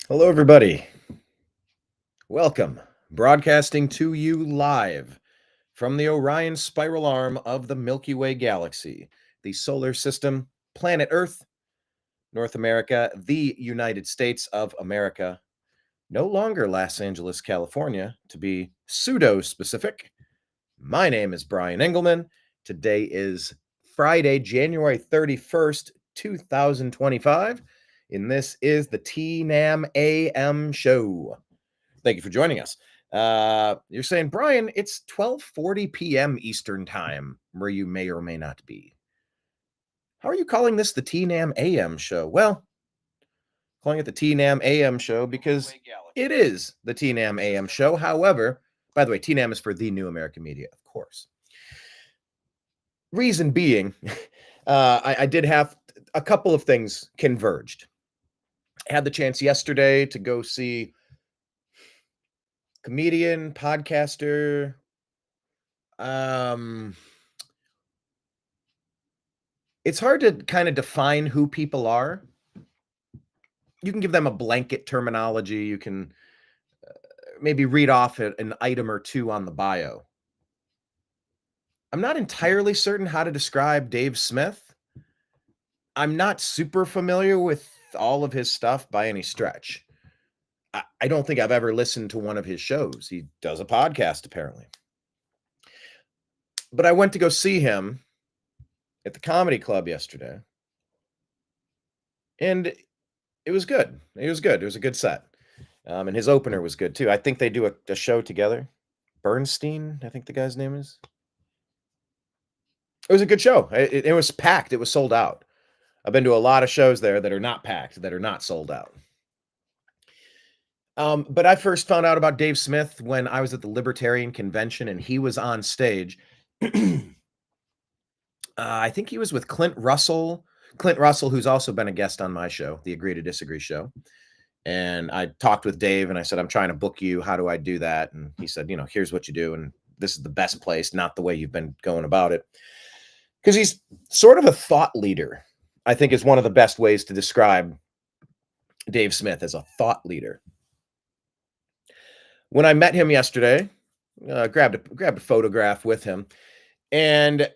Hello, everybody. Welcome. Broadcasting to you live from the Orion spiral arm of the Milky Way galaxy, the solar system, planet Earth, North America, the United States of America, no longer Los Angeles, California, to be pseudo specific. My name is Brian Engelman. Today is Friday, January 31st, 2025, and this is the TNAM AM Show. Thank you for joining us. You're saying, Brian, it's 12:40 p.m. Eastern Time, where you may or may not be. How are you calling this the TNAM AM Show? Well, calling it the TNAM AM Show because it is the TNAM AM Show. However, by the way, TNAM is for the New American Media, of course. Reason being, I did have a couple of things converged. I had the chance yesterday to go see comedian, podcaster, um, it's hard to kind of define who people are. You can give them a blanket terminology. You can maybe read off an item or two on the bio. I'm not entirely certain how to describe Dave Smith. I'm not super familiar with all of his stuff by any stretch. I don't think I've ever listened to one of his shows. He does a podcast, apparently. But I went to go see him at the comedy club yesterday. And it was good. It was good. It was a good set. And his opener was good too. I think they do a show together. Bernstein, I think the guy's name is. It was a good show. It was packed. It was sold out. I've been to a lot of shows there that are not packed, that are not sold out. But I first found out about Dave Smith when I was at the Libertarian Convention and he was on stage. I think he was with Clint Russell. Clint Russell, who's also been a guest on my show, the Agree to Disagree show. And I talked with Dave and I said, I'm trying to book you. How do I do that? And he said, here's what you do. And this is the best place, not the way you've been going about it. Because he's sort of a thought leader, I think is one of the best ways to describe Dave Smith, as a thought leader. When I met him yesterday, grabbed a photograph with him. And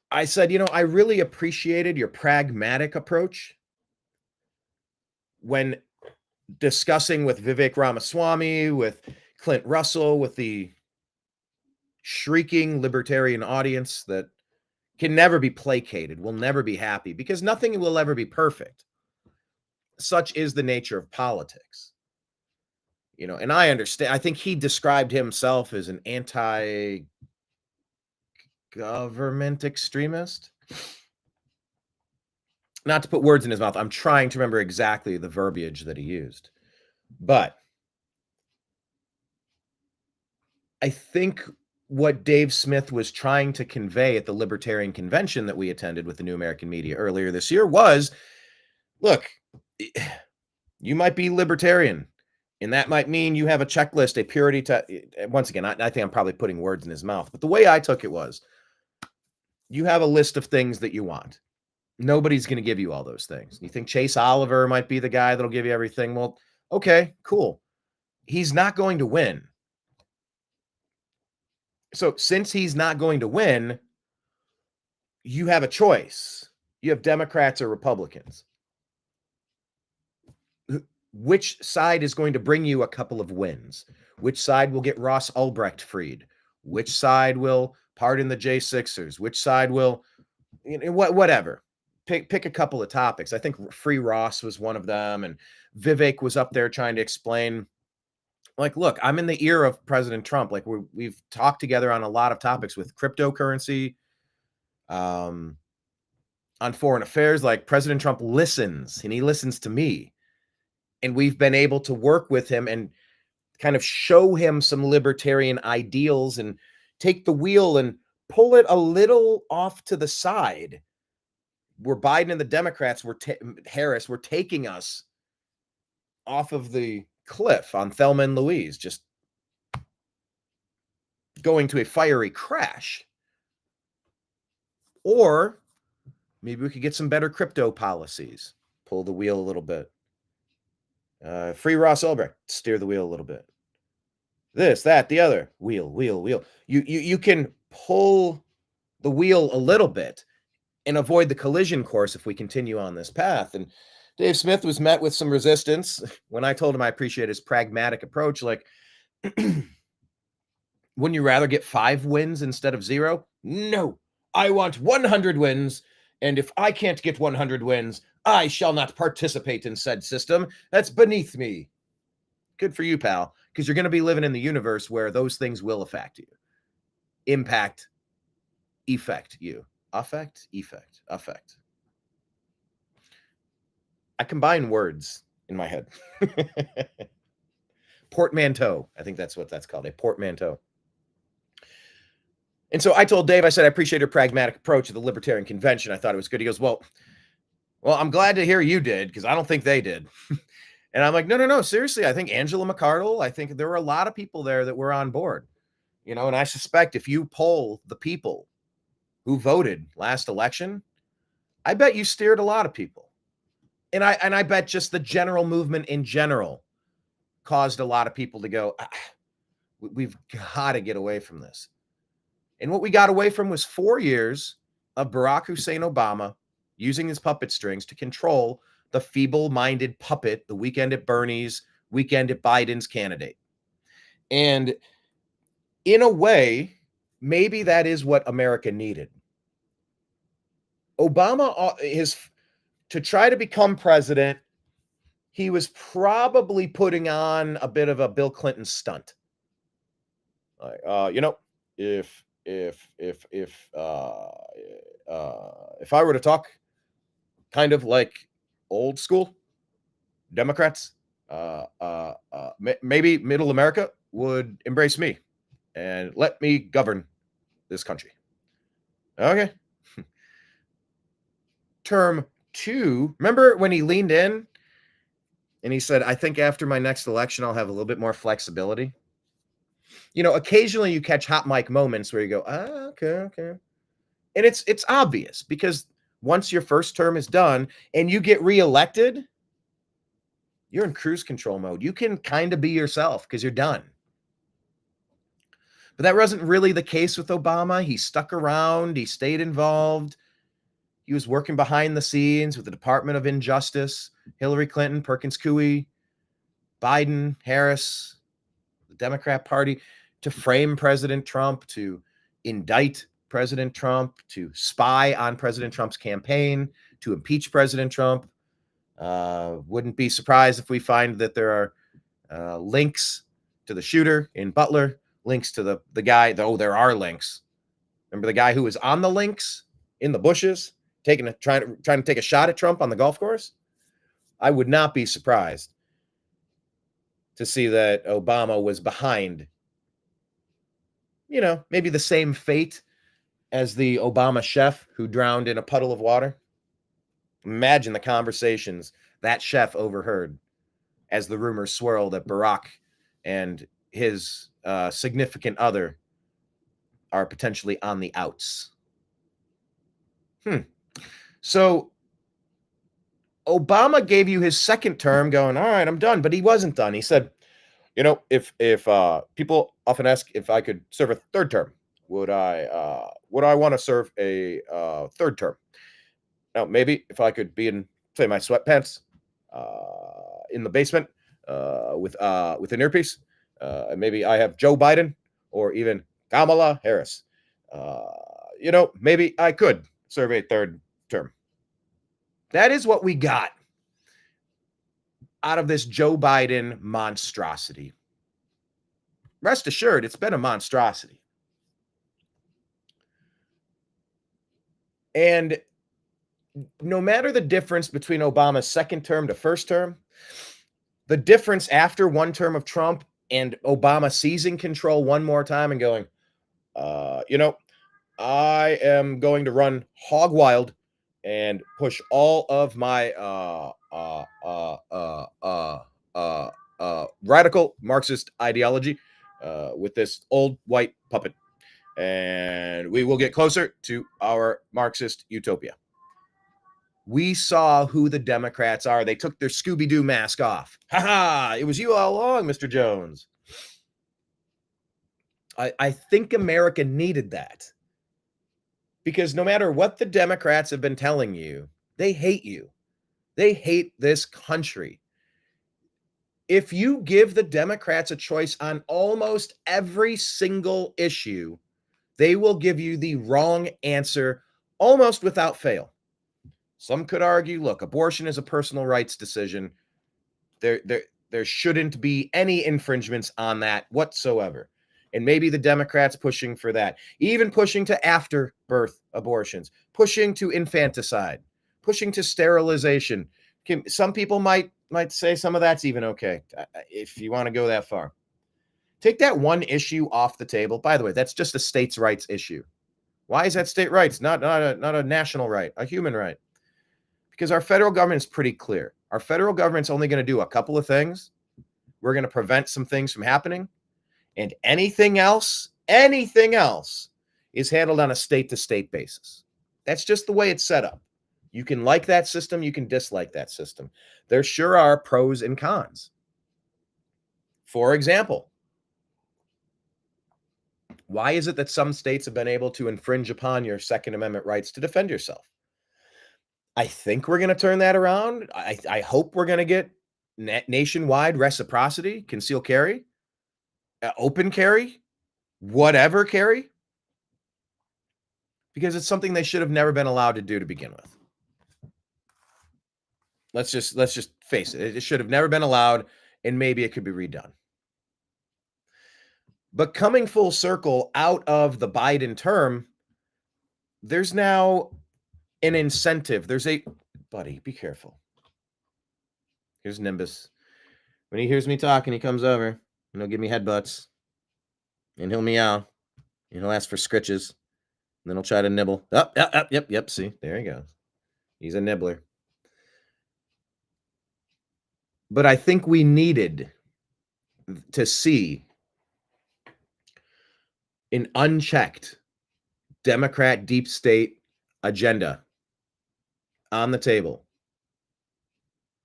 I said, I really appreciated your pragmatic approach when discussing with Vivek Ramaswamy, with Clint Russell, with the shrieking libertarian audience that can never be placated, will never be happy, because nothing will ever be perfect. Such is the nature of politics. And I understand. I think he described himself as an anti-government extremist. Not to put words in his mouth. I'm trying to remember exactly the verbiage that he used. But I think what Dave Smith was trying to convey at the Libertarian Convention that we attended with the New American Media earlier this year was, look, you might be libertarian, and that might mean you have a checklist, a purity test. Once again, I think I'm probably putting words in his mouth, but the way I took it was, you have a list of things that you want. Nobody's going to give you all those things. You think Chase Oliver might be the guy that'll give you everything? Well, okay, cool. He's not going to win. So since he's not going to win, you have a choice. You have Democrats or Republicans. Which side is going to bring you a couple of wins? Which side will get Ross Ulbricht freed? Which side will pardon the J6ers? Which side will, whatever. Pick a couple of topics. I think Free Ross was one of them. And Vivek was up there trying to explain, like, look, I'm in the ear of President Trump. Like, we've talked together on a lot of topics with cryptocurrency, on foreign affairs. Like, President Trump listens, and he listens to me. And we've been able to work with him and kind of show him some libertarian ideals and take the wheel and pull it a little off to the side, where Biden and the Democrats Harris were taking us off of the cliff on Thelma and Louise, just going to a fiery crash. Or maybe we could get some better crypto policies, pull the wheel a little bit. Free Ross Ulbricht, steer the wheel a little bit. This, that, the other, wheel. You can pull the wheel a little bit and avoid the collision course if we continue on this path. And Dave Smith was met with some resistance when I told him I appreciate his pragmatic approach. Like, wouldn't you rather get 5 wins instead of 0? No, I want 100 wins. And if I can't get 100 wins, I shall not participate in said system. That's beneath me. Good for you, pal, because you're going to be living in the universe where those things will affect you. Impact, effect you. Affect, effect, affect. I combine words in my head. Portmanteau. I think that's what that's called, a portmanteau. And so I told Dave, I said, I appreciate your pragmatic approach to the Libertarian Convention. I thought it was good. He goes, well, I'm glad to hear you did, because I don't think they did. And I'm like, no, seriously. I think Angela McArdle, I think there were a lot of people there that were on board, and I suspect if you poll the people who voted last election, I bet you steered a lot of people. And I bet just the general movement in general caused a lot of people to go, we've got to get away from this. And what we got away from was 4 years of Barack Hussein Obama using his puppet strings to control the feeble-minded puppet, the weekend at Bernie's, weekend at Biden's candidate. And in a way, maybe that is what America needed. Obama, to try to become president, he was probably putting on a bit of a Bill Clinton stunt. Like, if I were to talk kind of like old school Democrats, maybe middle America would embrace me and let me govern this country. Okay. Term 2, remember when he leaned in and he said, I think after my next election, I'll have a little bit more flexibility. Occasionally you catch hot mic moments where you go, okay. And it's obvious, because once your first term is done and you get reelected, you're in cruise control mode. You can kind of be yourself because you're done. But that wasn't really the case with Obama. He stuck around. He stayed involved. He was working behind the scenes with the Department of Injustice, Hillary Clinton, Perkins Coie, Biden, Harris, the Democrat Party, to frame President Trump, to indict President Trump, to spy on President Trump's campaign, to impeach President Trump. Wouldn't be surprised if we find that there are links to the shooter in Butler, links to the guy, though there are links. Remember the guy who was on the links in the bushes, trying to take a shot at Trump on the golf course? I would not be surprised to see that Obama was behind, maybe the same fate as the Obama chef who drowned in a puddle of water. Imagine the conversations that chef overheard as the rumors swirled that Barack and his significant other are potentially on the outs. So Obama gave you his second term going, all right, I'm done. But he wasn't done. He said, if people often ask if I could serve a third term, would I want to serve a third term? Now, maybe if I could be in, say, my sweatpants in the basement with an earpiece, maybe I have Joe Biden or even Kamala Harris. Maybe I could serve a third term. That is what we got out of this Joe Biden monstrosity. Rest assured, it's been a monstrosity. And no matter the difference between Obama's second term to first term, the difference after one term of Trump and Obama seizing control one more time and going, I am going to run hog wild and push all of my radical Marxist ideology with this old white puppet. And we will get closer to our Marxist utopia. We saw who the Democrats are. They took their Scooby-Doo mask off. Ha ha! It was you all along, Mr. Jones. I think America needed that. Because no matter what the Democrats have been telling you, they hate you. They hate this country. If you give the Democrats a choice on almost every single issue, they will give you the wrong answer almost without fail. Some could argue, look, abortion is a personal rights decision. There shouldn't be any infringements on that whatsoever. And maybe the Democrats pushing for that, even pushing to after-birth abortions, pushing to infanticide, pushing to sterilization. Some people might say some of that's even okay, if you want to go that far. Take that one issue off the table. By the way, that's just a states' rights issue. Why is that state rights, not a national right, a human right? Because our federal government is pretty clear. Our federal government's only going to do a couple of things. We're going to prevent some things from happening. And anything else is handled on a state-to-state basis. That's just the way it's set up. You can like that system. You can dislike that system. There sure are pros and cons. For example, why is it that some states have been able to infringe upon your Second Amendment rights to defend yourself? I think we're going to turn that around. I hope we're going to get nationwide reciprocity, concealed carry, open carry, whatever carry, because it's something they should have never been allowed to do to begin with. Let's just face it. It should have never been allowed, and maybe it could be redone. But coming full circle out of the Biden term, there's now an incentive. Buddy, be careful. Here's Nimbus. When he hears me talking, he comes over and he'll give me headbutts and he'll meow and he'll ask for scritches and then he'll try to nibble. Yep. See, there he goes. He's a nibbler. But I think we needed to see an unchecked Democrat deep state agenda on the table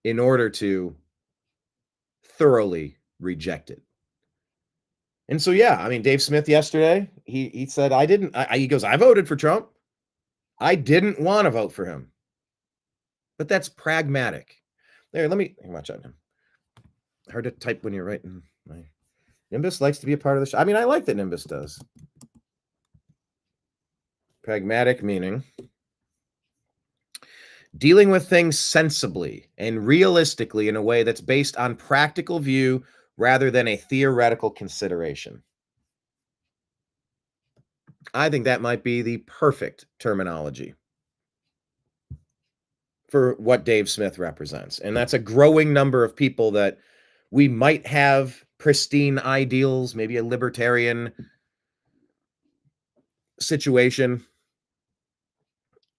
in order to thoroughly reject it. And so, yeah, I mean, Dave Smith yesterday, he said, he goes, I voted for Trump. I didn't want to vote for him. But that's pragmatic. There, watch out now. Hard to type when you're writing. Nimbus likes to be a part of the show. I mean, I like that Nimbus does. Pragmatic meaning dealing with things sensibly and realistically in a way that's based on practical view rather than a theoretical consideration. I think that might be the perfect terminology for what Dave Smith represents. And that's a growing number of people that we might have pristine ideals, maybe a libertarian situation.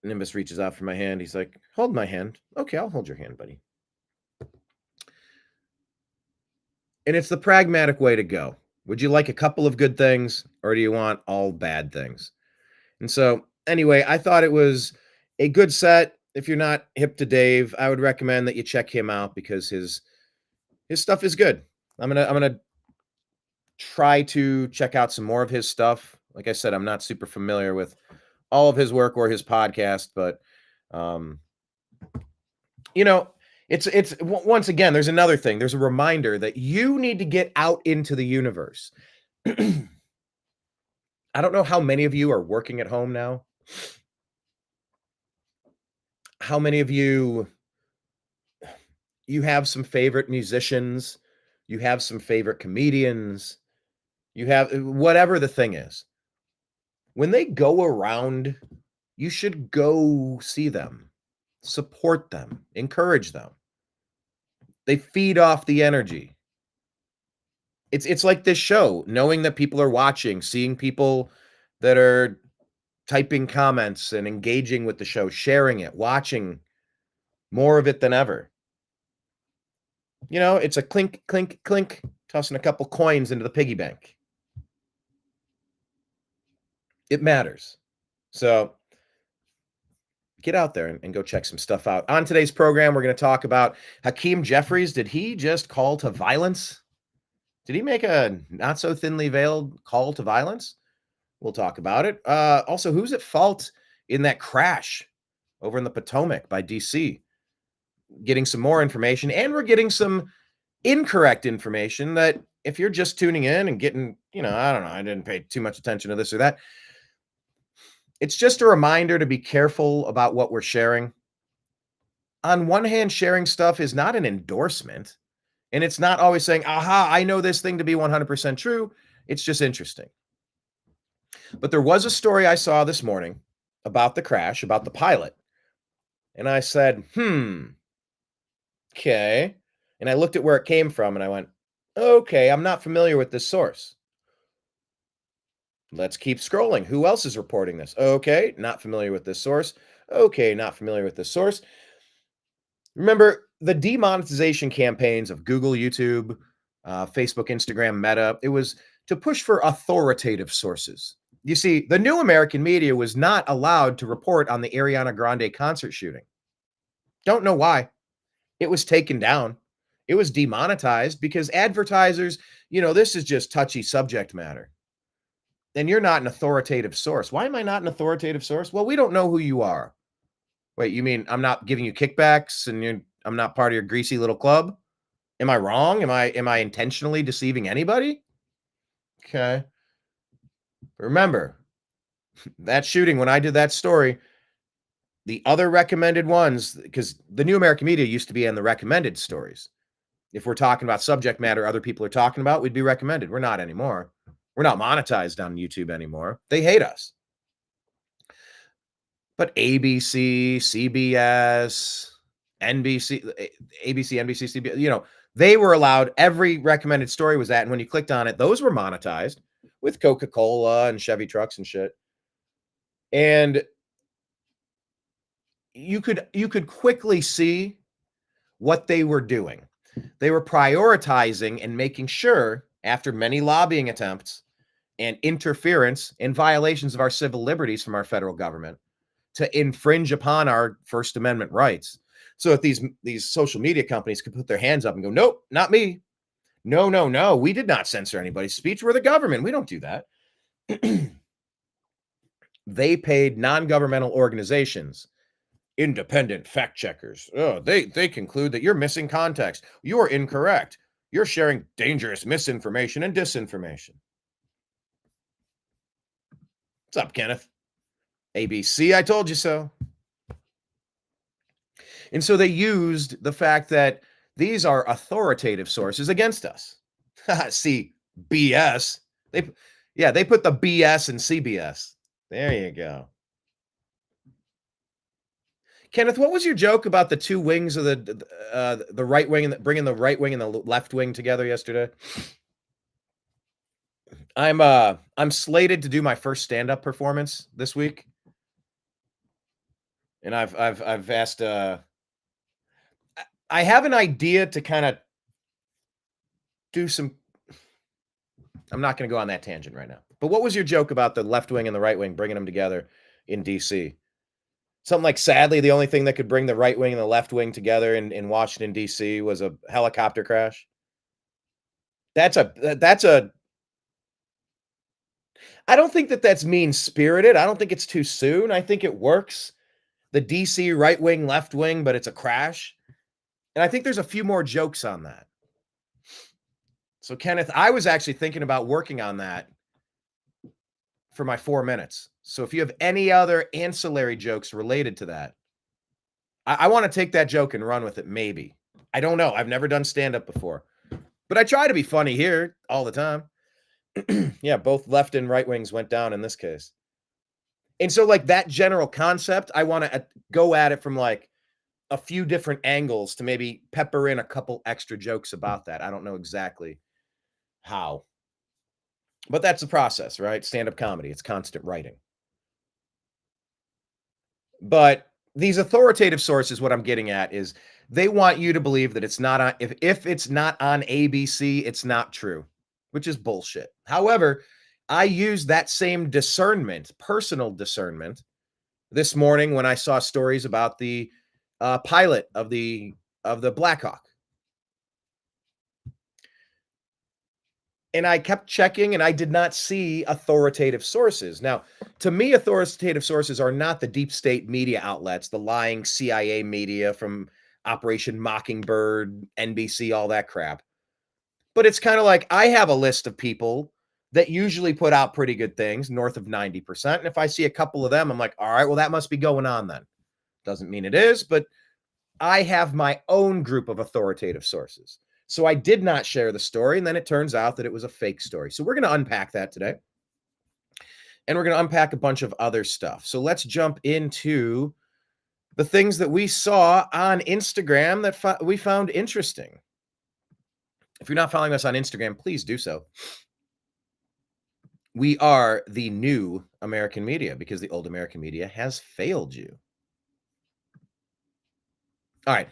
Nimbus reaches out for my hand. He's like, hold my hand. Okay, I'll hold your hand, buddy. And it's the pragmatic way to go. Would you like a couple of good things or do you want all bad things? And so anyway, I thought it was a good set. If you're not hip to Dave, I would recommend that you check him out because his stuff is good. I'm gonna try to check out some more of his stuff. Like I said, I'm not super familiar with all of his work or his podcast, but it's once again, there's another thing. There's a reminder that you need to get out into the universe. I don't know how many of you are working at home now. How many of you have some favorite musicians, you have some favorite comedians, you have whatever the thing is. When they go around, you should go see them, support them, encourage them. They feed off the energy. It's like this show, knowing that people are watching, seeing people that are typing comments and engaging with the show, sharing it, watching more of it than ever. It's a clink, clink, clink, tossing a couple coins into the piggy bank. It matters. So get out there and go check some stuff out. On today's program, we're going to talk about Hakeem Jeffries. Did he just call to violence? Did he make a not so thinly veiled call to violence? We'll talk about it. Also, who's at fault in that crash over in the Potomac by DC? Getting some more information, and we're getting some incorrect information that if you're just tuning in and getting, I don't know, I didn't pay too much attention to this or that. It's just a reminder to be careful about what we're sharing. On one hand, sharing stuff is not an endorsement, and it's not always saying, aha, I know this thing to be 100% true. It's just interesting. But there was a story I saw this morning about the crash, about the pilot. And I said, okay. And I looked at where it came from and I went, okay, I'm not familiar with this source. Let's keep scrolling. Who else is reporting this? Okay, not familiar with this source. Okay, not familiar with this source. Remember the demonetization campaigns of Google, YouTube, Facebook, Instagram, Meta. It was to push for authoritative sources. You see, the new American media was not allowed to report on the Ariana Grande concert shooting. Don't know why. It was taken down. It was demonetized because advertisers, this is just touchy subject matter. And you're not an authoritative source. Why am I not an authoritative source? Well, we don't know who you are. Wait, you mean I'm not giving you kickbacks and I'm not part of your greasy little club? Am I wrong? Am I intentionally deceiving anybody? Okay. Remember, that shooting, when I did that story, the other recommended ones, because the new American media used to be in the recommended stories. If we're talking about subject matter other people are talking about, we'd be recommended. We're not anymore. We're not monetized on YouTube anymore. They hate us. But ABC, CBS, NBC, ABC, NBC, CBS, they were allowed. Every recommended story was that. And when you clicked on it, those were monetized with Coca-Cola and Chevy trucks and shit. And you could quickly see what they were doing. They were prioritizing and making sure, after many lobbying attempts and interference and violations of our civil liberties from our federal government, to infringe upon our First Amendment rights. So that these social media companies could put their hands up and go, nope, not me. No. We did not censor anybody's speech. We're the government. We don't do that. They paid non-governmental organizations, independent fact checkers. Oh, they conclude that you're missing context. You're incorrect. You're sharing dangerous misinformation and disinformation. What's up, Kenneth? ABC, I told you so. And so they used the fact that these are authoritative sources against us. See, BS. They put the BS in CBS. There you go. Kenneth, what was your joke about the two wings of the right wing and bringing the right wing and the left wing together yesterday? I'm slated to do my first stand-up performance this week, and I've asked. I have an idea to kind of do some. I'm not going to go on that tangent right now. But what was your joke about the left wing and the right wing bringing them together in DC? Something like, sadly, the only thing that could bring the right wing and the left wing together in Washington, D.C. was a helicopter crash. That's a. I don't think that's mean-spirited. I don't think it's too soon. I think it works. The D.C. right wing, left wing, but it's a crash. And I think there's a few more jokes on that. So, Kenneth, I was actually thinking about working on that for my 4 minutes. So if you have any other ancillary jokes related to that, I want to take that joke and run with it, maybe. I don't know. I've never done stand-up before. But I try to be funny here all the time. Yeah, both left and right wings went down in this case. And so, like, that general concept, I want to go at it from, like, a few different angles to maybe pepper in a couple extra jokes about that. I don't know exactly how. But that's the process, right? Stand-up comedy. It's constant writing. But these authoritative sources, what I'm getting at is they want you to believe that it's not on, if it's not on ABC, it's not true, which is bullshit. However, I use that same discernment, personal discernment, this morning when I saw stories about the pilot of the Blackhawk. And I kept checking and I did not see authoritative sources. Now, to me, authoritative sources are not the deep state media outlets, the lying CIA media from Operation Mockingbird, NBC, all that crap. But it's kind of like I have a list of people that usually put out pretty good things, north of 90%. And if I see a couple of them, I'm like, all right, well, that must be going on then. Doesn't mean it is, but I have my own group of authoritative sources. So I did not share the story, and then it turns out that it was a fake story. So we're going to unpack that today. And we're going to unpack a bunch of other stuff. So let's jump into the things that we saw on Instagram that we found interesting. If you're not following us on Instagram, please do so. We are the new American media because the old American media has failed you. All right.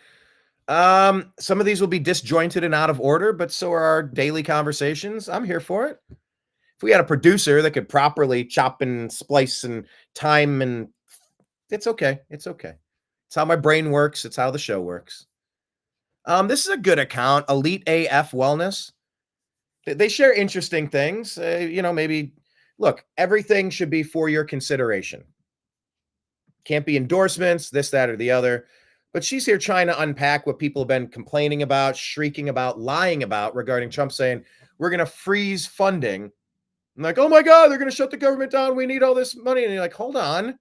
Some of these will be disjointed and out of order, but so are our daily conversations. I'm here for it. If we had a producer that could properly chop and splice and time, and it's okay. It's okay. It's how my brain works. It's how the show works. This is a good account, Elite AF Wellness. They share interesting things. Maybe, look, everything should be for your consideration. Can't be endorsements, this, that, or the other. But she's here trying to unpack what people have been complaining about, shrieking about, lying about regarding Trump saying, we're going to freeze funding. I'm like, oh my God, they're going to shut the government down. We need all this money. And you're like, hold on.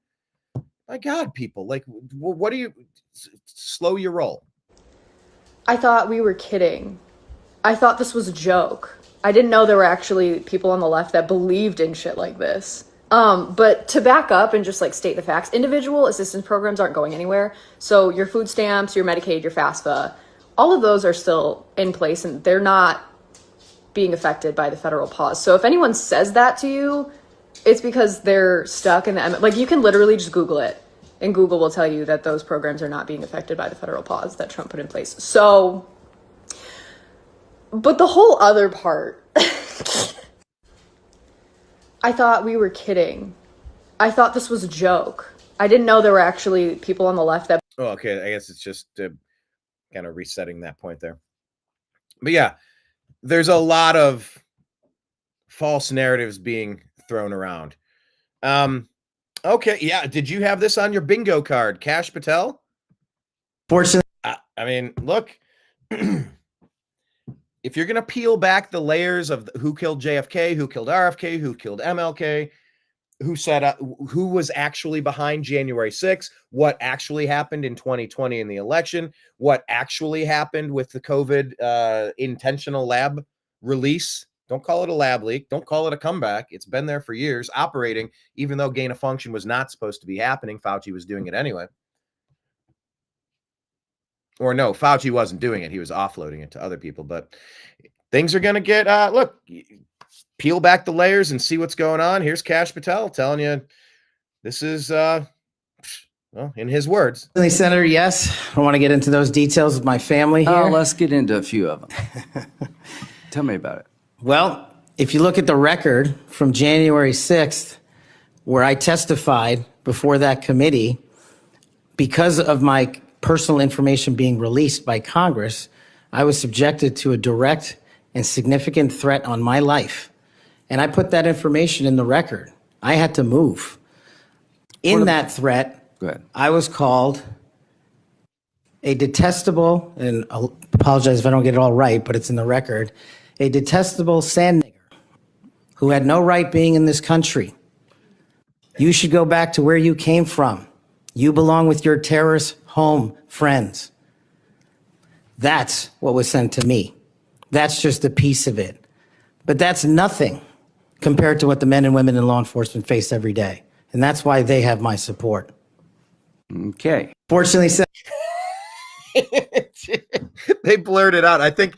My God, people, like, what do you, slow your roll. I thought we were kidding. I thought this was a joke. I didn't know there were actually people on the left that believed in shit like this. But to back up and just like state the facts, individual assistance programs aren't going anywhere. So your food stamps, your Medicaid, your FAFSA, all of those are still in place and they're not being affected by the federal pause. So if anyone says that to you, it's because they're stuck in the, like you can literally just Google it and Google will tell you that those programs are not being affected by the federal pause that Trump put in place. So, but the whole other part, I thought we were kidding. I thought this was a joke. I didn't know there were actually people on the left that... Oh, okay. I guess it's just kind of resetting that point there. But yeah, there's a lot of false narratives being thrown around. Okay. Yeah. Did you have this on your bingo card? Kash Patel? Fortunately. I mean, look, if you're going to peel back the layers of who killed JFK, who killed RFK, who killed MLK, who was actually behind January 6th, what actually happened in 2020 in the election, what actually happened with the COVID intentional lab release. Don't call it a lab leak. Don't call it a comeback. It's been there for years operating, even though gain of function was not supposed to be happening. Fauci was doing it anyway. Or no, Fauci wasn't doing it. He was offloading it to other people. But things are going to get, look, peel back the layers and see what's going on. Here's Kash Patel telling you this is, well, in his words. Senator, yes. I want to get into those details with my family here. Let's get into a few of them. Tell me about it. Well, if you look at the record from January 6th, where I testified before that committee, because of my personal information being released by Congress, I was subjected to a direct and significant threat on my life. And I put that information in the record. I had to move. In that threat, I was called a detestable, and I'll apologize if I don't get it all right, but it's in the record, a detestable sand nigger who had no right being in this country. You should go back to where you came from. You belong with your terrorist home friends. That's what was sent to me. That's just a piece of it. But that's nothing compared to what the men and women in law enforcement face every day. And that's why they have my support. Okay. Fortunately, they blurred it out. I think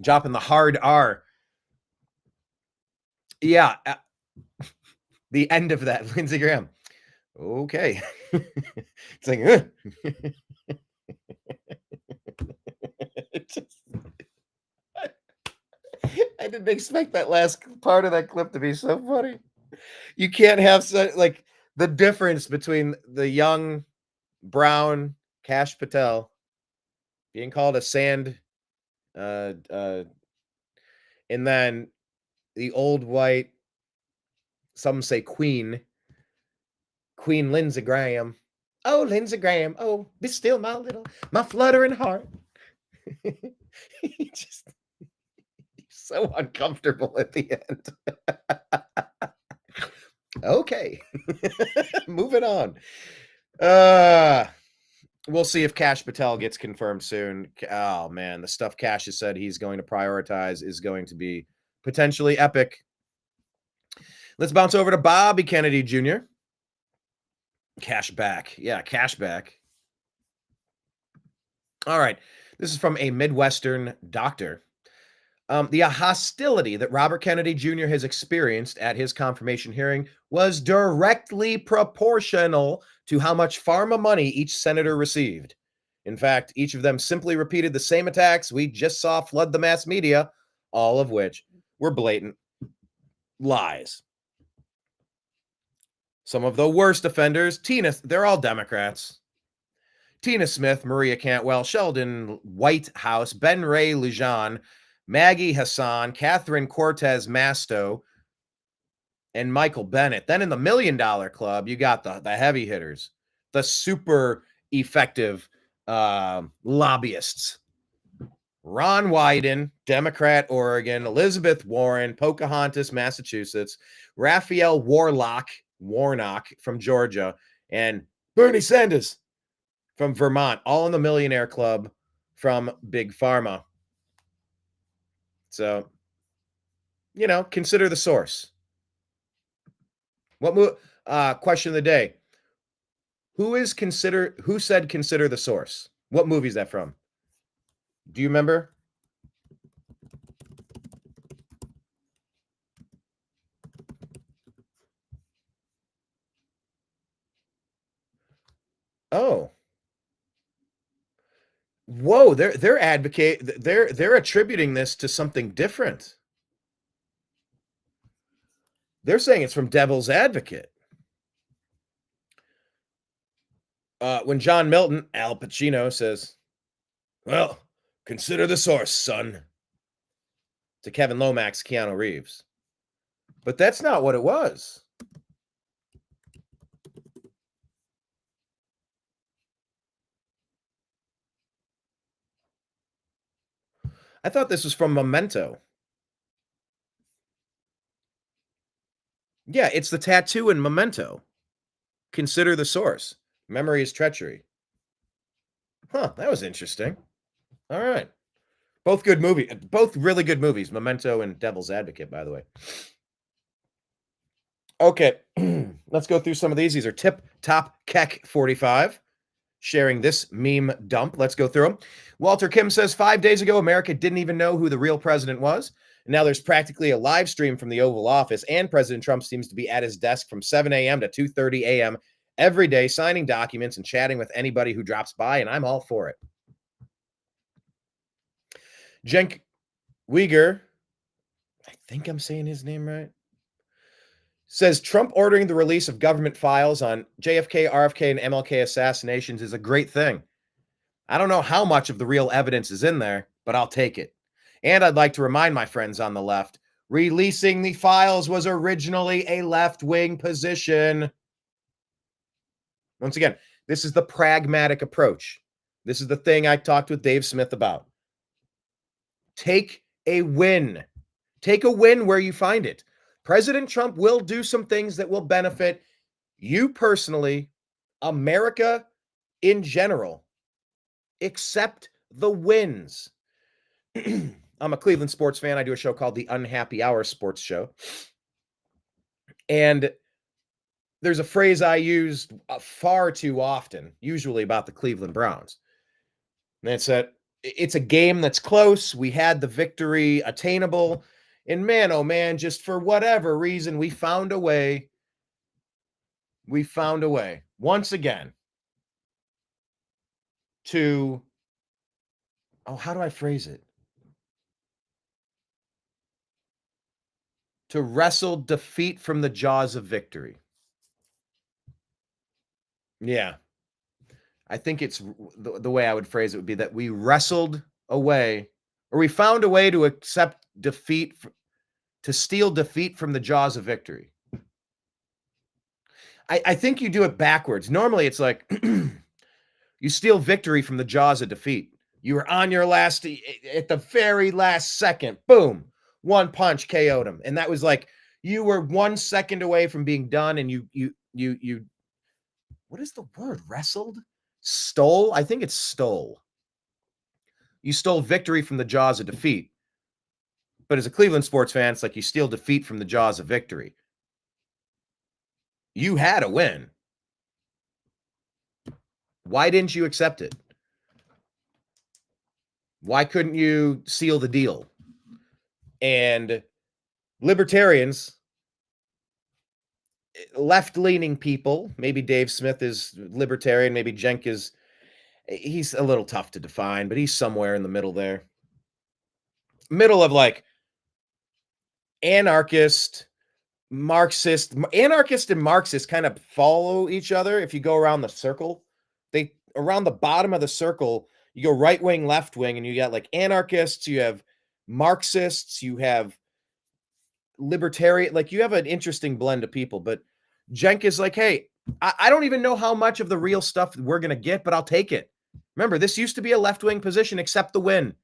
dropping the hard R. Yeah. The end of that, Lindsey Graham. Okay. It's like, I didn't expect that last part of that clip to be so funny. You can't have such, like, the difference between the young brown Kash Patel being called a sand, and then the old white, some say Queen Lindsey Graham. Oh, Lindsey Graham. Oh, be still my fluttering heart. Just so uncomfortable at the end. Okay. Moving on. We'll see if Kash Patel gets confirmed soon. Oh man, the stuff Kash has said he's going to prioritize is going to be potentially epic. Let's bounce over to Bobby Kennedy Jr. Cash back. Yeah, cash back. All right. This is from a Midwestern doctor. The hostility that Robert Kennedy Jr. has experienced at his confirmation hearing was directly proportional to how much pharma money each senator received. In fact, each of them simply repeated the same attacks we just saw flood the mass media, all of which were blatant lies. Some of the worst offenders, they're all Democrats. Tina Smith, Maria Cantwell, Sheldon Whitehouse, Ben Ray Lujan, Maggie Hassan, Catherine Cortez Masto, and Michael Bennett. Then in the $1 Million Club, you got the heavy hitters, the super effective lobbyists. Ron Wyden, Democrat, Oregon, Elizabeth Warren, Pocahontas, Massachusetts, Raphael Warnock from Georgia, and Bernie Sanders from Vermont, all in the Millionaire Club from Big Pharma. So, consider the source. What question of the day? Who said consider the source? What movie is that from? Do you remember? Oh. Whoa, they're attributing this to something different. They're saying it's from Devil's Advocate. When John Milton, Al Pacino, says, well, consider the source, son, to Kevin Lomax, Keanu Reeves. But that's not what it was. I thought this was from Memento. Yeah, it's the tattoo in Memento. Consider the source. Memory is treachery. Huh, that was interesting. All right. Both really good movies. Memento and Devil's Advocate, by the way. Okay, let's go through some of these. These are Tip Top Keck 45. Sharing this meme dump. Let's go through them. Walter Kim says 5 days ago, America didn't even know who the real president was. And now there's practically a live stream from the Oval Office, and President Trump seems to be at his desk from 7 a.m. to 2:30 a.m. every day, signing documents and chatting with anybody who drops by, and I'm all for it. Jenk Uyghur, I think I'm saying his name right, says Trump ordering the release of government files on JFK, RFK, and MLK assassinations is a great thing. I don't know how much of the real evidence is in there, but I'll take it. And I'd like to remind my friends on the left, releasing the files was originally a left-wing position. Once again, this is the pragmatic approach. This is the thing I talked with Dave Smith about. Take a win. Take a win where you find it. President Trump will do some things that will benefit you personally, America in general. Accept the wins. I'm a Cleveland sports fan. I do a show called the Unhappy Hour Sports Show. And there's a phrase I used far too often, usually about the Cleveland Browns. And it's that it's a game that's close. We had the victory attainable. And man, oh man, just for whatever reason, we found a way. Once again, to, how do I phrase it? To wrestle defeat from the jaws of victory. Yeah. I think it's the way I would phrase it would be that we wrestled away, or we found a way to accept defeat, to steal defeat from the jaws of victory. I think you do it backwards. Normally it's like you steal victory from the jaws of defeat. You were on your last, at the very last second, boom, one punch KO'd him. And that was like, you were 1 second away from being done. And you, what is the word? Wrestled? Stole? I think it's stole. You stole victory from the jaws of defeat. But as a Cleveland sports fan, it's like you steal defeat from the jaws of victory. You had a win. Why didn't you accept it? Why couldn't you seal the deal? And libertarians, left-leaning people, maybe Dave Smith is libertarian, maybe Cenk is, he's a little tough to define, but he's somewhere in the middle there. Middle of like anarchist, Marxist. Anarchist and Marxist kind of follow each other if you go around the circle. They around the bottom of the circle, you go right wing, left wing, and you got like anarchists, you have Marxists, you have libertarian, like you have an interesting blend of people. But Cenk is like, hey, I don't even know how much of the real stuff we're going to get, but I'll take it. Remember, this used to be a left-wing position, accept the win.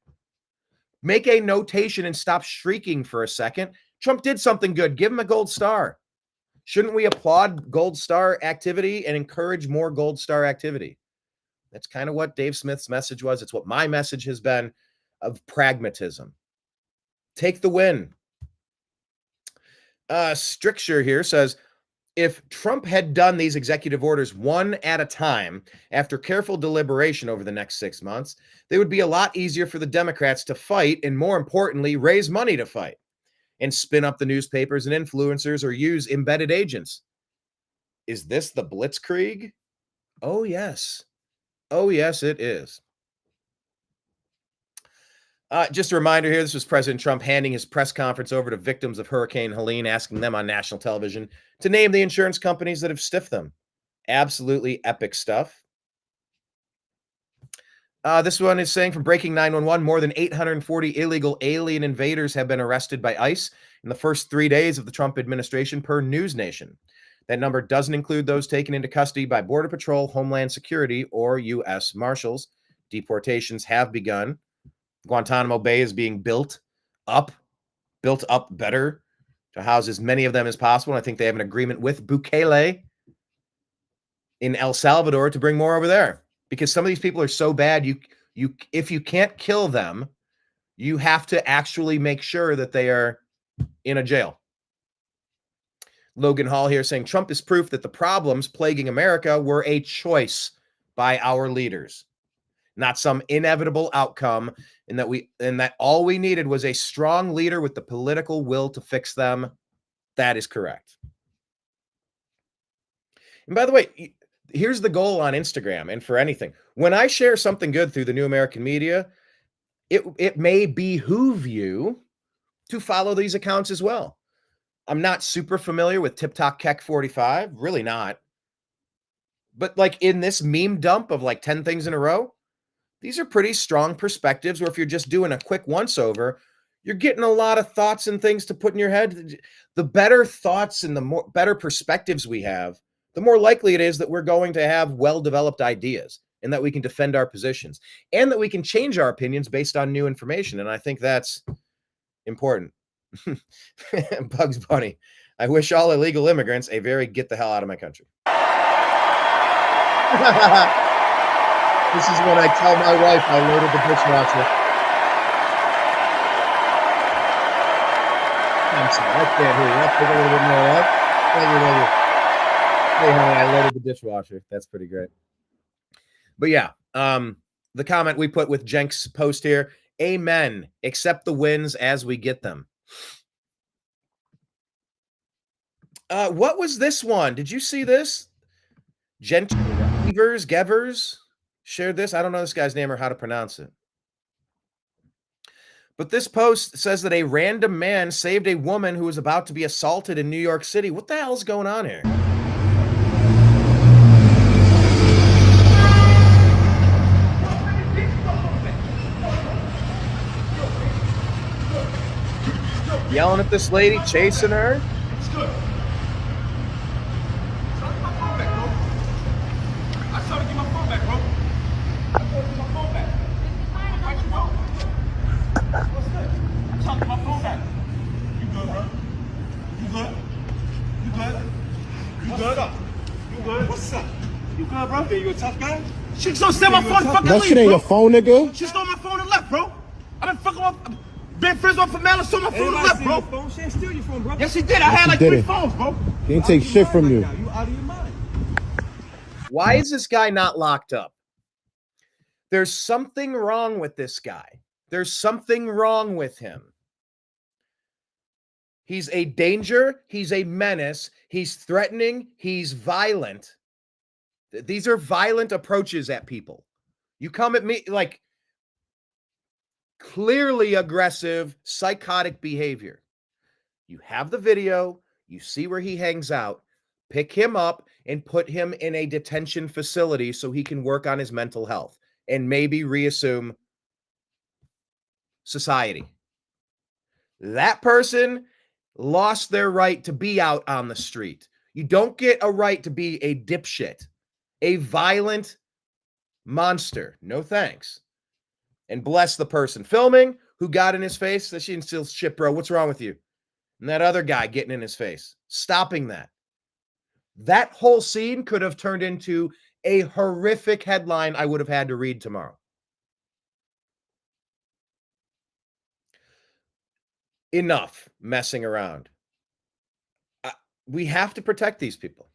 Make a notation and stop shrieking for a second. Trump did something good. Give him a gold star. Shouldn't we applaud gold star activity and encourage more gold star activity? That's kind of what Dave Smith's message was. It's what my message has been, of pragmatism. Take the win. Stricture here says, if Trump had done these executive orders one at a time after careful deliberation over the next 6 months, they would be a lot easier for the Democrats to fight and, more importantly, raise money to fight and spin up the newspapers and influencers or use embedded agents. Is this the Blitzkrieg? Oh, yes. Oh, yes, it is. Just a reminder here, this was President Trump handing his press conference over to victims of Hurricane Helene, asking them on national television to name the insurance companies that have stiffed them. Absolutely epic stuff. This one is saying, from Breaking 911, more than 840 illegal alien invaders have been arrested by ICE in the first 3 days of the Trump administration, per News Nation. That number doesn't include those taken into custody by Border Patrol, Homeland Security, or U.S. Marshals. Deportations have begun. Guantanamo Bay is being built up better to house as many of them as possible. And I think they have an agreement with Bukele in El Salvador to bring more over there, because some of these people are so bad. If you can't kill them, you have to actually make sure that they are in a jail. Logan Hall here saying, Trump is proof that the problems plaguing America were a choice by our leaders, not some inevitable outcome, and that all we needed was a strong leader with the political will to fix them. That is correct. And by the way, here's the goal on Instagram and for anything. When I share something good through the New American Media, it may behoove you to follow these accounts as well. I'm not super familiar with TikTok Keck 45, really not. But like in this meme dump of like 10 things in a row, these are pretty strong perspectives where if you're just doing a quick once over, you're getting a lot of thoughts and things to put in your head. The better thoughts and the better perspectives we have, the more likely it is that we're going to have well-developed ideas and that we can defend our positions and that we can change our opinions based on new information. And I think that's important. Bugs Bunny, I wish all illegal immigrants a very get the hell out of my country. This is when I tell my wife I loaded the dishwasher. I'm sorry, I can't hear you. I'll take a little bit more up. Thank you. Hey, honey, I loaded the dishwasher. That's pretty great. But yeah, the comment we put with Cenk's post here, amen. Accept the wins as we get them. What was this one? Did you see this? Gevers shared this. I don't know this guy's name or how to pronounce it. But this post says that a random man saved a woman who was about to be assaulted in New York City. What the hell is going on here? Yelling at this lady, chasing her. It's good. Try to get my phone back, bro. I tried to get my phone back, bro. I tried to get my phone back. Fight you, bro. What's good? I'm trying to get my phone back. You good, bro? You good? You good? You good? You good? What's up? You good, bro? Yeah, you a tough guy? She stole my phone and fucking That leave, shit ain't bro. your phone, nigga. She stole my phone and left, bro. I've been fucking up. Been friends with her for malice, stole my phone and left, bro. Phone. She ain't steal your phone, bro. Yes, she did. I had like She 3 didn't. phones, bro. He didn't take shit from you. You out of your mind. Why is this guy not locked up? There's something wrong with this guy. There's something wrong with him. He's a danger. He's a menace. He's threatening. He's violent. These are violent approaches at people. You come at me like clearly aggressive, psychotic behavior. You have the video. You see where he hangs out. Pick him up and put him in a detention facility so he can work on his mental health and maybe reassume society. That person lost their right to be out on the street. You don't get a right to be a dipshit, a violent monster. No thanks. And bless the person filming who got in his face. That she didn't steal shit, bro. What's wrong with you? And that other guy getting in his face, stopping that. That whole scene could have turned into a horrific headline I would have had to read tomorrow. Enough messing around. We have to protect these people.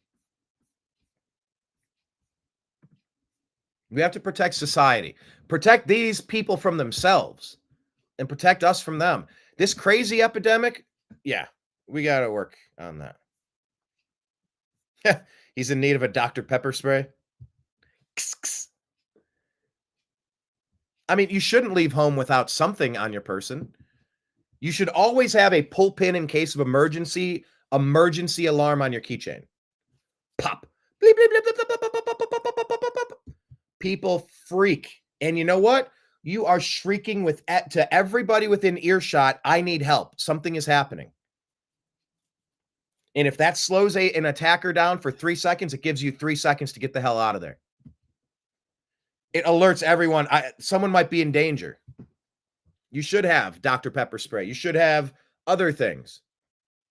We have to protect society, protect these people from themselves, and protect us from them. This crazy epidemic, yeah, we got to work on that. He's in need of a Dr. Pepper spray. I mean, you shouldn't leave home without something on your person. You should always have a pull pin in case of emergency alarm on your keychain. Pop. Bleep, bleep, bleep, bleep, bleep, bleep, bleep, bleep, bleep, bleep, bleep, bleep. People freak. And you know what? You are shrieking to everybody within earshot, I need help. Something is happening. And if that slows an attacker down for 3 seconds, it gives you 3 seconds to get the hell out of there. It alerts everyone. Someone might be in danger. You should have Dr. Pepper spray. You should have other things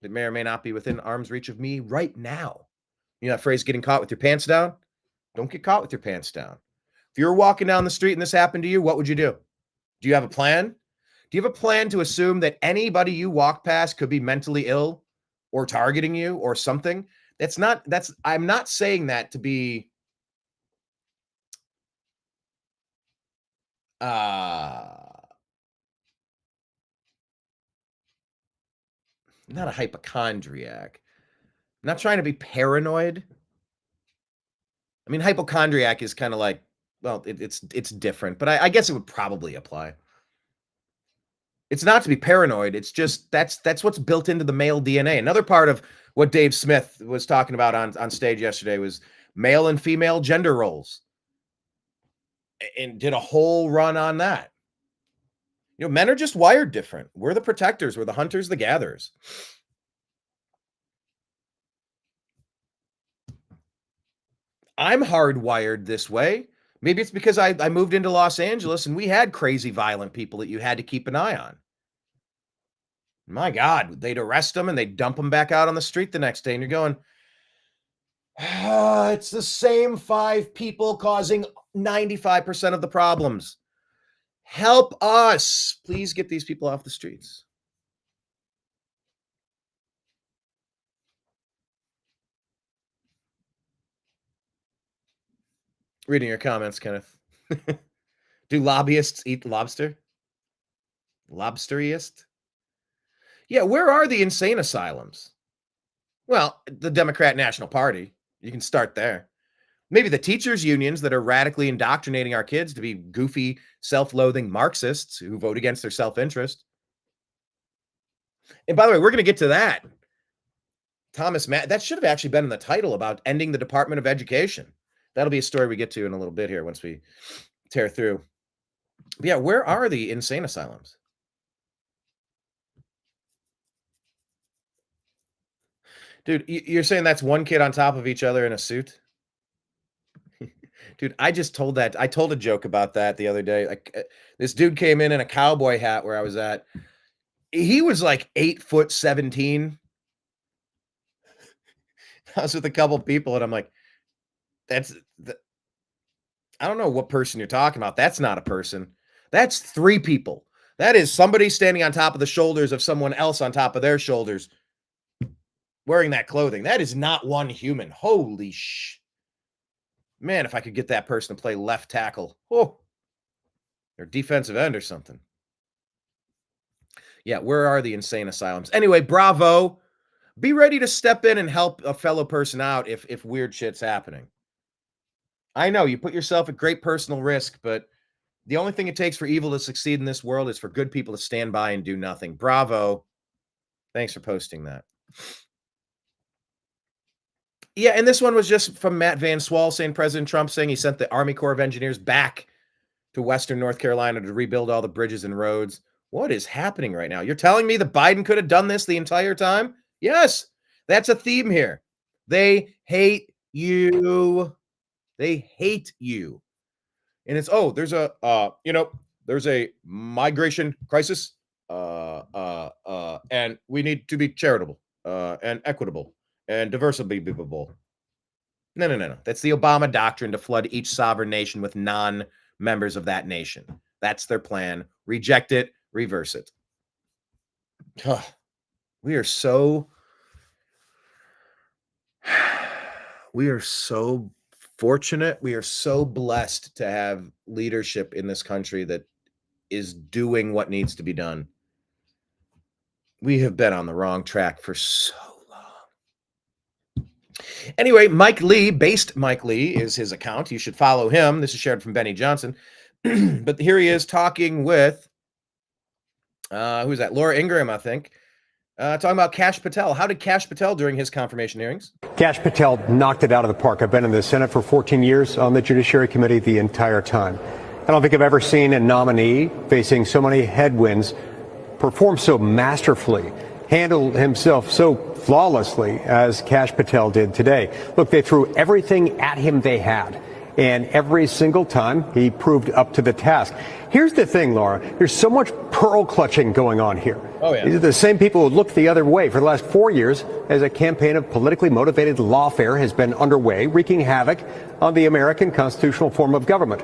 that may or may not be within arm's reach of me right now. You know that phrase, getting caught with your pants down? Don't get caught with your pants down. If you were walking down the street and this happened to you, what would you do? Do you have a plan? Do you have a plan to assume that anybody you walk past could be mentally ill or targeting you or something? I'm not saying that to be not a hypochondriac. I'm not trying to be paranoid. I mean, hypochondriac is kind of like, well, it's different, but I guess it would probably apply. It's not to be paranoid. It's just that's what's built into the male DNA. Another part of what Dave Smith was talking about on stage yesterday was male and female gender roles, and did a whole run on that. You know, men are just wired different. We're the protectors. We're the hunters, the gatherers. I'm hardwired this way. Maybe it's because I moved into Los Angeles and we had crazy violent people that you had to keep an eye on. My God, they'd arrest them and they'd dump them back out on the street the next day. And you're going, it's the same 5 people causing 95% of the problems. Help us. Please get these people off the streets. Reading your comments, Kenneth. Do lobbyists eat lobster? Lobsteriest? Yeah, where are the insane asylums? Well, the Democrat National Party. You can start there. Maybe the teachers' unions that are radically indoctrinating our kids to be goofy, self-loathing Marxists who vote against their self-interest. And by the way, we're going to get to that. That should have actually been in the title about ending the Department of Education. That'll be a story we get to in a little bit here once we tear through. But yeah, where are the insane asylums? Dude, you're saying that's one kid on top of each other in a suit? Dude, I told a joke about that the other day. Like, this dude came in a cowboy hat where I was at. He was like 8'17". I was with a couple people and I'm like, I don't know what person you're talking about. That's not a person. That's three people. That is somebody standing on top of the shoulders of someone else on top of their shoulders wearing that clothing. That is not one human. Holy man, if I could get that person to play left tackle. Oh, or defensive end or something. Yeah, where are the insane asylums? Anyway, bravo. Be ready to step in and help a fellow person out if weird shit's happening. I know you put yourself at great personal risk, but the only thing it takes for evil to succeed in this world is for good people to stand by and do nothing. Bravo. Thanks for posting that. Yeah, and this one was just from Matt Van Swall saying President Trump saying he sent the Army Corps of Engineers back to Western North Carolina to rebuild all the bridges and roads. What is happening right now? You're telling me that Biden could have done this the entire time? Yes, that's a theme here. They hate you. They hate you. And it's, there's a migration crisis, and we need to be charitable, and equitable, and diversifiable. No. That's the Obama doctrine to flood each sovereign nation with non-members of that nation. That's their plan. Reject it, reverse it. We are so fortunate. We are so blessed to have leadership in this country that is doing what needs to be done. We have been on the wrong track for so long. Anyway, Mike Lee, based Mike Lee is his account. You should follow him. This is shared from Benny Johnson. But here he is talking with, who's that? Laura Ingraham, I think. Talking about Kash Patel. How did Kash Patel during his confirmation hearings? Kash Patel knocked it out of the park. I've been in the Senate for 14 years, on the Judiciary Committee the entire time. I don't think I've ever seen a nominee facing so many headwinds perform so masterfully, handle himself so flawlessly as Kash Patel did today. Look, they threw everything at him they had, and every single time he proved up to the task. Here's the thing, Laura. There's so much pearl clutching going on here. Oh, yeah. These are the same people who looked the other way for the last 4 years as a campaign of politically motivated lawfare has been underway, wreaking havoc on the American constitutional form of government.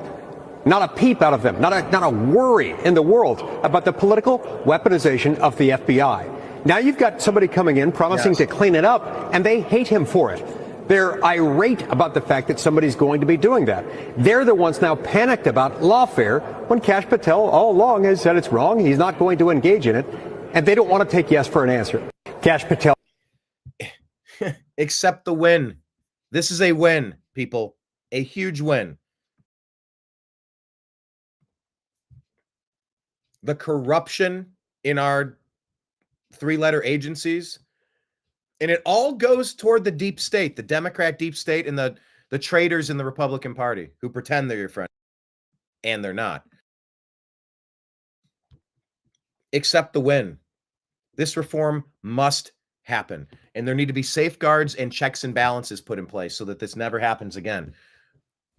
Not a peep out of them, not a worry in the world about the political weaponization of the FBI. Now you've got somebody coming in promising to clean it up, and they hate him for it. They're irate about the fact that somebody's going to be doing that. They're the ones now panicked about lawfare when Kash Patel all along has said it's wrong, he's not going to engage in it, and they don't want to take yes for an answer. Kash Patel. Accept the win. This is a win, people. A huge win. The corruption in our three-letter agencies, and it all goes toward the deep state, the Democrat deep state, and the traitors in the Republican Party who pretend they're your friend, and they're not. Accept the win. This reform must happen, and there need to be safeguards and checks and balances put in place so that this never happens again.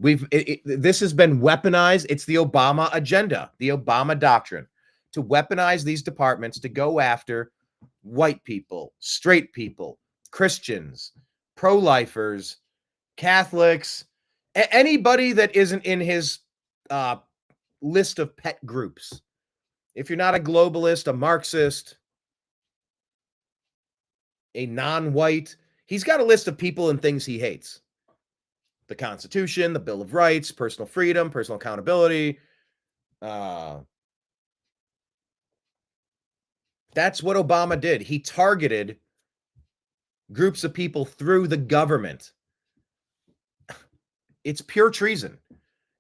This has been weaponized. It's the Obama agenda, the Obama doctrine, to weaponize these departments to go after white people, straight people, Christians, pro-lifers, Catholics, anybody that isn't in his list of pet groups. If you're not a globalist, a Marxist, a non-white, he's got a list of people and things he hates. The Constitution, the Bill of Rights, personal freedom, personal accountability. That's what Obama did. He targeted groups of people through the government. It's pure treason.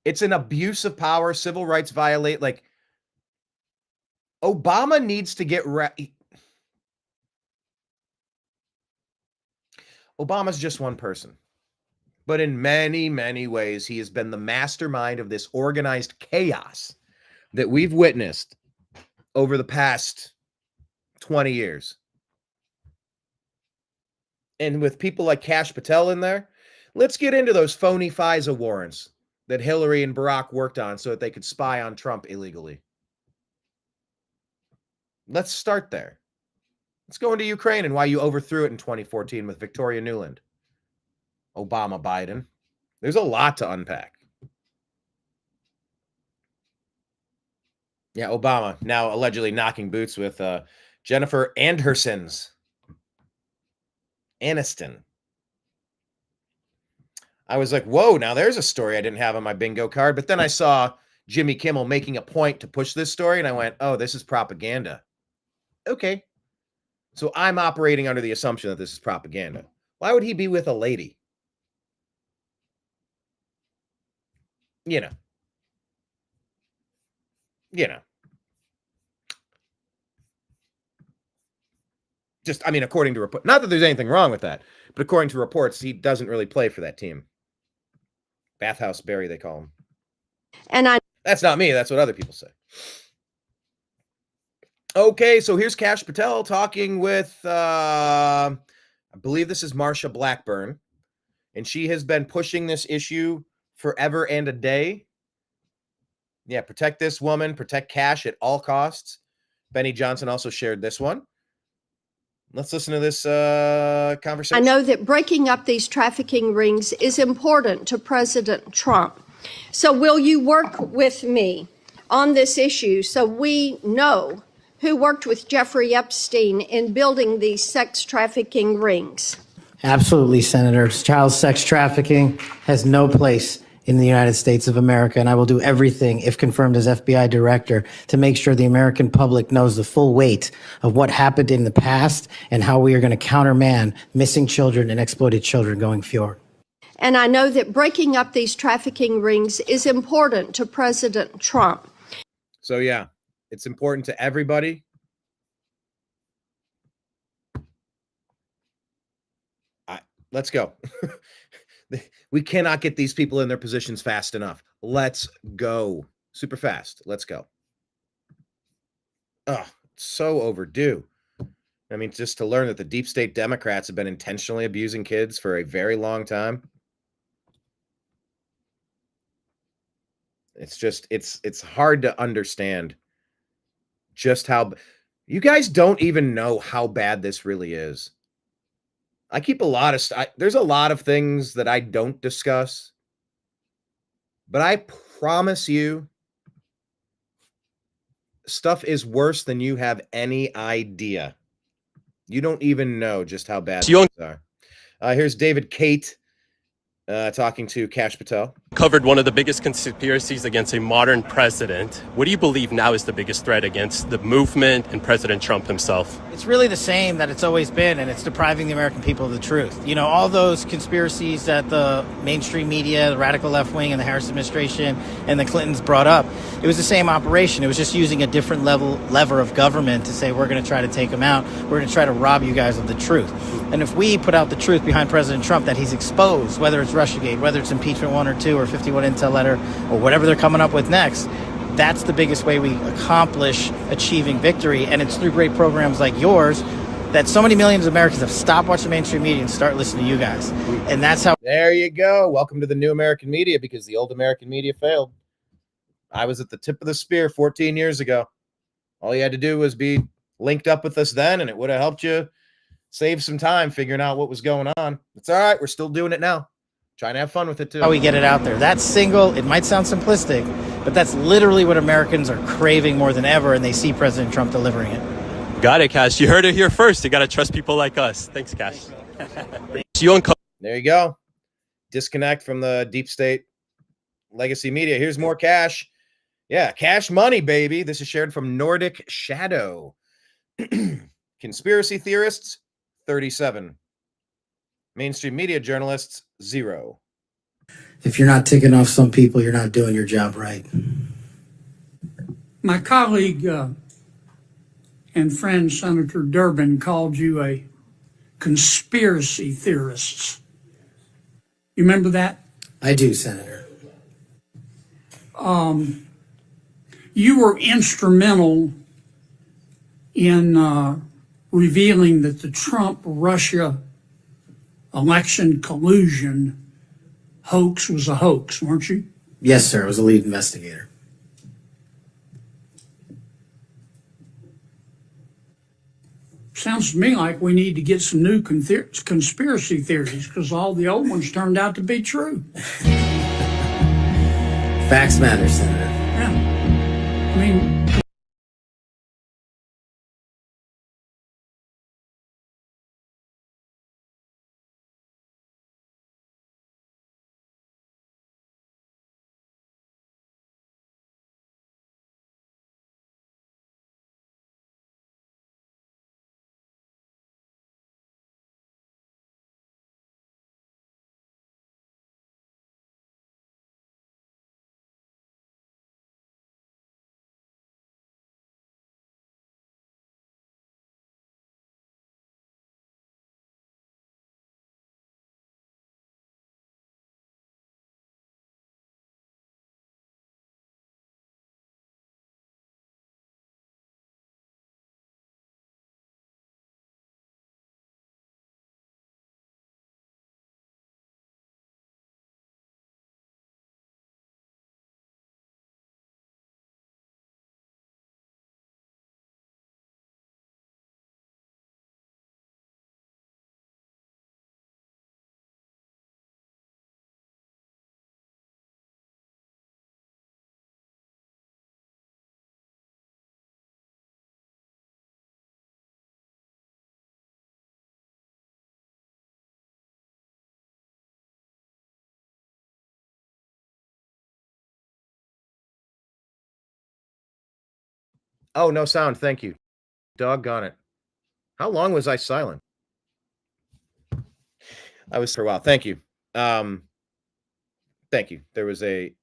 It's an abuse of power, civil rights violate. Like, Obama needs to get Obama's just one person. But in many, many ways, he has been the mastermind of this organized chaos that we've witnessed over the past 20 years. And with people like Kash Patel in there, let's get into those phony FISA warrants that Hillary and Barack worked on so that they could spy on Trump illegally. Let's start there. Let's go into Ukraine and why you overthrew it in 2014 with Victoria Nuland. Obama, Biden. There's a lot to unpack. Yeah, Obama now allegedly knocking boots with Jennifer Aniston. I was like, whoa, now there's a story I didn't have on my bingo card. But then I saw Jimmy Kimmel making a point to push this story, and I went, oh, this is propaganda. Okay. So I'm operating under the assumption that this is propaganda. Why would he be with a lady? You know. Just, I mean, according to report, not that there's anything wrong with that, but according to reports, he doesn't really play for that team. Bathhouse Barry, they call him. And That's not me. That's what other people say. Okay, so here's Kash Patel talking with, I believe this is Marsha Blackburn, and she has been pushing this issue forever and a day. Yeah, protect this woman, protect Kash at all costs. Benny Johnson also shared this one. Let's listen to this conversation. I know that breaking up these trafficking rings is important to President Trump. So will you work with me on this issue so we know who worked with Jeffrey Epstein in building these sex trafficking rings? Absolutely, Senator. Child sex trafficking has no place in the United States of America, and I will do everything, if confirmed as FBI director, to make sure the American public knows the full weight of what happened in the past and how we are going to countermand missing children and exploited children going forward. And I know that breaking up these trafficking rings is important to President Trump. So yeah, it's important to everybody. Let's go. We cannot get these people in their positions fast enough. Let's go. Super fast. Let's go. Oh, so overdue. I mean, just to learn that the deep state Democrats have been intentionally abusing kids for a very long time. It's just, it's hard to understand just how, you guys don't even know how bad this really is. I keep a lot of, there's a lot of things that I don't discuss, but I promise you, stuff is worse than you have any idea. You don't even know just how bad things are. Here's David Kate talking to Kash Patel. Covered one of the biggest conspiracies against a modern president. What do you believe now is the biggest threat against the movement and President Trump himself? It's really the same that it's always been, and it's depriving the American people of the truth. You know, all those conspiracies that the mainstream media, the radical left wing, and the Harris administration and the Clintons brought up, it was the same operation. It was just using a different lever of government to say, we're going to try to take them out. We're going to try to rob you guys of the truth. And if we put out the truth behind President Trump that he's exposed, whether it's Russiagate, whether it's impeachment 1 or 2 or 51 intel letter or whatever they're coming up with next, that's the biggest way we accomplish achieving victory. And it's through great programs like yours that so many millions of Americans have stopped watching mainstream media and start listening to you guys. And that's how. There you go. Welcome to the new American media, because the old American media failed. I was at the tip of the spear 14 years ago. All you had to do was be linked up with us then, and it would have helped you save some time figuring out what was going on. It's all right. We're still doing it now. Trying to have fun with it too. How we get it out there. That's single. It might sound simplistic, but that's literally what Americans are craving more than ever, and they see President Trump delivering it. Got it, Kash. You heard it here first. You got to trust people like us. Thanks, Kash. There you go. Disconnect from the deep state legacy media. Here's more Kash. Yeah, Cash money, baby. This is shared from Nordic Shadow. Conspiracy theorists, 37. Mainstream media journalists, 0. If you're not ticking off some people, you're not doing your job right. My colleague and friend Senator Durbin called you a conspiracy theorist. You remember that? I do, Senator. You were instrumental in revealing that the Trump-Russia election collusion hoax was a hoax, weren't you? Yes, sir. I was a lead investigator. Sounds to me like we need to get some new conspiracy theories because all the old ones turned out to be true. Facts matter, Senator. Yeah. I mean, Oh, no sound. Thank you. Doggone it. How long was I silent? I was for a while. Thank you. Thank you. There was a.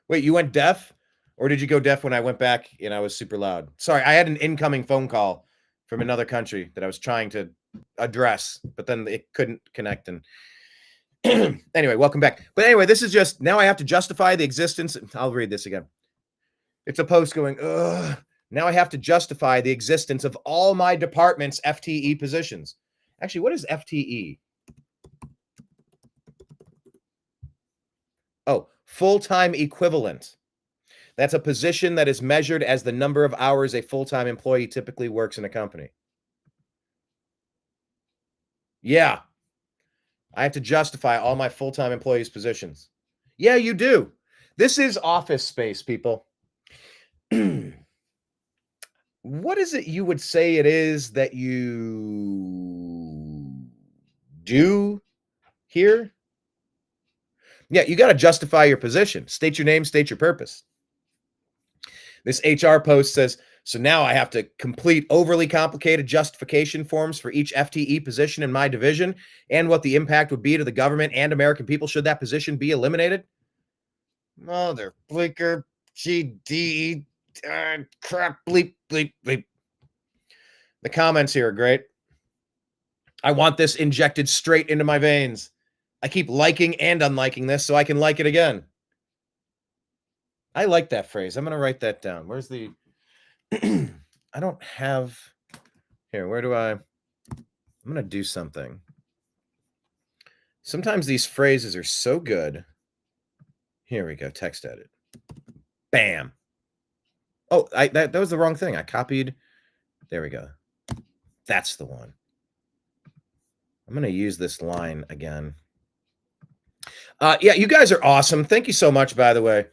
Wait, you went deaf? Or did you go deaf when I went back and I was super loud? Sorry, I had an incoming phone call from another country that I was trying to address, but then it couldn't connect. And anyway, welcome back. But anyway, this is just now I have to justify the existence. I'll read this again. It's a post going, ugh. Now I have to justify the existence of all my department's FTE positions. Actually, what is FTE? Oh, full-time equivalent. That's a position that is measured as the number of hours a full-time employee typically works in a company. Yeah. I have to justify all my full-time employees' positions. Yeah, you do. This is office space, people. What is it you would say it is that you do here? Yeah, you got to justify your position. State your name, state your purpose. This HR post says, so now I have to complete overly complicated justification forms for each FTE position in my division and what the impact would be to the government and American people should that position be eliminated. Mother bleeker, GD, crap, bleep, bleep, bleep. The comments here are great. I want this injected straight into my veins. I keep liking and unliking this so I can like it again. I like that phrase. I'm going to write that down. Where's the... I don't have... Here, where do I... I'm going to do something. Sometimes these phrases are so good. Here we go. Text edit. Bam. Oh, that was the wrong thing. I copied. There we go. That's the one. I'm going to use this line again. Yeah, you guys are awesome. Thank you so much, by the way.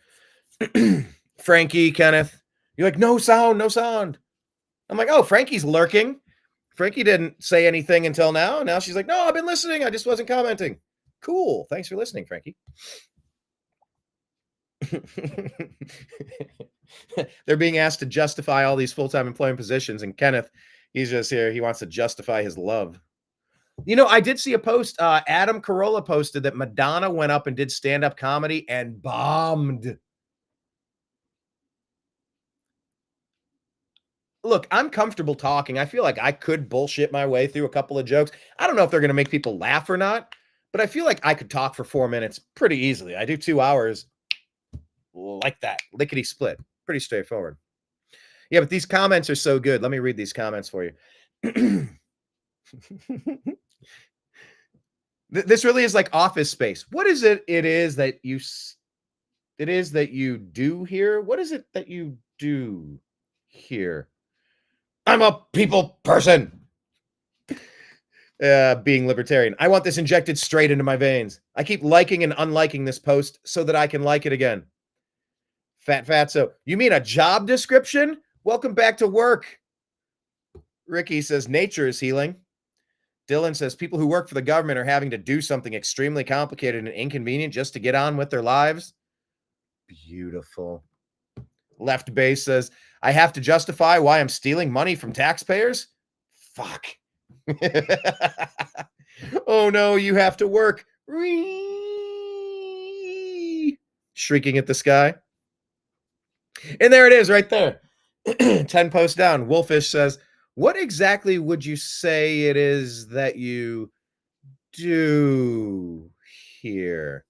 Frankie, Kenneth, you're like, no sound, no sound. I'm like, oh, Frankie's lurking. Frankie didn't say anything until now. Now she's like, no, I've been listening. I just wasn't commenting. Cool. Thanks for listening, Frankie. They're being asked to justify all these full-time employment positions. And Kenneth, he's just here. He wants to justify his love. You know, I did see a post. Adam Carolla posted that Madonna went up and did stand-up comedy and bombed. Look, I'm comfortable talking. I feel like I could bullshit my way through a couple of jokes. I don't know if they're going to make people laugh or not, but I feel like I could talk for 4 minutes pretty easily. I do 2 hours like that. Lickety split. Pretty straightforward. Yeah, but these comments are so good. Let me read these comments for you. This really is like Office Space. What is it? It is that you do here. What is it that you do here? I'm a people person. Being libertarian. I want this injected straight into my veins. I keep liking and unliking this post so that I can like it again. Fatso. You mean a job description? Welcome back to work. Ricky says nature is healing. Dylan says people who work for the government are having to do something extremely complicated and inconvenient just to get on with their lives. Beautiful. Left Base says, I have to justify why I'm stealing money from taxpayers? Fuck. Oh no, you have to work. Shrieking at the sky. And there it is right there. 10 posts down. Wolfish says, what exactly would you say it is that you do here?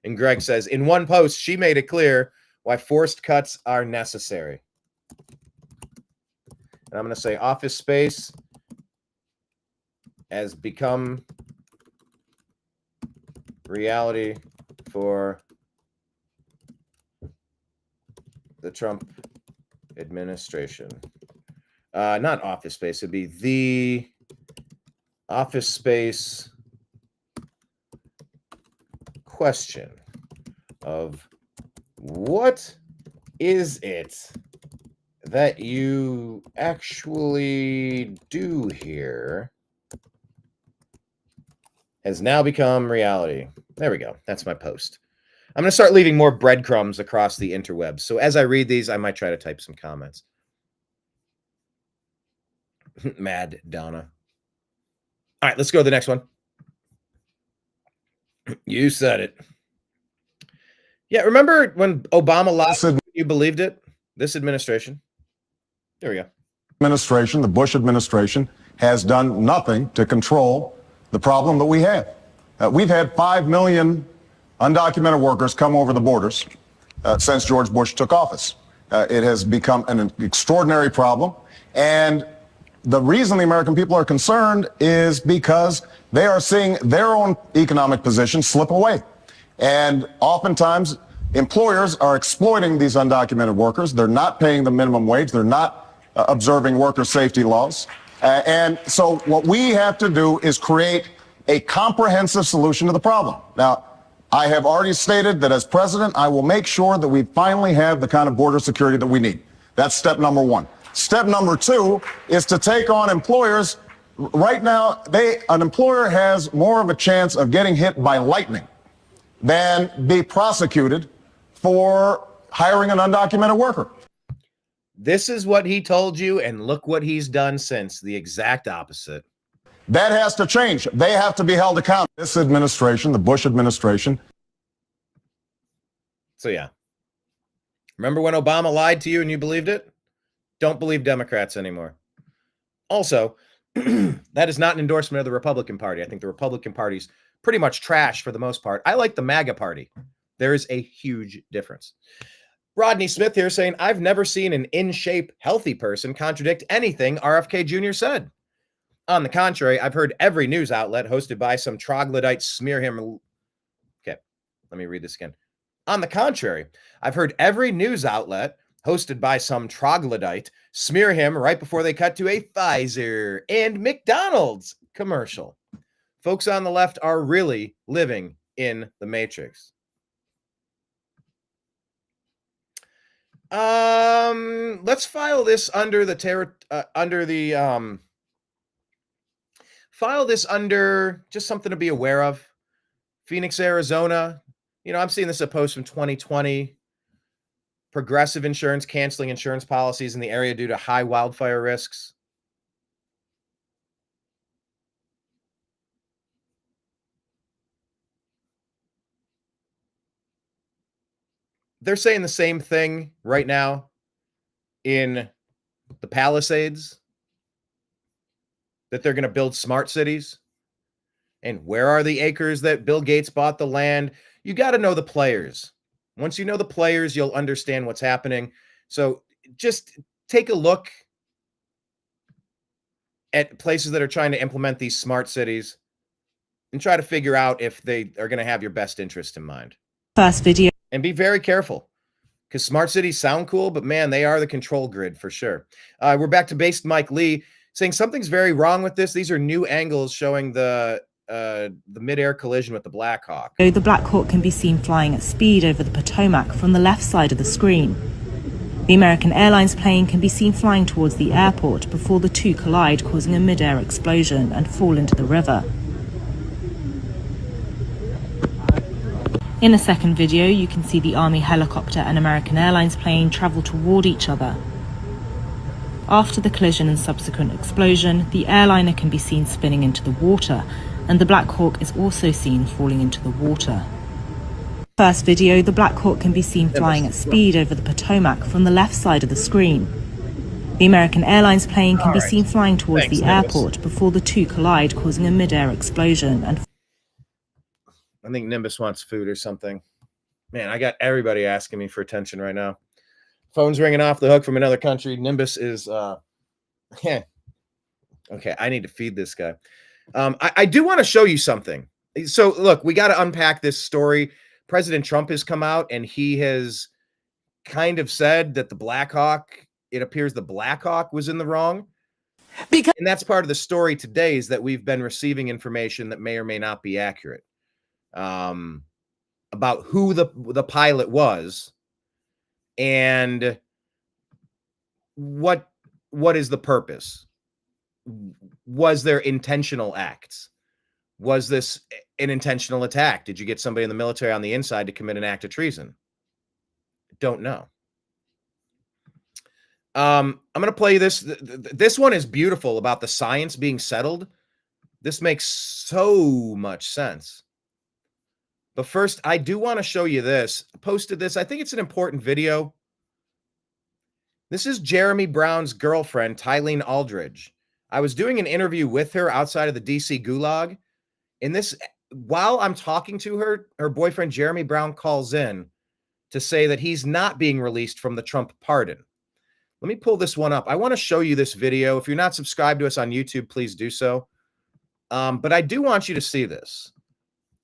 And Greg says, in one post, she made it clear why forced cuts are necessary. And I'm going to say Office Space has become reality for the Trump administration. Not Office Space. It'd be the Office Space question of what is it that you actually do here has now become reality. There we go. That's my post. I'm going to start leaving more breadcrumbs across the interwebs. So as I read these, I might try to type some comments. Mad Donna. All right, let's go to the next one. You said it. Yeah, remember when Obama lied, you believed it? This administration. There we go. Administration, the Bush administration, has done nothing to control the problem that we have. We've had 5 million undocumented workers come over the borders since George Bush took office. It has become an extraordinary problem. And the reason the American people are concerned is because they are seeing their own economic position slip away. And oftentimes, employers are exploiting these undocumented workers. They're not paying the minimum wage. They're not observing worker safety laws. And so what we have to do is create a comprehensive solution to the problem. Now, I have already stated that as president, I will make sure that we finally have the kind of border security that we need. That's step number one. Step number two is to take on employers. Right now, an employer has more of a chance of getting hit by lightning than be prosecuted for hiring an undocumented worker. This is what he told you, and look what he's done since. The exact opposite. That has to change. They have to be held accountable. This administration, the Bush administration. So yeah. Remember when Obama lied to you and you believed it? Don't believe Democrats anymore. Also, that is not an endorsement of the Republican Party. I think the Republican Party's pretty much trash for the most part. I like the MAGA Party. There is a huge difference. Rodney Smith here saying, I've never seen an in-shape, healthy person contradict anything RFK Jr. said. On the contrary, I've heard every news outlet hosted by some troglodyte smear him. Okay, let me read this again. On the contrary, I've heard every news outlet hosted by some troglodyte smear him right before they cut to a Pfizer and McDonald's commercial. Folks on the left are really living in the Matrix. Let's file this under the file this under just something to be aware of. Phoenix, Arizona. You know, I'm seeing this a post from 2020. Progressive Insurance canceling insurance policies in the area due to high wildfire risks. They're saying the same thing right now in the Palisades, that they're going to build smart cities. And where are the acres that Bill Gates bought the land? You got to know the players. Once you know the players, you'll understand what's happening. So just take a look at places that are trying to implement these smart cities and try to figure out if they are going to have your best interest in mind. First video. And be very careful, because smart cities sound cool, but man, they are the control grid for sure. We're back to Based Mike Lee saying something's very wrong with this. These are new angles showing the mid-air collision with the Blackhawk. The Blackhawk can be seen flying at speed over the Potomac from the left side of the screen. The American Airlines plane can be seen flying towards the airport before the two collide, causing a mid-air explosion and fall into the river. In a second video, you can see the Army helicopter and American Airlines plane travel toward each other. After the collision and subsequent explosion, the airliner can be seen spinning into the water, and the Blackhawk is also seen falling into the water. First video, the Blackhawk can be seen flying at speed over the Potomac from the left side of the screen. The American Airlines plane can be seen flying towards the airport before the two collide, causing a mid-air explosion and... I think Nimbus wants food or something. Man, I got everybody asking me for attention right now. Phone's ringing off the hook from another country. Nimbus is, okay, I need to feed this guy. I do want to show you something. So, look, we got to unpack this story. President Trump has come out, and he has kind of said that the Blackhawk, it appears the Blackhawk was in the wrong. And that's part of the story today, is that we've been receiving information that may or may not be accurate. About who the pilot was and what is the purpose. Was there intentional acts? Was this an intentional attack? Did you get somebody in the military on the inside to commit an act of treason? Don't know. I'm going to play you this. This one is beautiful about the science being settled. This makes so much sense. But first, I do want to show you this. I posted this. I think it's an important video. This is Jeremy Brown's girlfriend, Tylene Aldridge. I was doing an interview with her outside of the DC Gulag. And this, while I'm talking to her, her boyfriend, Jeremy Brown, calls in to say that he's not being released from the Trump pardon. Let me pull this one up. I want to show you this video. If you're not subscribed to us on YouTube, please do so. But I do want you to see this.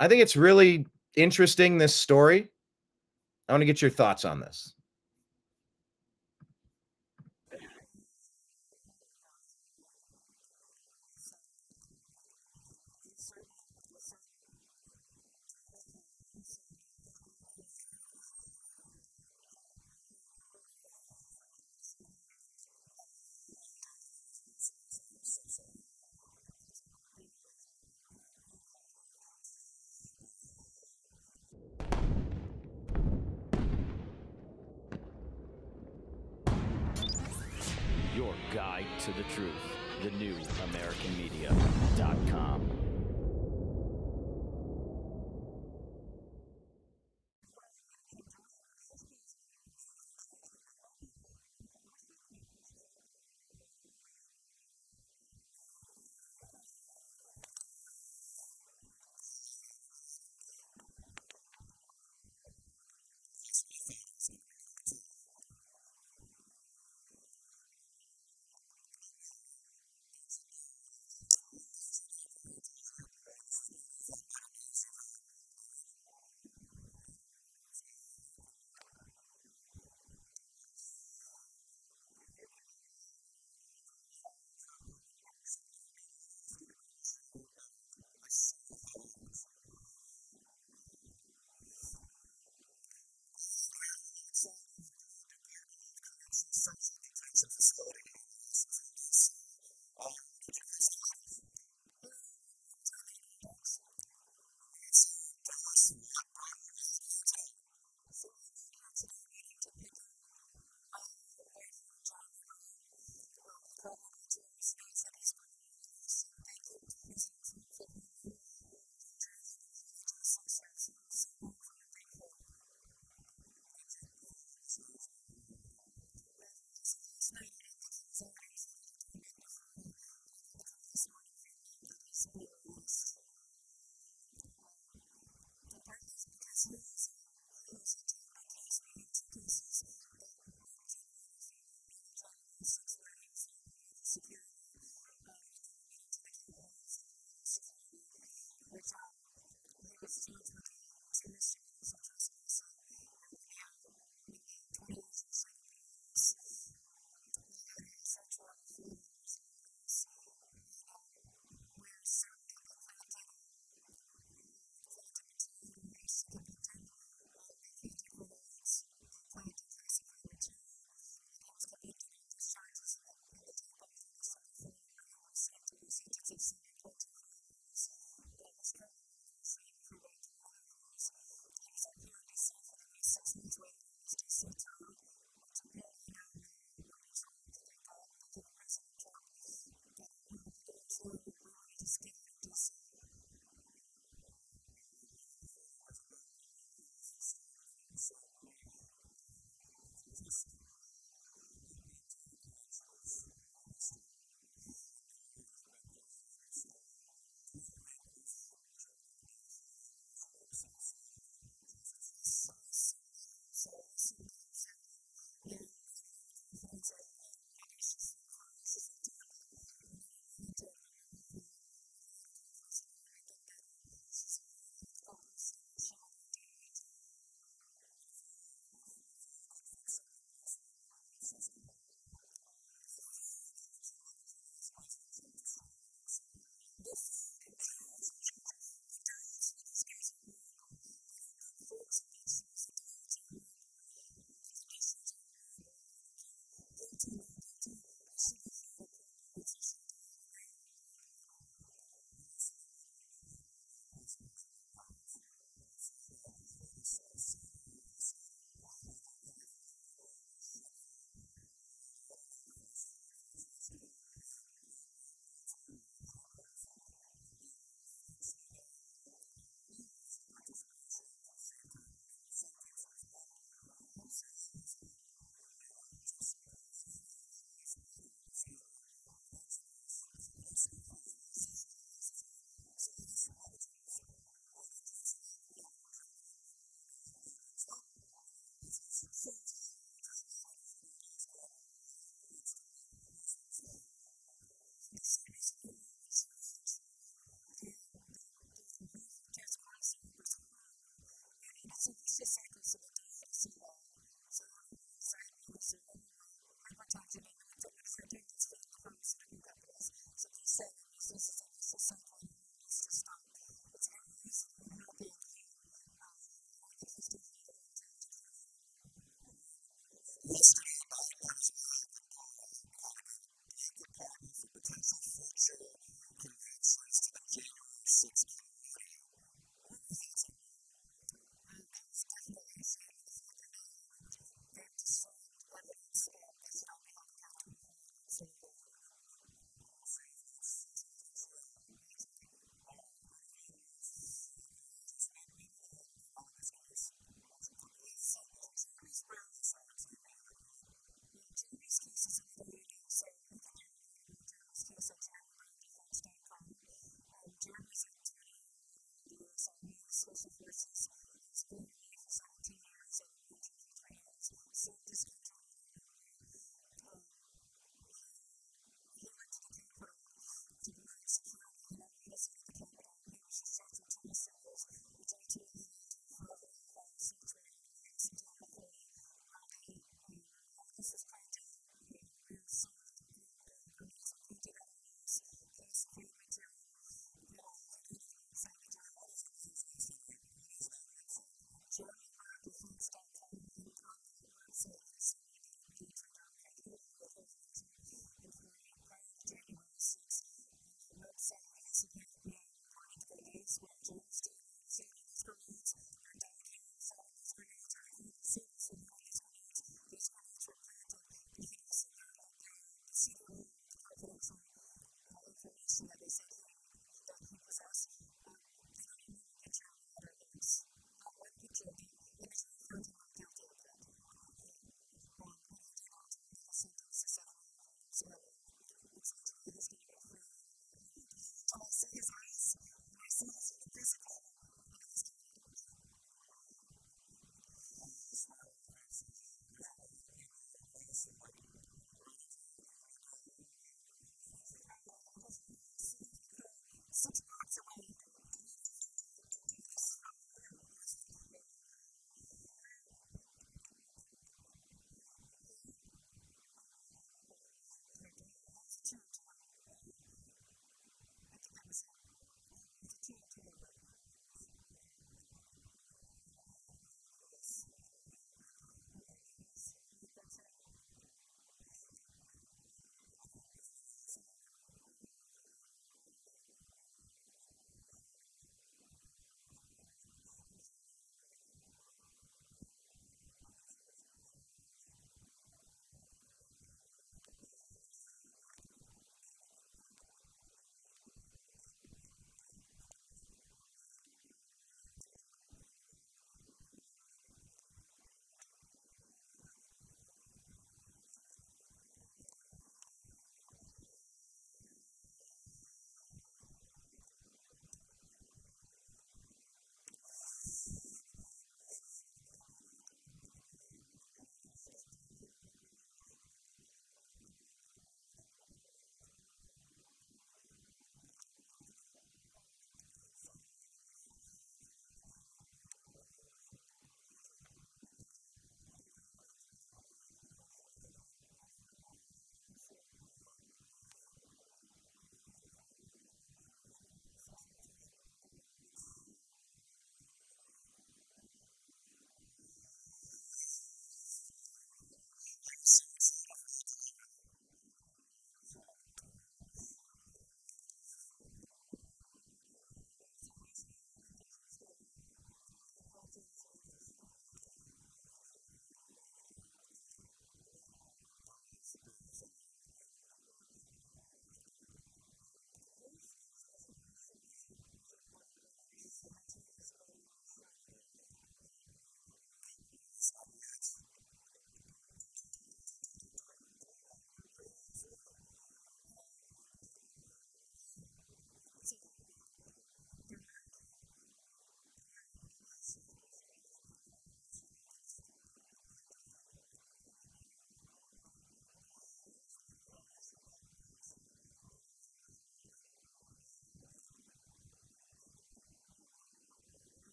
I think it's really interesting, this story. I want to get your thoughts on this. Your guide to the truth. The new AmericanMedia.com.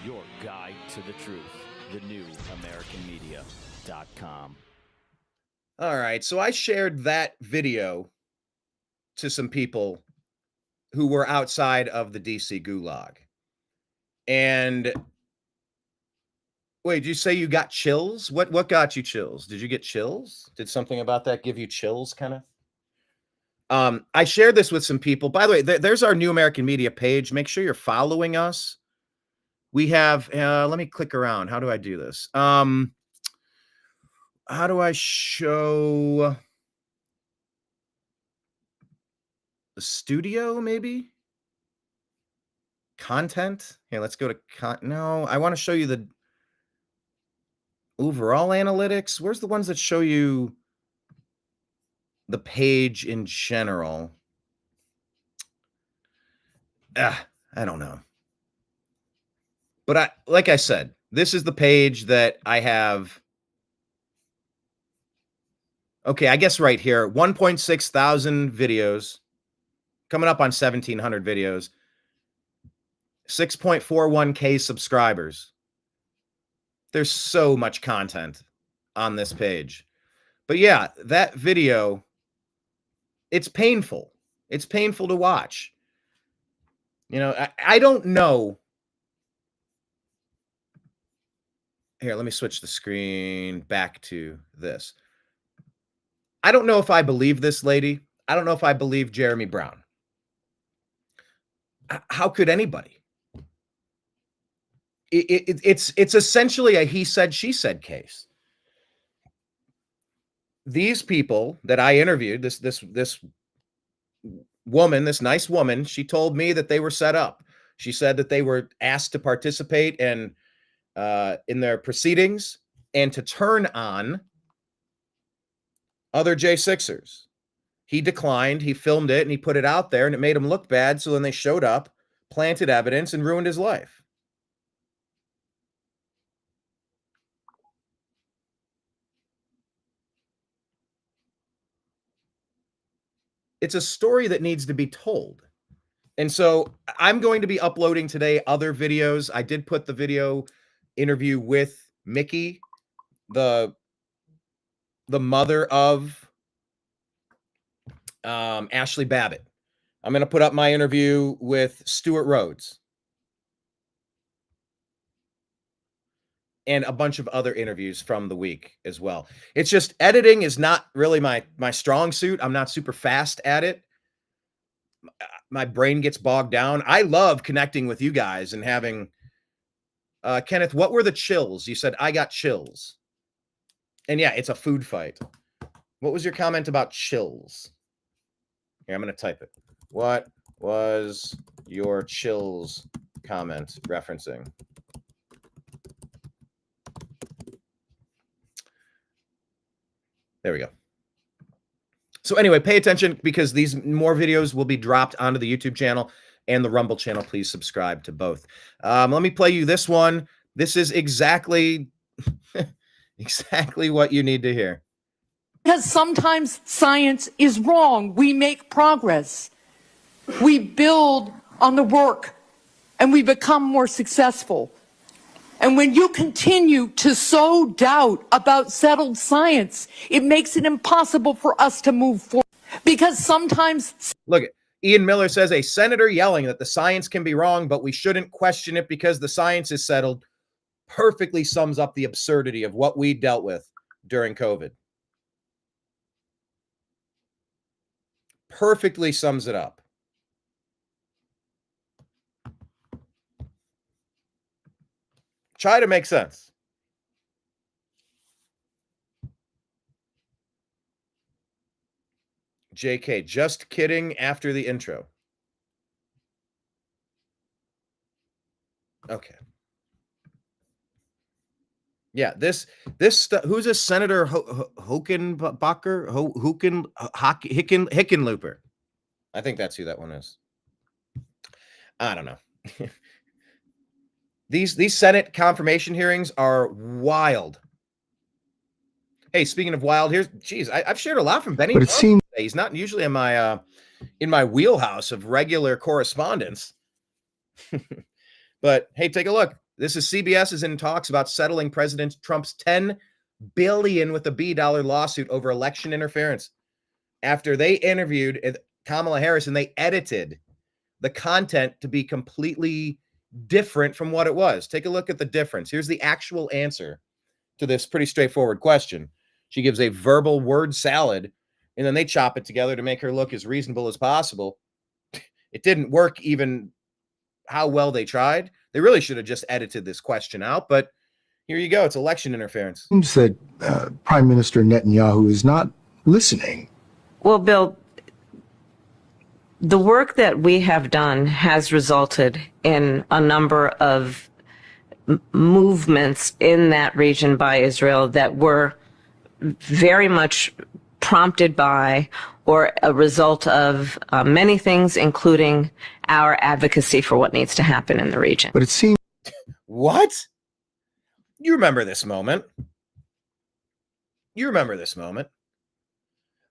Your guide to the truth. The new AmericanMedia.com. All right, so I shared that video to some people who were outside of the DC gulag. And wait, did you say you got chills? What got you chills? Did you get chills? Did something about that give you chills, kind of? I shared this with some people. By the way, there's our New American Media page. Make sure you're following us. We have, let me click around. How do I do this? How do I show the studio, maybe? Content? Here, let's go to no, I want to show you the overall analytics. Where's the ones that show you the page in general? I don't know. But like I said, this is the page that I have. Okay, I guess right here, 1.6 thousand videos, coming up on 1,700 videos, 6.41K subscribers. There's so much content on this page. But yeah, that video, it's painful. It's painful to watch. You know, I don't know. Here, let me switch the screen back to this. I don't know if I believe this lady. I don't know if I believe Jeremy Brown. How could anybody? It's essentially a he said, she said case. These people that I interviewed, this woman, this nice woman, she told me that they were set up. She said that they were asked to participate in their proceedings and to turn on other J6ers. He declined. He filmed it and he put it out there and it made him look bad. So then they showed up, planted evidence, and ruined his life. It's a story that needs to be told. And so I'm going to be uploading today other videos. I did put the video interview with Mickey, the mother of Ashley Babbitt. I'm going to put up my interview with Stuart Rhodes and a bunch of other interviews from the week as well. It's just editing is not really my strong suit. I'm not super fast at it. My brain gets bogged down. I love connecting with you guys and having Kenneth, what were the chills? You said, I got chills. And yeah, it's a food fight. What was your comment about chills? Here, I'm going to type it. What was your chills comment referencing? There we go. So anyway, pay attention because these more videos will be dropped onto the YouTube channel and the Rumble channel. Please subscribe to both. Let me play you this one. This is exactly what you need to hear. Because sometimes science is wrong. We make progress. We build on the work and we become more successful. And when you continue to sow doubt about settled science, it makes it impossible for us to move forward. Because sometimes... Look, Ian Miller says a senator yelling that the science can be wrong, but we shouldn't question it because the science is settled, perfectly sums up the absurdity of what we dealt with during COVID. Perfectly sums it up. Try to make sense. JK, just kidding after the intro. Okay. Yeah, this who's a Senator Hockenbacher? Hickenlooper. I think that's who that one is. I don't know. These Senate confirmation hearings are wild. Hey, speaking of wild, I've shared a lot from Benny. But it seems he's not usually in my wheelhouse of regular correspondence. But hey, take a look. This is CBS is in talks about settling President Trump's $10 billion with a B dollar lawsuit over election interference. After they interviewed Kamala Harris and they edited the content to be completely different from what it was. Take a look at the difference. Here's the actual answer to this pretty straightforward question. She gives a verbal word salad, and then they chop it together to make her look as reasonable as possible. It didn't work even how well they tried. They really should have just edited this question out, but here you go. It's election interference. It seems that Prime Minister Netanyahu is not listening. Well, Bill, the work that we have done has resulted in a number of movements in that region by Israel that were very much prompted by or a result of many things, including our advocacy for what needs to happen in the region. But it seems... What? You remember this moment. You remember this moment.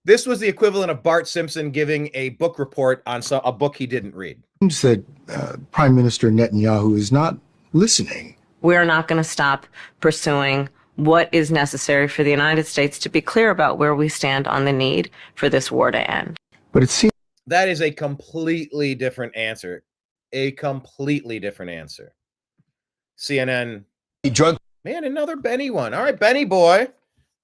This was the equivalent of Bart Simpson giving a book report on a book he didn't read. It seems that Prime Minister Netanyahu is not listening. We're not going to stop pursuing what is necessary for the United States to be clear about where we stand on the need for this war to end. But it seems... That is a completely different answer. A completely different answer. CNN. Man, another Benny one. All right, Benny boy.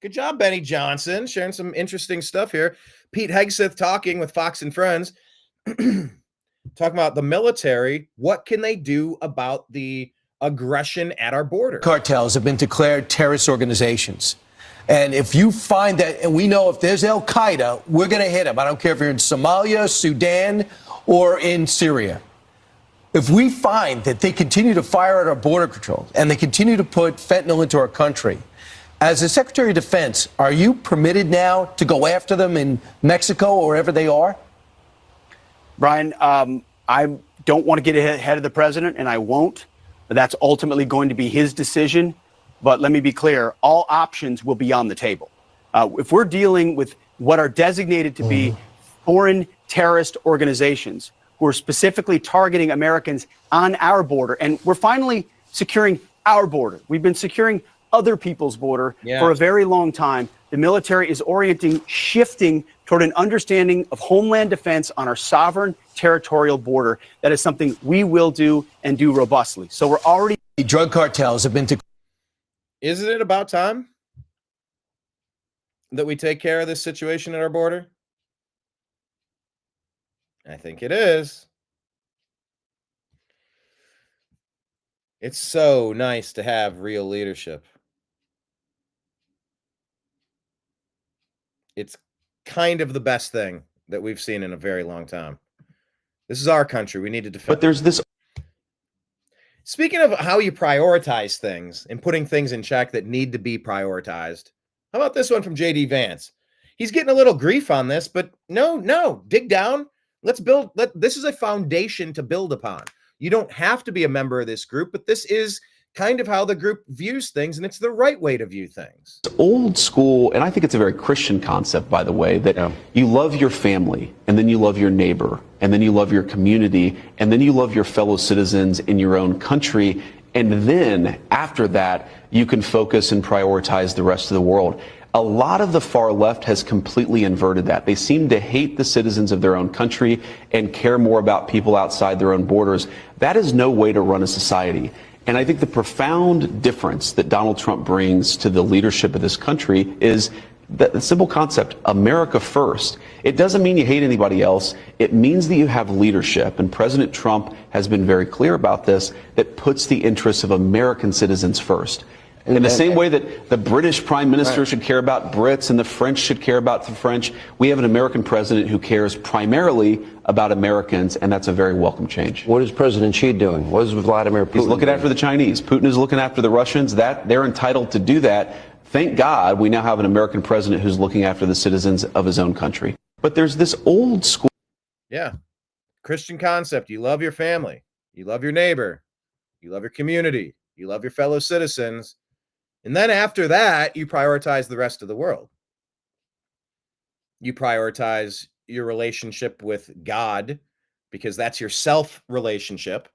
Good job, Benny Johnson. Sharing some interesting stuff here. Pete Hegseth talking with Fox and Friends. Talking about the military. What can they do about the aggression at our border? Cartels have been declared terrorist organizations. And if you find that, and we know if there's Al Qaeda, we're going to hit them. I don't care if you're in Somalia, Sudan, or in Syria. If we find that they continue to fire at our border controls and they continue to put fentanyl into our country, as the Secretary of Defense, are you permitted now to go after them in Mexico or wherever they are? Brian, I don't want to get ahead of the president, and I won't. But that's ultimately going to be his decision. But let me be clear, all options will be on the table. If we're dealing with what are designated to be foreign terrorist organizations who are specifically targeting Americans on our border, and we're finally securing our border. We've been securing other people's border for a very long time. The military is shifting toward an understanding of homeland defense on our sovereign territorial border. That is something we will do and do robustly. So we're already... Drug cartels have been... Isn't it about time that we take care of this situation at our border? I think it is. It's so nice to have real leadership. It's kind of the best thing that we've seen in a very long time. This is our country. We need to defend. But there's this... Speaking of how you prioritize things and putting things in check that need to be prioritized, how about this one from J.D. Vance? He's getting a little grief on this, but no, dig down. Let's build. This is a foundation to build upon. You don't have to be a member of this group, but this is kind of how the group views things, and it's the right way to view things. Old school, and I think it's a very Christian concept, by the way, that you love your family, and then you love your neighbor, and then you love your community, and then you love your fellow citizens in your own country, and then after that, you can focus and prioritize the rest of the world. A lot of the far left has completely inverted that. They seem to hate the citizens of their own country and care more about people outside their own borders. That is no way to run a society. And I think the profound difference that Donald Trump brings to the leadership of this country is the simple concept, America first. It doesn't mean you hate anybody else. It means that you have leadership. And President Trump has been very clear about this, that puts the interests of American citizens first. In the same way that the British Prime Minister should care about Brits and the French should care about the French, we have an American president who cares primarily about Americans, and that's a very welcome change. What is President Xi doing? What is Vladimir Putin He's looking doing? after the Chinese. Putin is looking after the Russians. They're entitled to do that. Thank God we now have an American president who's looking after the citizens of his own country. But there's this old school. Yeah. Christian concept. You love your family. You love your neighbor. You love your community. You love your fellow citizens. And then after that, you prioritize the rest of the world. You prioritize your relationship with God, because that's your self relationship.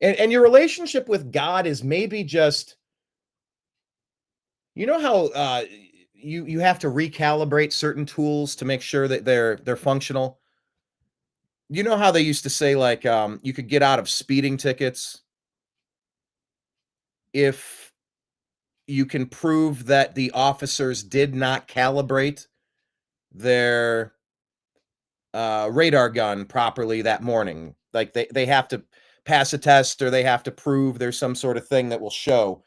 And your relationship with God is maybe just, you know how you have to recalibrate certain tools to make sure that they're functional. You know how they used to say, like, you could get out of speeding tickets if you can prove that the officers did not calibrate their radar gun properly that morning. Like they have to pass a test, or they have to prove there's some sort of thing that will show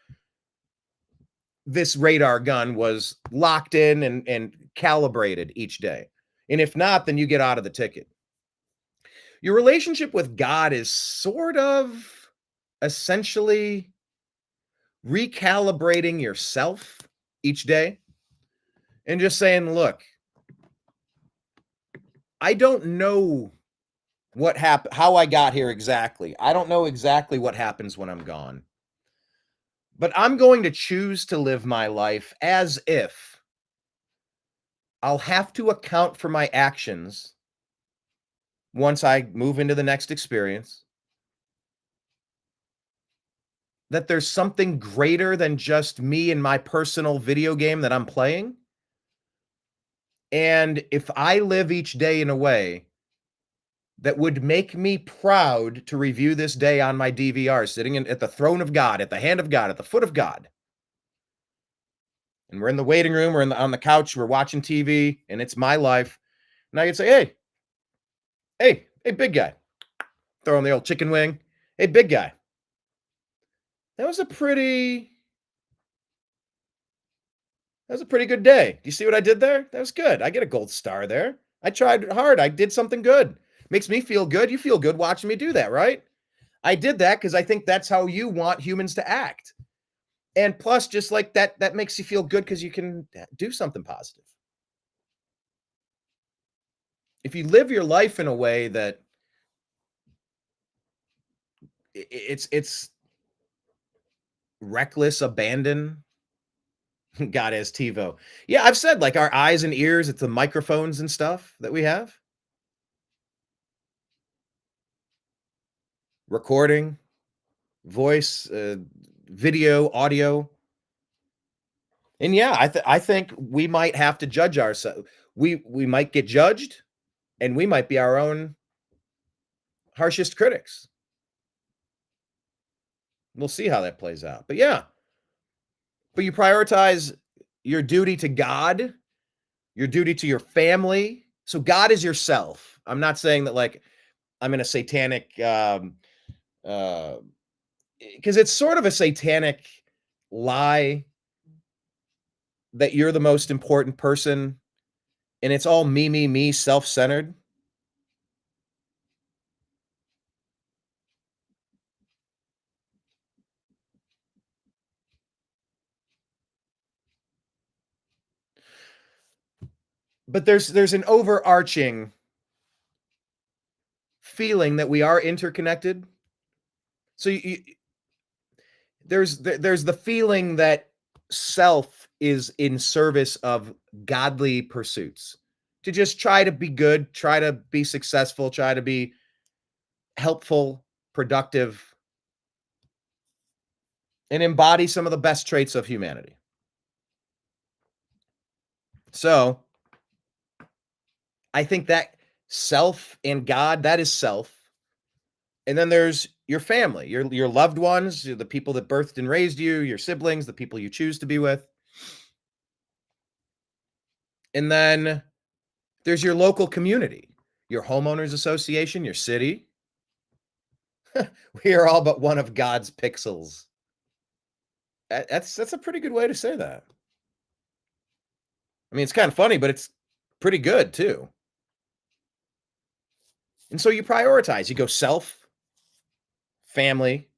this radar gun was locked in and calibrated each day. And if not, then you get out of the ticket. Your relationship with God is sort of essentially recalibrating yourself each day and just saying, look, I don't know what happened, how I got here exactly. I don't know exactly what happens when I'm gone. But I'm going to choose to live my life as if I'll have to account for my actions once I move into the next experience. That there's something greater than just me and my personal video game that I'm playing. And if I live each day in a way that would make me proud to review this day on my DVR, sitting at the throne of God, at the hand of God, at the foot of God, and we're in the waiting room, we're on the couch, we're watching TV, and it's my life, and I could say, hey, big guy, throw in the old chicken wing, hey, big guy, that was a pretty good day. Do you see what I did there? That was good. I get a gold star there. I tried hard. I did something good. Makes me feel good. You feel good watching me do that, right? I did that because I think that's how you want humans to act. And plus, just like that makes you feel good because you can do something positive. If you live your life in a way that it's reckless abandon, God has TiVo. Yeah, I've said, like, our eyes and ears, it's the microphones and stuff that we have. Recording, voice, video, audio. And yeah, I think we might have to judge ourselves. We might get judged, and we might be our own harshest critics. We'll see how that plays out. But yeah. But you prioritize your duty to God, your duty to your family. So God is yourself. I'm not saying that, like, I'm in a satanic, because it's sort of a satanic lie that you're the most important person, and it's all me, self-centered. But there's an overarching feeling that we are interconnected. So there's the feeling that self is in service of godly pursuits, to just try to be good, try to be successful, try to be helpful, productive, and embody some of the best traits of humanity. So I think that self and God, that is self. And then there's your family, your loved ones, the people that birthed and raised you, your siblings, the people you choose to be with. And then there's your local community, your homeowners association, your city. We are all but one of God's pixels. That's a pretty good way to say that. I mean, it's kind of funny, but it's pretty good too. And so you prioritize. You go self, family,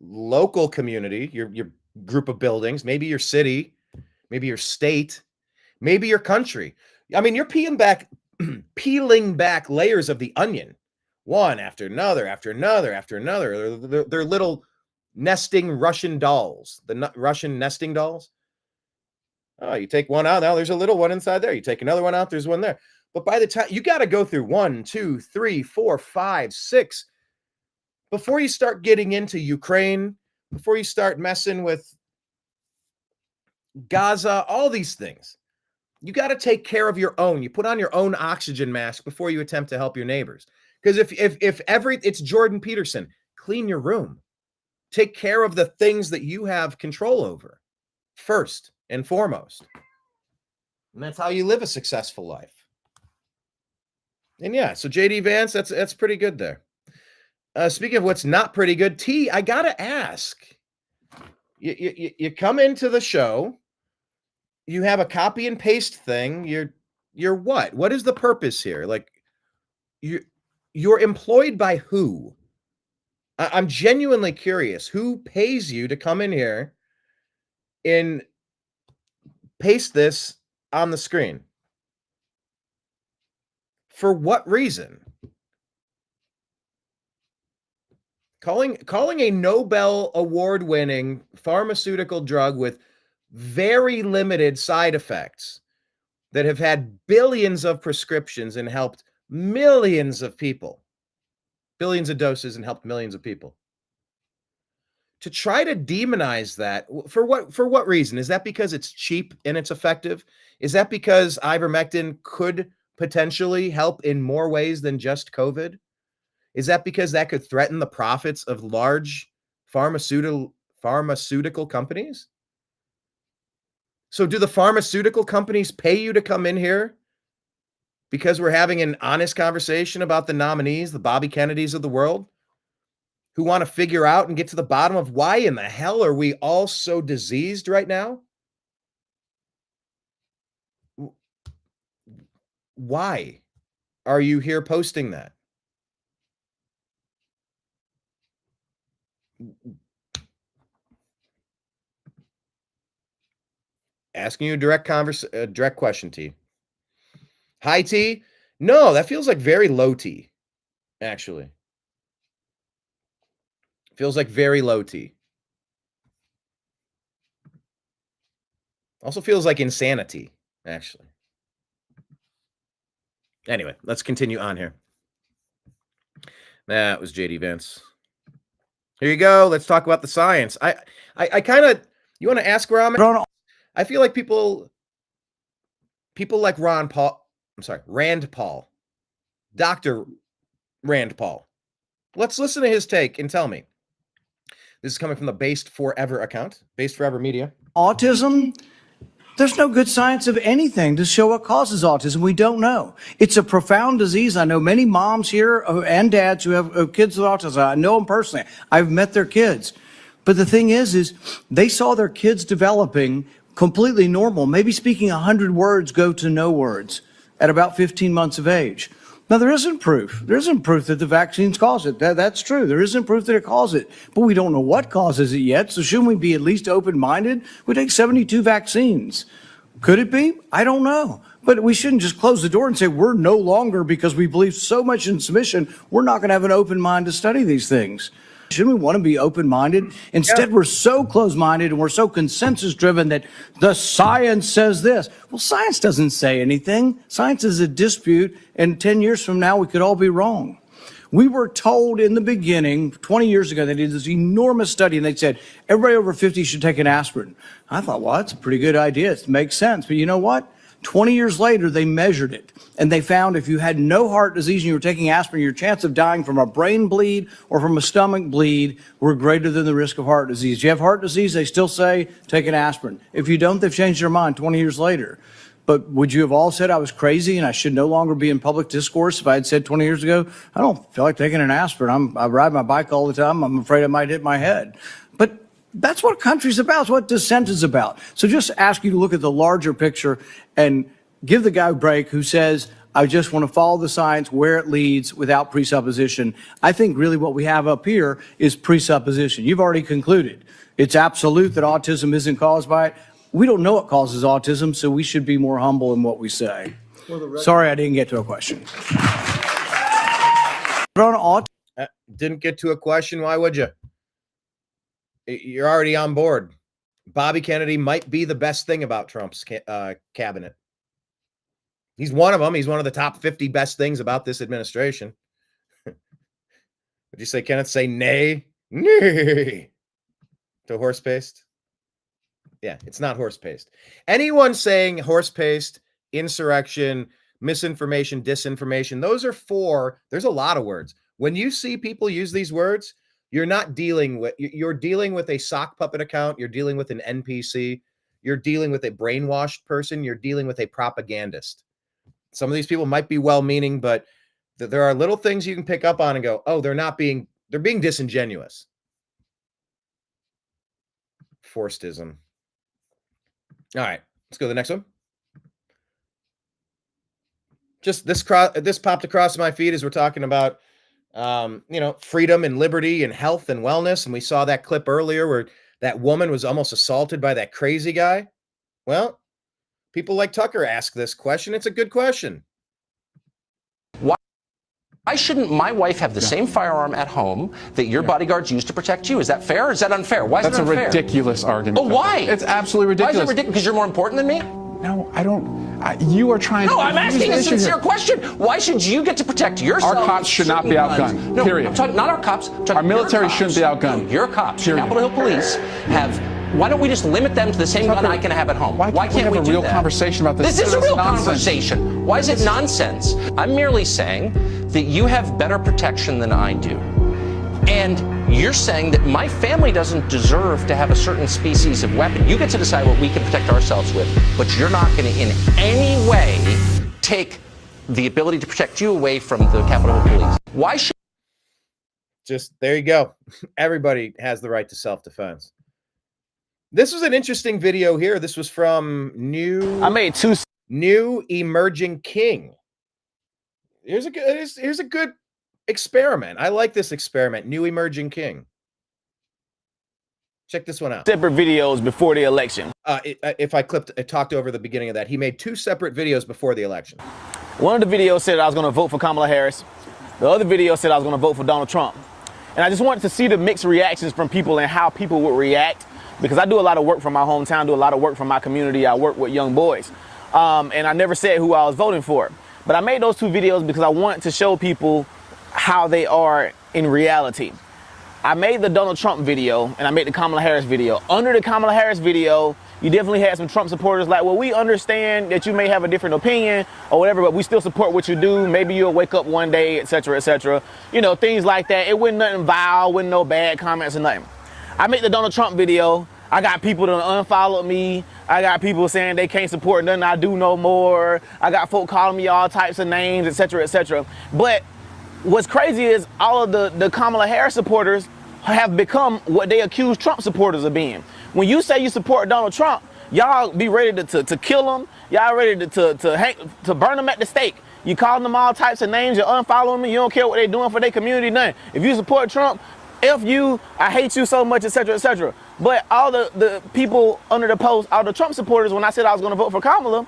local community, your group of buildings, maybe your city, maybe your state, maybe your country. I mean, you're peeling back layers of the onion, one after another, after another, after another. They're little nesting Russian dolls, the Russian nesting dolls. Oh, you take one out, now there's a little one inside there. You take another one out, there's one there. But by the time you got to go through 1, 2, 3, 4, 5, 6 before you start getting into Ukraine, before you start messing with Gaza, all these things. You got to take care of your own. You put on your own oxygen mask before you attempt to help your neighbors. Because if it's Jordan Peterson, clean your room. Take care of the things that you have control over first and foremost. And that's how you live a successful life. And yeah, so JD Vance, that's pretty good there. Speaking of what's not pretty good, T, I gotta ask. You come into the show, you have a copy and paste thing. You're what? What is the purpose here? Like, you're employed by who? I'm genuinely curious. Who pays you to come in here and paste this on the screen? For what reason? Calling a Nobel Award-winning pharmaceutical drug with very limited side effects that have had billions of prescriptions and helped millions of people, billions of doses and helped millions of people. To try to demonize that, for what reason? Is that because it's cheap and it's effective? Is that because ivermectin could potentially help in more ways than just COVID? Is that because that could threaten the profits of large pharmaceutical companies? So do the pharmaceutical companies pay you to come in here because we're having an honest conversation about the nominees, the Bobby Kennedys of the world, who want to figure out and get to the bottom of why in the hell are we all so diseased right now? Why are you here posting that? Asking you a direct question, T. High T? No, that feels like very low T, actually. Feels like very low T. Also feels like insanity, actually. Anyway, let's continue on here. That was JD Vance. Here you go. Let's talk about the science. I kind of, you want to ask where I'm at? I feel like people like Rand Paul, Dr. Rand Paul. Let's listen to his take and tell me. This is coming from the Based Forever account, Based Forever Media. Autism, there's no good science of anything to show what causes autism. We don't know. It's a profound disease. I know many moms here and dads who have kids with autism. I know them personally. I've met their kids. But the thing is they saw their kids developing completely normal, maybe speaking 100 words go to no words at about 15 months of age. Now, there isn't proof. There isn't proof that the vaccines cause it. That's true. There isn't proof that it causes it. But we don't know what causes it yet, so shouldn't we be at least open-minded? We take 72 vaccines. Could it be? I don't know. But we shouldn't just close the door and say we're no longer, because we believe so much in submission, we're not going to have an open mind to study these things. Shouldn't we want to be open-minded? Instead, we're so close-minded and we're so consensus-driven that the science says this. Well, science doesn't say anything. Science is a dispute, and 10 years from now, we could all be wrong. We were told in the beginning, 20 years ago, they did this enormous study, and they said, everybody over 50 should take an aspirin. I thought, well, that's a pretty good idea. It makes sense. But you know what? 20 years later, they measured it, and they found if you had no heart disease and you were taking aspirin, your chance of dying from a brain bleed or from a stomach bleed were greater than the risk of heart disease. If you have heart disease, they still say take an aspirin. If you don't, they've changed their mind 20 years later. But would you have all said I was crazy and I should no longer be in public discourse if I had said 20 years ago, I don't feel like taking an aspirin. I ride my bike all the time. I'm afraid I might hit my head. But that's what country's about. It's what dissent is about. So just ask you to look at the larger picture and give the guy a break who says, I just want to follow the science where it leads without presupposition. I think really what we have up here is presupposition. You've already concluded. It's absolute that autism isn't caused by it. We don't know what causes autism, so we should be more humble in what we say. Sorry, I didn't get to a question. Didn't get to a question. Why would you? You're already on board. Bobby Kennedy might be the best thing about Trump's cabinet. He's one of them. He's one of the top 50 best things about this administration. Would you say, Kenneth, say nay? Nay to horse paste? Yeah, it's not horse paste. Anyone saying horse paste, insurrection, misinformation, disinformation, those are there's a lot of words. When you see people use these words, you're dealing with a sock puppet account. You're dealing with an NPC. You're dealing with a brainwashed person. You're dealing with a propagandist. Some of these people might be well-meaning, but there are little things you can pick up on and go, oh, they're being disingenuous. Forcedism. All right, let's go to the next one. Just this popped across my feed as we're talking about, freedom and liberty and health and wellness. And we saw that clip earlier where that woman was almost assaulted by that crazy guy. Well, people like Tucker ask this question. It's a good question. Why shouldn't my wife have the same firearm at home that your bodyguards use to protect you? Is that fair or is that unfair? Why is it unfair? That's a ridiculous argument. Oh, why? It's absolutely ridiculous. Why is it ridiculous? Because you're more important than me? No, I don't. You are trying to. No, I'm asking a sincere question. Why should you get to protect yourself? Our cops should not be outgunned. No, period. I'm talking not our cops. Our military shouldn't be outgunned. No, your cops, period. Capitol Hill Police, have. Why don't we just limit them to the same gun I can have at home? Why can't we have a real conversation about this? This is a real conversation. Why is it nonsense? I'm merely saying that you have better protection than I do. And you're saying that my family doesn't deserve to have a certain species of weapon. You get to decide what we can protect ourselves with, but you're not going to in any way take the ability to protect you away from the Capitol Hill Police. Why should... Just, there you go. Everybody has the right to self-defense. This was an interesting video here. This was from New Emerging King. Here's a good experiment. I like this experiment. New Emerging King. Check this one out. Separate videos before the election. If I talked over the beginning of that, he made 2 separate videos before the election. One of the videos said I was going to vote for Kamala Harris. The other video said I was going to vote for Donald Trump. And I just wanted to see the mixed reactions from people and how people would react. Because I do a lot of work from my hometown, do a lot of work from my community. I work with young boys. And I never said who I was voting for. But I made those 2 videos because I wanted to show people how they are in reality. I made the Donald Trump video and I made the Kamala Harris video. Under the Kamala Harris video, you definitely had some Trump supporters like, well, we understand that you may have a different opinion or whatever, but we still support what you do. Maybe you'll wake up one day, etc., etc. You know, things like that. It wasn't nothing vile, wasn't no bad comments or nothing. I made the Donald Trump video. I got people that unfollowed me. I got people saying they can't support nothing I do no more. I got folk calling me all types of names, etc., etc. But what's crazy is all of the Kamala Harris supporters have become what they accuse Trump supporters of being. When you say you support Donald Trump, y'all be ready to kill him. Y'all ready to burn them at the stake. You calling them all types of names. You're unfollowing me. You don't care what they're doing for their community, nothing. If you support Trump, F you, I hate you so much, etc., etc. But all the people under the post, all the Trump supporters, when I said I was going to vote for Kamala,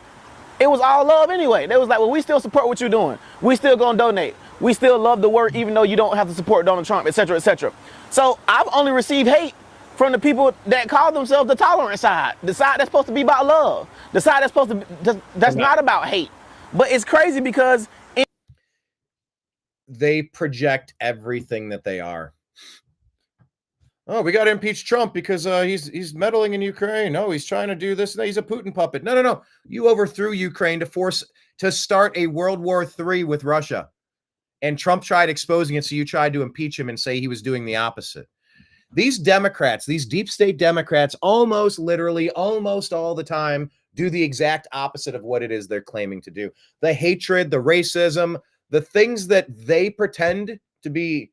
it was all love anyway. They was like, well, we still support what you're doing. We still going to donate. we still love the work even though you don't have to support Donald Trump, et cetera, et cetera. So I've only received hate from the people that call themselves the tolerant side, the side that's supposed to be about love, the side that's supposed to, that's not about hate. But it's crazy because they project everything that they are. Oh, we got to impeach Trump because he's meddling in Ukraine. No, he's trying to do this. He's a Putin puppet. No. You overthrew Ukraine to start a World War III with Russia. And Trump tried exposing it, so you tried to impeach him and say he was doing the opposite. These Democrats, these deep state Democrats, almost literally, almost all the time, do the exact opposite of what it is they're claiming to do. The hatred, the racism, the things that they pretend to be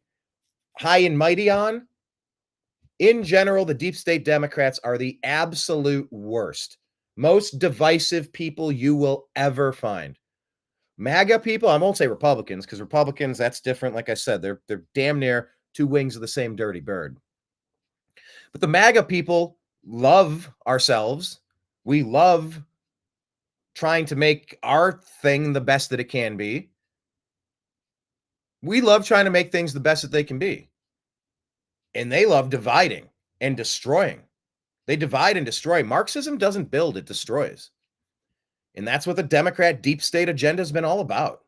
high and mighty on. In general, the deep state Democrats are the absolute worst, most divisive people you will ever find. MAGA people, I won't say Republicans, because Republicans, that's different. Like I said, they're damn near two wings of the same dirty bird. But the MAGA people love ourselves. We love trying to make our thing the best that it can be. We love trying to make things the best that they can be. And they love dividing and destroying. They divide and destroy. Marxism doesn't build, it destroys. And that's what the Democrat deep state agenda has been all about.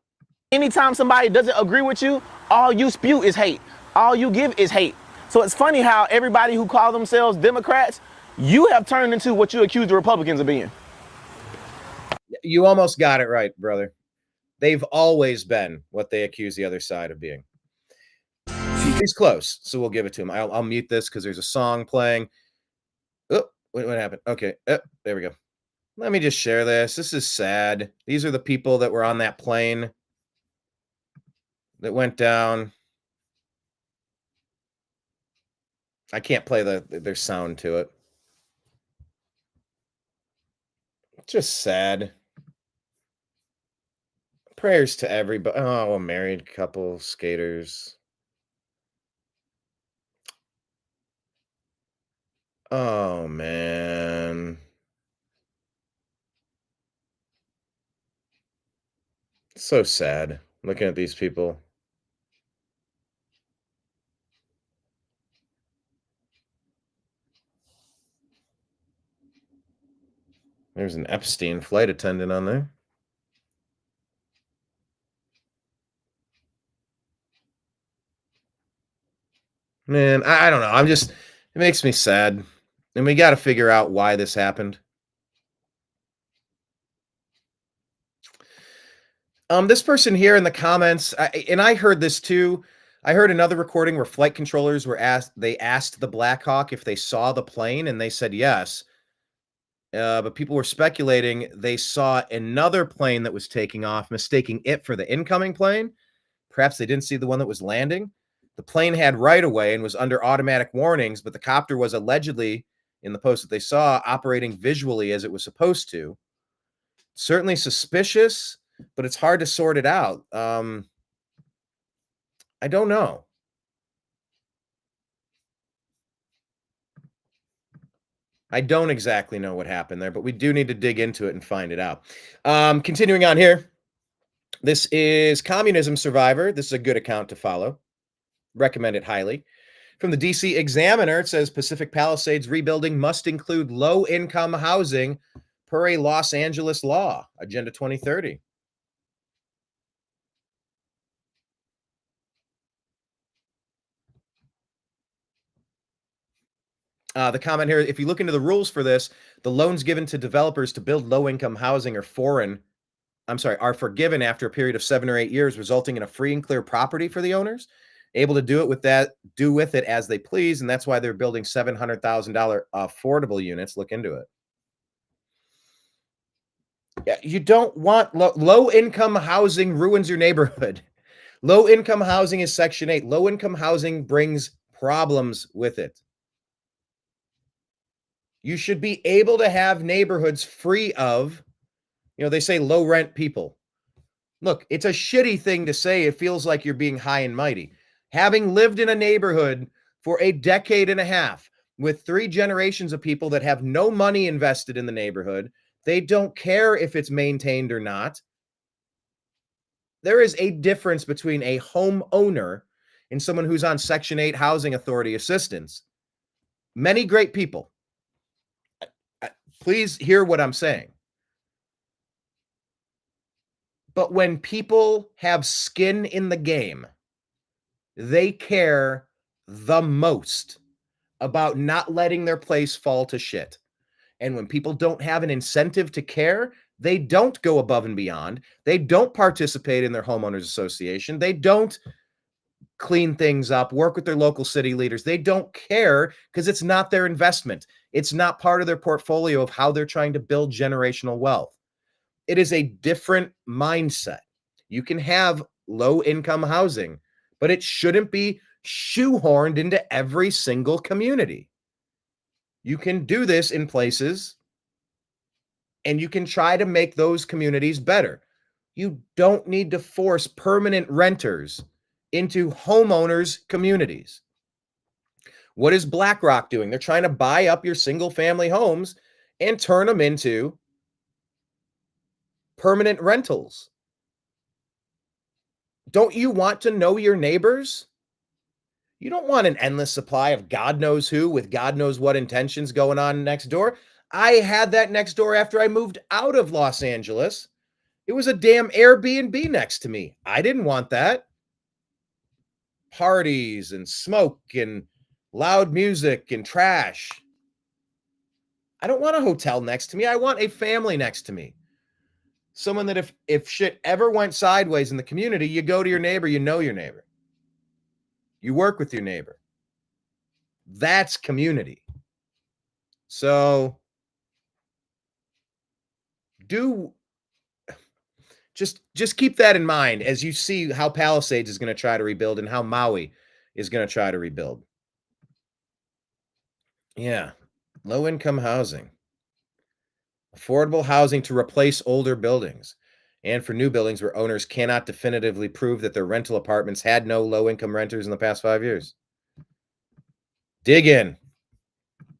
anytime somebody doesn't agree with you, all you spew is hate. All you give is hate. So it's funny how everybody who call themselves Democrats, you have turned into what you accuse the Republicans of being. You almost got it right, brother. They've always been what they accuse the other side of being. He's close, so we'll give it to him. I'll mute this because there's a song playing. Oh, what happened? Okay, there we go. Let me just share this. This is sad. These are the people that were on that plane that went down. I can't play their sound to it. It's just sad. Prayers to everybody. Oh, a married couple, skaters. Oh, man. So sad looking at these people. There's an Epstein flight attendant on there. Man, I don't know. It makes me sad. And we got to figure out why this happened. This person here in the comments, and I heard this too. I heard another recording where flight controllers were asked the Blackhawk if they saw the plane, and they said yes. But people were speculating they saw another plane that was taking off, mistaking it for the incoming plane. Perhaps they didn't see the one that was landing. The plane had right of way and was under automatic warnings, but the copter was allegedly, in the post that they saw, operating visually as it was supposed to. Certainly suspicious, but it's hard to sort it out. I don't know. I don't exactly know what happened there, but we do need to dig into it and find it out. Continuing on here. This is Communism Survivor. This is a good account to follow. Recommend it highly. From the DC Examiner, it says Pacific Palisades rebuilding must include low-income housing per a Los Angeles law, Agenda 2030. The comment here, if you look into the rules for this, the loans given to developers to build low-income housing are forgiven after a period of 7 or 8 years, resulting in a free and clear property for the owners, able to do with it as they please, and that's why they're building $700,000 affordable units. Look into it. Yeah, you don't want low-income housing ruins your neighborhood. Low-income housing is Section 8. Low-income housing brings problems with it. You should be able to have neighborhoods free of, they say low rent people. Look, it's a shitty thing to say. It feels like you're being high and mighty. Having lived in a neighborhood for a decade and a half with 3 generations of people that have no money invested in the neighborhood, they don't care if it's maintained or not. There is a difference between a homeowner and someone who's on Section 8 Housing Authority assistance. Many great people. Please hear what I'm saying. But when people have skin in the game, they care the most about not letting their place fall to shit. And when people don't have an incentive to care, they don't go above and beyond. They don't participate in their homeowners association. They don't clean things up, work with their local city leaders. They don't care because it's not their investment. It's not part of their portfolio of how they're trying to build generational wealth. It is a different mindset. You can have low income housing, but it shouldn't be shoehorned into every single community. You can do this in places and you can try to make those communities better. You don't need to force permanent renters into homeowners communities. What is BlackRock doing? They're trying to buy up your single family homes and turn them into permanent rentals. Don't you want to know your neighbors? You don't want an endless supply of God knows who with God knows what intentions going on next door. I had that next door after I moved out of Los Angeles. It was a damn Airbnb next to me. I didn't want that. Parties and smoke and loud music and trash. I don't want a hotel next to me. I want a family next to me. Someone that if shit ever went sideways in the community, you go to your neighbor, you know your neighbor. You work with your neighbor. That's community. So just keep that in mind as you see how Palisades is going to try to rebuild and how Maui is going to try to rebuild. Yeah. Low income housing. Affordable housing to replace older buildings and for new buildings where owners cannot definitively prove that their rental apartments had no low-income renters in the past 5 years. Dig in.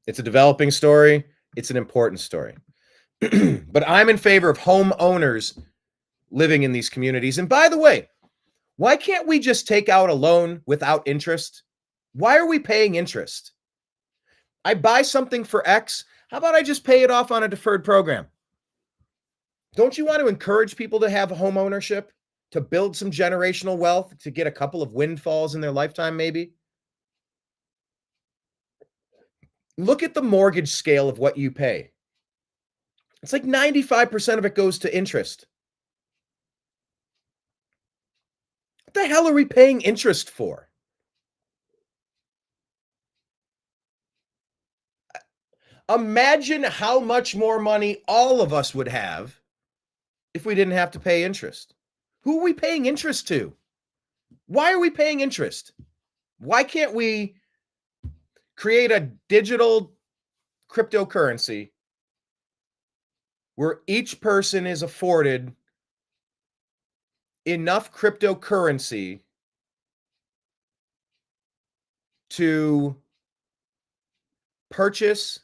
It's a developing story. It's an important story. But I'm in favor of homeowners living in these communities. And by the way, why can't we just take out a loan without interest? Why are we paying interest? I buy something for X. How about I just pay it off on a deferred program? Don't you want to encourage people to have home ownership, to build some generational wealth, to get a couple of windfalls in their lifetime, maybe? Look at the mortgage scale of what you pay. It's like 95% of it goes to interest. What the hell are we paying interest for? Imagine how much more money all of us would have if we didn't have to pay interest. Who are we paying interest to? Why are we paying interest? Why can't we create a digital cryptocurrency where each person is afforded enough cryptocurrency to purchase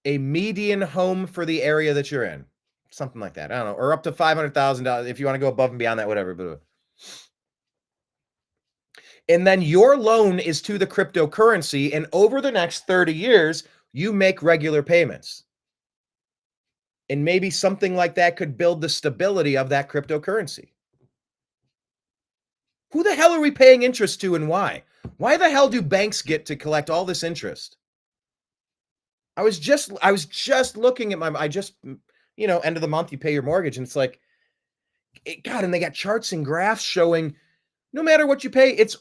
a median home for the area that you're in? Something like that. I don't know. Or up to $500,000 if you want to go above and beyond that, whatever. But and then your loan is to the cryptocurrency, and over the next 30 years, you make regular payments. And maybe something like that could build the stability of that cryptocurrency. Who the hell are we paying interest to and why? Why the hell do banks get to collect all this interest? I was just looking at end of the month, you pay your mortgage, and it's like, God, and they got charts and graphs showing no matter what you pay, it's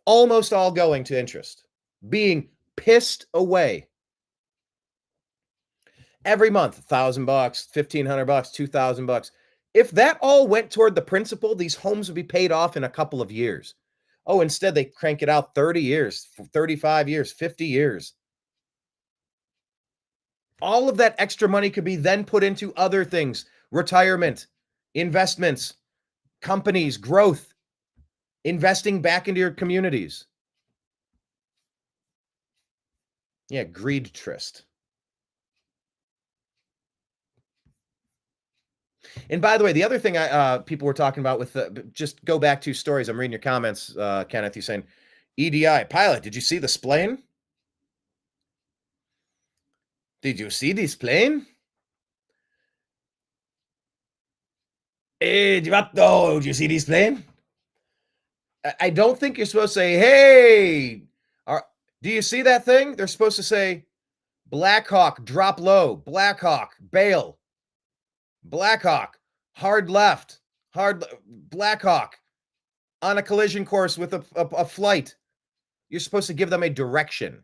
almost all going to interest, being pissed away. Every month, $1,000, $1,500, $2,000. If that all went toward the principal, these homes would be paid off in a couple of years. Oh, instead they crank it out 30 years, 35 years, 50 years. All of that extra money could be then put into other things: retirement, investments, companies, growth, investing back into your communities. Yeah, greed tryst. And by the way, the other thing people were talking about with just go back 2 stories. I'm reading your comments, Kenneth. You saying EDI pilot? Did you see this plane? Did you see this plane? Hey, did you see this plane? I don't think you're supposed to say, hey, do you see that thing? They're supposed to say, Blackhawk, drop low. Blackhawk, bail. Blackhawk, hard left. Blackhawk, on a collision course with a flight. You're supposed to give them a direction,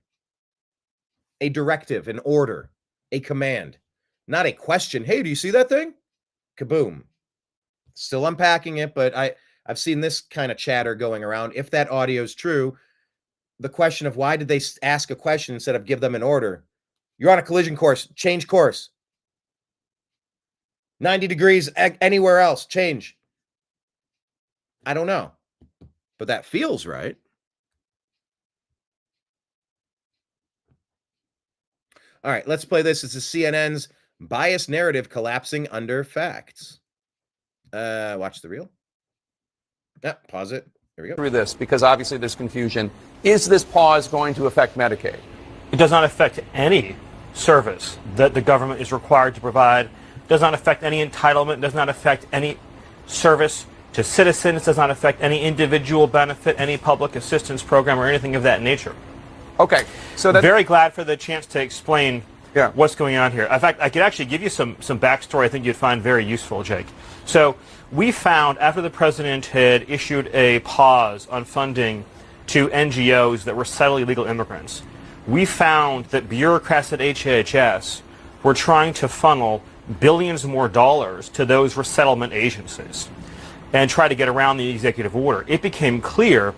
a directive, an order, a command, not a question. Hey, do you see that thing? Kaboom. Still unpacking it, but I've seen this kind of chatter going around. If that audio is true, the question of why did they ask a question instead of give them an order? You're on a collision course. Change course. 90 degrees anywhere else. Change. I don't know, but that feels right. All right, let's play this. It's a CNN's biased narrative collapsing under facts. Watch the reel. Pause it. Here we go. Through this, because obviously there's confusion. Is this pause going to affect Medicaid? It does not affect any service that the government is required to provide. It does not affect any entitlement. It does not affect any service to citizens. It does not affect any individual benefit, any public assistance program, or anything of that nature. Okay, so that's very glad for the chance to explain what's going on here. In fact, I could actually give you some backstory I think you'd find very useful, Jake. So we found after the president had issued a pause on funding to NGOs that were settling illegal immigrants, we found that bureaucrats at HHS were trying to funnel billions more dollars to those resettlement agencies and try to get around the executive order. It became clear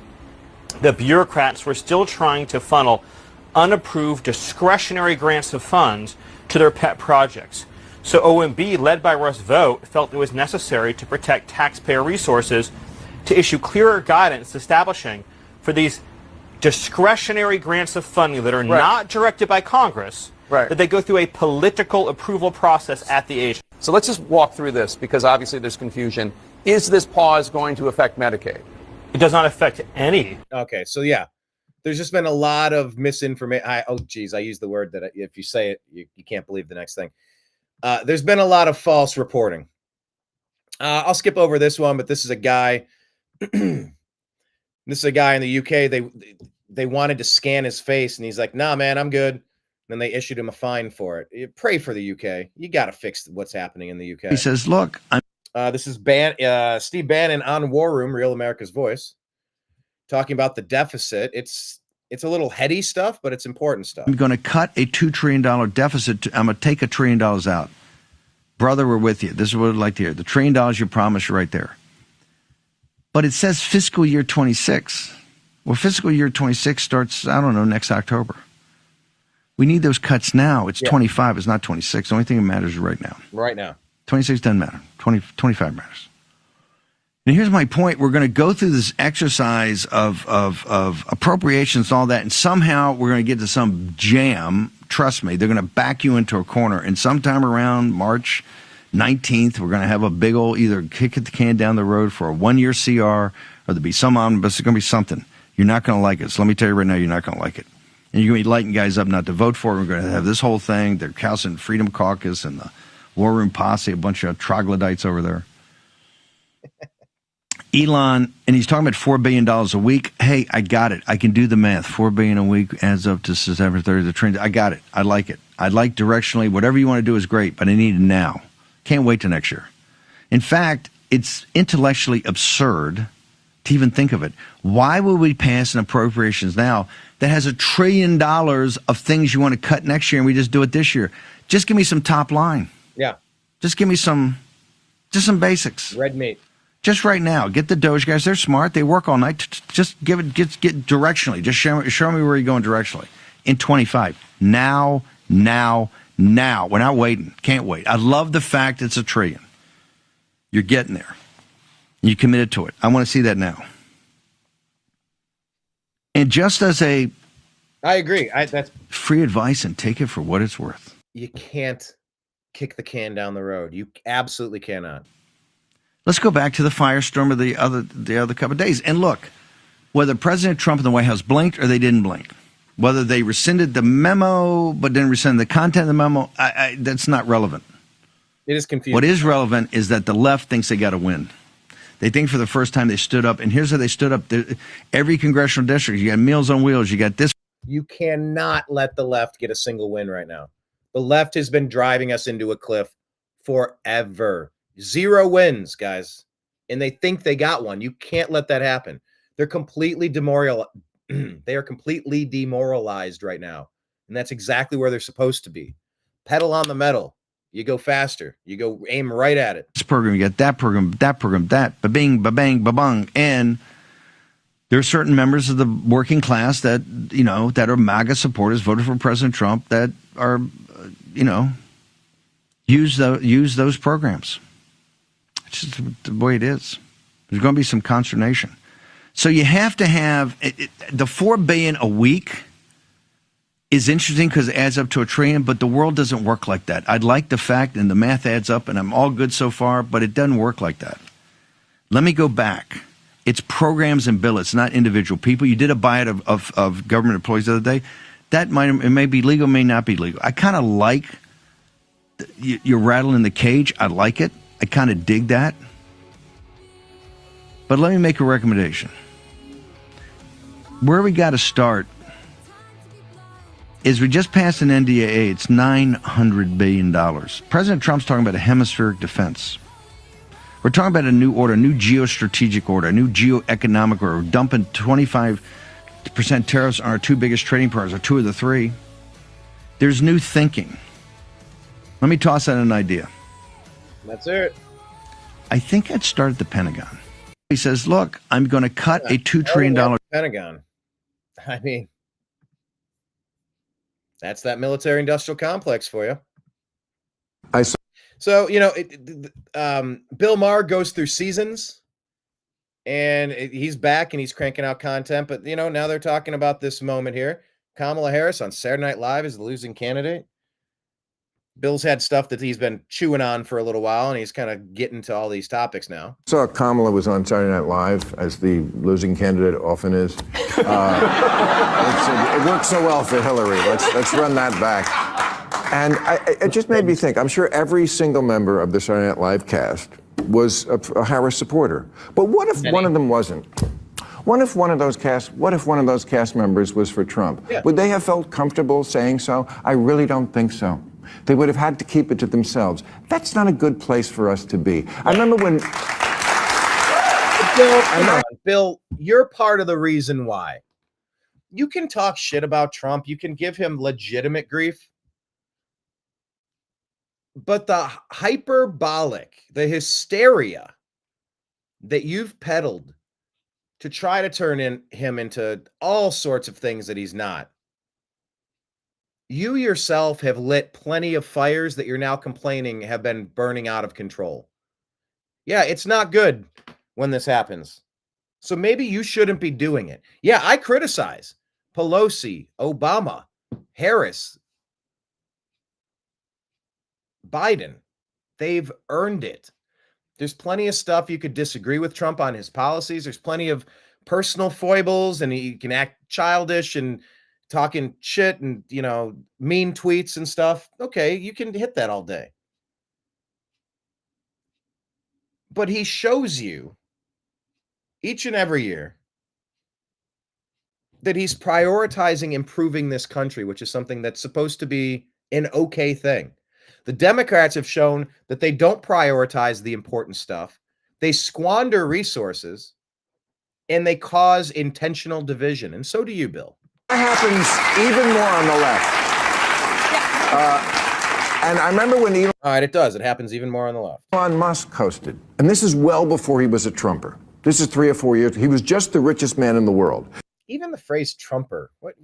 that bureaucrats were still trying to funnel unapproved discretionary grants of funds to their pet projects. So OMB, led by Russ Vought, felt it was necessary to protect taxpayer resources to issue clearer guidance establishing for these discretionary grants of funding that are not directed by Congress, that they go through a political approval process at the agency. So let's just walk through this, because obviously there's confusion. Is this pause going to affect Medicaid? It does not affect any. Okay, so yeah, there's just been a lot of misinformation. Oh, geez, I use the word that if you say it, you can't believe the next thing. There's been a lot of false reporting. I'll skip over this one, but this is a guy. This is a guy in the UK. They wanted to scan his face, and he's like, "Nah, man, I'm good." And then they issued him a fine for it. You pray for the UK. You got to fix what's happening in the UK. He says, "Look, this is Steve Bannon on War Room, Real America's Voice, talking about the deficit. It's a little heady stuff, but it's important stuff. I'm going to cut a $2 trillion deficit. I'm going to take $1 trillion out. Brother, we're with you. This is what I'd like to hear. The $1 trillion you promised right there. But it says fiscal year 26. Well, fiscal year 26 starts, I don't know, next October. We need those cuts now. It's 25. It's not 26. The only thing that matters is right now. Right now. 26 doesn't matter. 25 matters. And here's my point. We're going to go through this exercise of appropriations and all that, and somehow we're going to get to some jam. Trust me, they're going to back you into a corner. And sometime around March 19th, we're going to have a big old either kick the can down the road for a 1-year CR, or there'll be some omnibus. There's going to be something. You're not going to like it. So let me tell you right now, you're not going to like it. And you're going to be lighting guys up not to vote for it. We're going to have this whole thing. The House and Freedom Caucus and the War Room Posse, a bunch of troglodytes over there. Elon, and he's talking about $4 billion a week. Hey, I got it. I can do the math. $4 billion a week adds up to September 30th. The trend. I got it. I like it. I like directionally. Whatever you want to do is great, but I need it now. Can't wait till next year. In fact, it's intellectually absurd to even think of it. Why would we pass an appropriations now that has $1 trillion of things you want to cut next year, and we just do it this year? Just give me some top line. Yeah. Just give me some basics. Red meat. Just right now, get the Doge guys. They're smart. They work all night. Just get directionally. Just show me where you're going directionally. In 25. Now. We're not waiting. Can't wait. I love the fact it's $1 trillion. You're getting there. You committed to it. I want to see that now. And just as a... I agree. That's free advice, and take it for what it's worth. You can't kick the can down the road. You absolutely cannot. Let's go back to the firestorm of the other couple of days. And look, whether President Trump and the White House blinked or they didn't blink, whether they rescinded the memo but didn't rescind the content of the memo, that's not relevant. It is confusing. What is relevant is that the left thinks they got to win. They think for the first time they stood up, and here's how they stood up. Every congressional district, you got Meals on Wheels, you got this. You cannot let the left get a single win right now. The left has been driving us into a cliff forever. 0 wins, guys. And they think they got one. You can't let that happen. They're completely demoralized. They are completely demoralized right now. And that's exactly where they're supposed to be. Pedal on the metal. You go faster. You go aim right at it. This program, you got that program, that, ba-bing, ba-bang, ba-bung. And there are certain members of the working class that, that are MAGA supporters, voted for President Trump, that are, use those programs. It's just the way it is. There's going to be some consternation. So you have to have the $4 billion a week is interesting because it adds up to $1 trillion, but the world doesn't work like that. I'd like the fact, and the math adds up, and I'm all good so far, but it doesn't work like that. Let me go back. It's programs and bills. It's not individual people. You did a buyout of government employees the other day. It may be legal, may not be legal. I kind of like you're rattling the cage. I like it. I kind of dig that. But let me make a recommendation. Where we got to start is we just passed an NDAA. It's $900 billion. President Trump's talking about a hemispheric defense. We're talking about a new order, a new geostrategic order, a new geoeconomic order. We're dumping 25% tariffs on our 2 biggest trading partners, or 2 of the 3. There's new thinking. Let me toss out an idea. That's it. I think I'd start at the Pentagon. He says, look, I'm going to cut a $2 trillion. Pentagon. I mean, that's that military-industrial complex for you. So, Bill Maher goes through seasons, and he's back, and he's cranking out content. But, now they're talking about this moment here. Kamala Harris on Saturday Night Live is the losing candidate. Bill's had stuff that he's been chewing on for a little while, and he's kind of getting to all these topics now. Saw Kamala was on Saturday Night Live, as the losing candidate often is. It worked so well for Hillary. Let's run that back. And it just made me think, I'm sure every single member of the Saturday Night Live cast was a Harris supporter. But what if one of them wasn't? What if one of those cast members was for Trump? Yeah. Would they have felt comfortable saying so? I really don't think so. They would have had to keep it to themselves. That's not a good place for us to be. I remember when... Bill, you're part of the reason why. You can talk shit about Trump. You can give him legitimate grief. But the hyperbolic, the hysteria that you've peddled to try to turn him into all sorts of things that he's not, you yourself have lit plenty of fires that you're now complaining have been burning out of control. Yeah, it's not good when this happens. So maybe you shouldn't be doing it. Yeah, I criticize Pelosi, Obama, Harris, Biden. They've earned it. There's plenty of stuff you could disagree with Trump on his policies. There's plenty of personal foibles, and he can act childish and talking shit and, mean tweets and stuff. Okay, you can hit that all day. But he shows you each and every year that he's prioritizing improving this country, which is something that's supposed to be an okay thing. The Democrats have shown that they don't prioritize the important stuff. They squander resources, and they cause intentional division. And so do you, Bill. That happens even more on the left. And I remember when Elon... All right, it does. It happens even more on the left. Elon Musk hosted, and this is well before he was a Trumper. This is 3 or 4 years. He was just the richest man in the world. Even the phrase Trumper, what?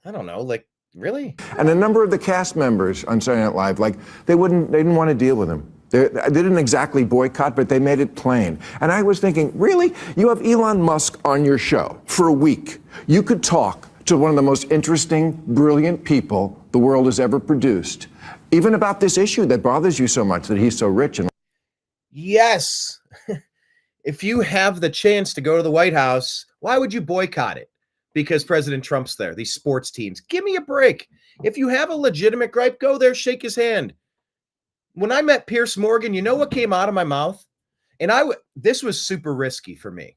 I don't know, really? And a number of the cast members on Saturday Night Live, they didn't want to deal with him. They didn't exactly boycott, but they made it plain. And I was thinking, really? You have Elon Musk on your show for a week. You could talk to one of the most interesting, brilliant people the world has ever produced. even about this issue that bothers you so much, that he's so rich and. Yes. If you have the chance to go to the White House, why would you boycott it? Because President Trump's there, these sports teams. Give me a break. If you have a legitimate gripe, go there, shake his hand. When I met Piers Morgan, you know what came out of my mouth? And this was super risky for me.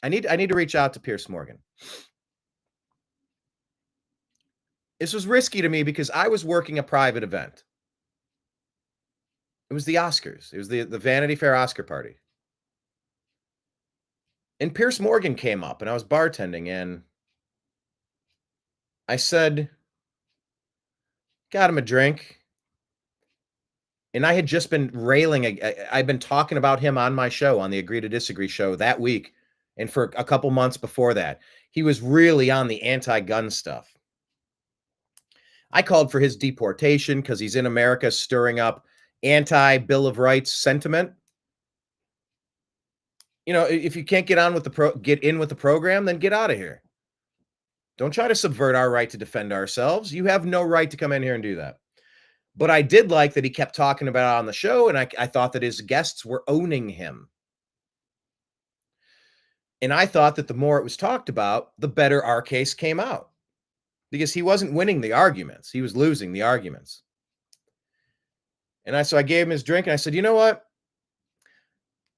I need to reach out to Piers Morgan. This was risky to me because I was working a private event. It was the Oscars. It was the Vanity Fair Oscar party. And Piers Morgan came up, and I was bartending, and I said, got him a drink. And I had just been railing. I'd been talking about him on my show, on the Agree to Disagree show that week. And for a couple months before that, he was really on the anti-gun stuff. I called for his deportation because he's in America stirring up anti-Bill of Rights sentiment. You know, if you can't get in with the program, then get out of here. Don't try to subvert our right to defend ourselves. You have no right to come in here and do that. But I did like that he kept talking about it on the show, and I thought that his guests were owning him. And I thought that the more it was talked about, the better our case came out. Because he wasn't winning the arguments. He was losing the arguments. And so I gave him his drink, and I said, you know what?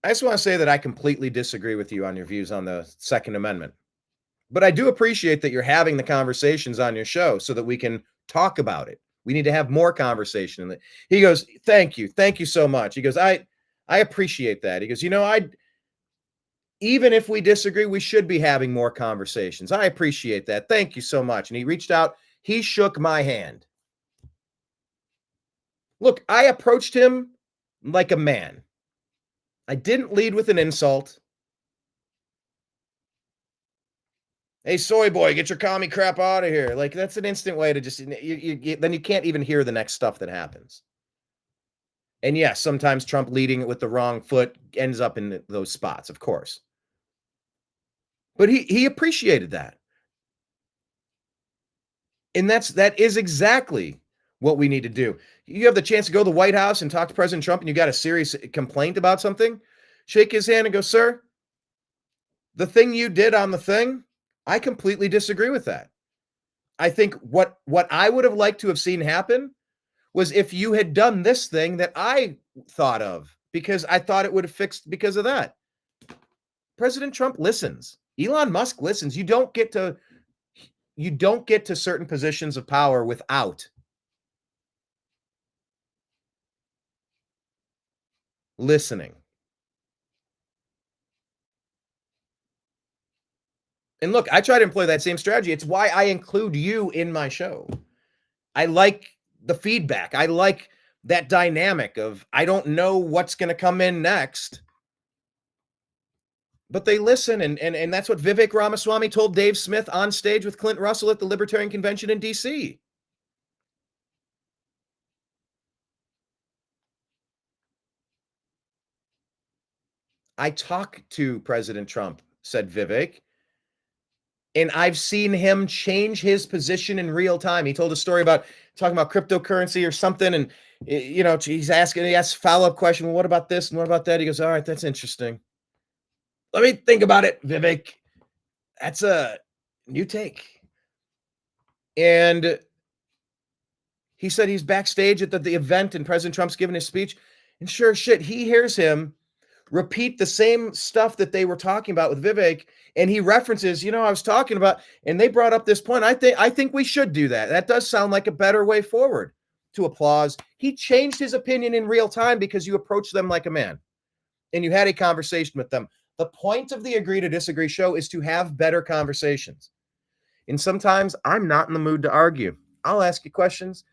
I just want to say that I completely disagree with you on your views on the Second Amendment. But I do appreciate that you're having the conversations on your show so that we can talk about it. We need to have more conversation. He goes, thank you. Thank you so much. He goes, I appreciate that. He goes, you know, even if we disagree, we should be having more conversations. I appreciate that. Thank you so much. And he reached out. He shook my hand. Look, I approached him like a man. I didn't lead with an insult. Hey, soy boy, get your commie crap out of here. Like, that's an instant way to just, then you can't even hear the next stuff that happens. And yes, sometimes Trump leading it with the wrong foot ends up in those spots, of course. But he appreciated that. And that is exactly what we need to do. You have the chance to go to the White House and talk to President Trump, and you got a serious complaint about something, shake his hand and go, sir, the thing you did on the thing, I completely disagree with that. I think what I would have liked to have seen happen was if you had done this thing that I thought of, because I thought it would have fixed because of that. President Trump listens. Elon Musk listens. You don't get to certain positions of power without listening. And look, I try to employ that same strategy. It's why I include you in my show. I like the feedback. I like that dynamic of, I don't know what's going to come in next, but they listen. And that's what Vivek Ramaswamy told Dave Smith on stage with Clint Russell at the Libertarian Convention in DC. I talk to President Trump, said Vivek, and I've seen him change his position in real time. He told a story about talking about cryptocurrency or something, and he asks a follow-up question. Well, what about this and what about that? He goes, all right, that's interesting. Let me think about it, Vivek. That's a new take. And he said he's backstage at the event, and President Trump's giving his speech, and sure as shit, he hears him repeat the same stuff that they were talking about with Vivek, and he references, I was talking about, and they brought up this point. I think we should do that. That does sound like a better way forward. To applause. He changed his opinion in real time because you approached them like a man, and you had a conversation with them. The point of the Agree to Disagree show is to have better conversations. And sometimes I'm not in the mood to argue. I'll ask you questions,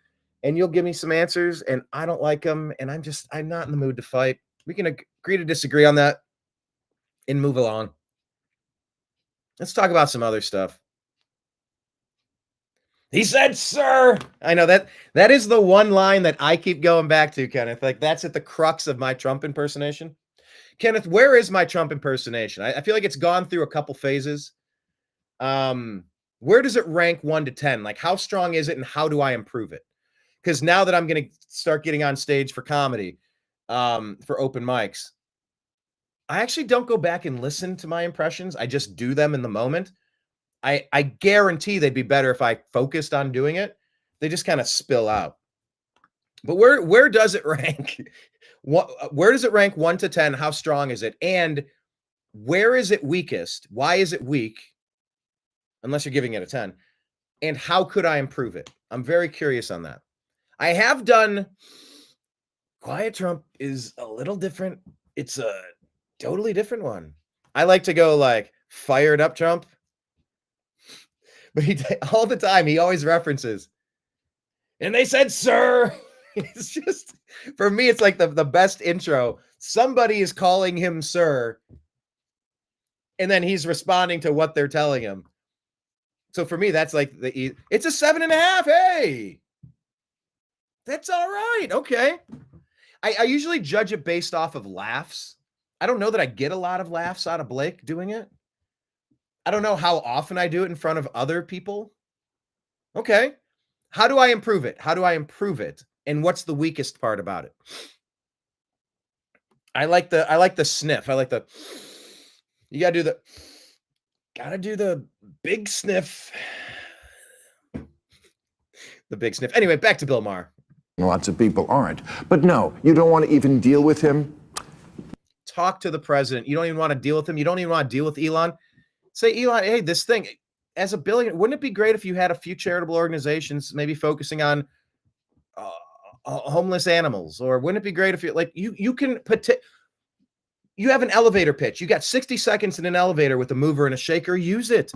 and you'll give me some answers, and I don't like them, and I'm not in the mood to fight. We can agree to disagree on that and move along. Let's talk about some other stuff. He said, sir. I know that is the one line that I keep going back to, Kenneth. Like, that's at the crux of my Trump impersonation. Kenneth, where is my Trump impersonation? I feel like it's gone through a couple phases. Where does it rank 1 to 10? Like, how strong is it and how do I improve it? because now that I'm going to start getting on stage for comedy, for open mics, I actually don't go back and listen to my impressions. I just do them in the moment. I guarantee they'd be better if I focused on doing it. They just kind of spill out. But where does it rank? Where does it rank 1 to 10? How strong is it? And where is it weakest? Why is it weak? Unless you're giving it a 10. And how could I improve it? I'm very curious on that. I have done Quiet Trump is a little different. It's a totally different one. I like to go like fired up Trump. But all the time, he always references. And they said, sir. It's just, for me, it's like the best intro. Somebody is calling him sir. And then he's responding to what they're telling him. So for me, that's like it's a 7.5. Hey, that's all right. Okay. I usually judge it based off of laughs. I don't know that I get a lot of laughs out of Blake doing it. I don't know how often I do it in front of other people. Okay. How do I improve it? How do I improve it? And what's the weakest part about it? I like the sniff. I like you gotta do the big sniff. The big sniff. Anyway, back to Bill Maher. Lots of people aren't. But no, you don't want to even deal with him. Talk to the president. You don't even want to deal with him. You don't even want to deal with Elon. Say, Elon, hey, this thing, as a billionaire, wouldn't it be great if you had a few charitable organizations maybe focusing on homeless animals? Or wouldn't it be great if you can you have an elevator pitch. You got 60 seconds in an elevator with a mover and a shaker. Use it.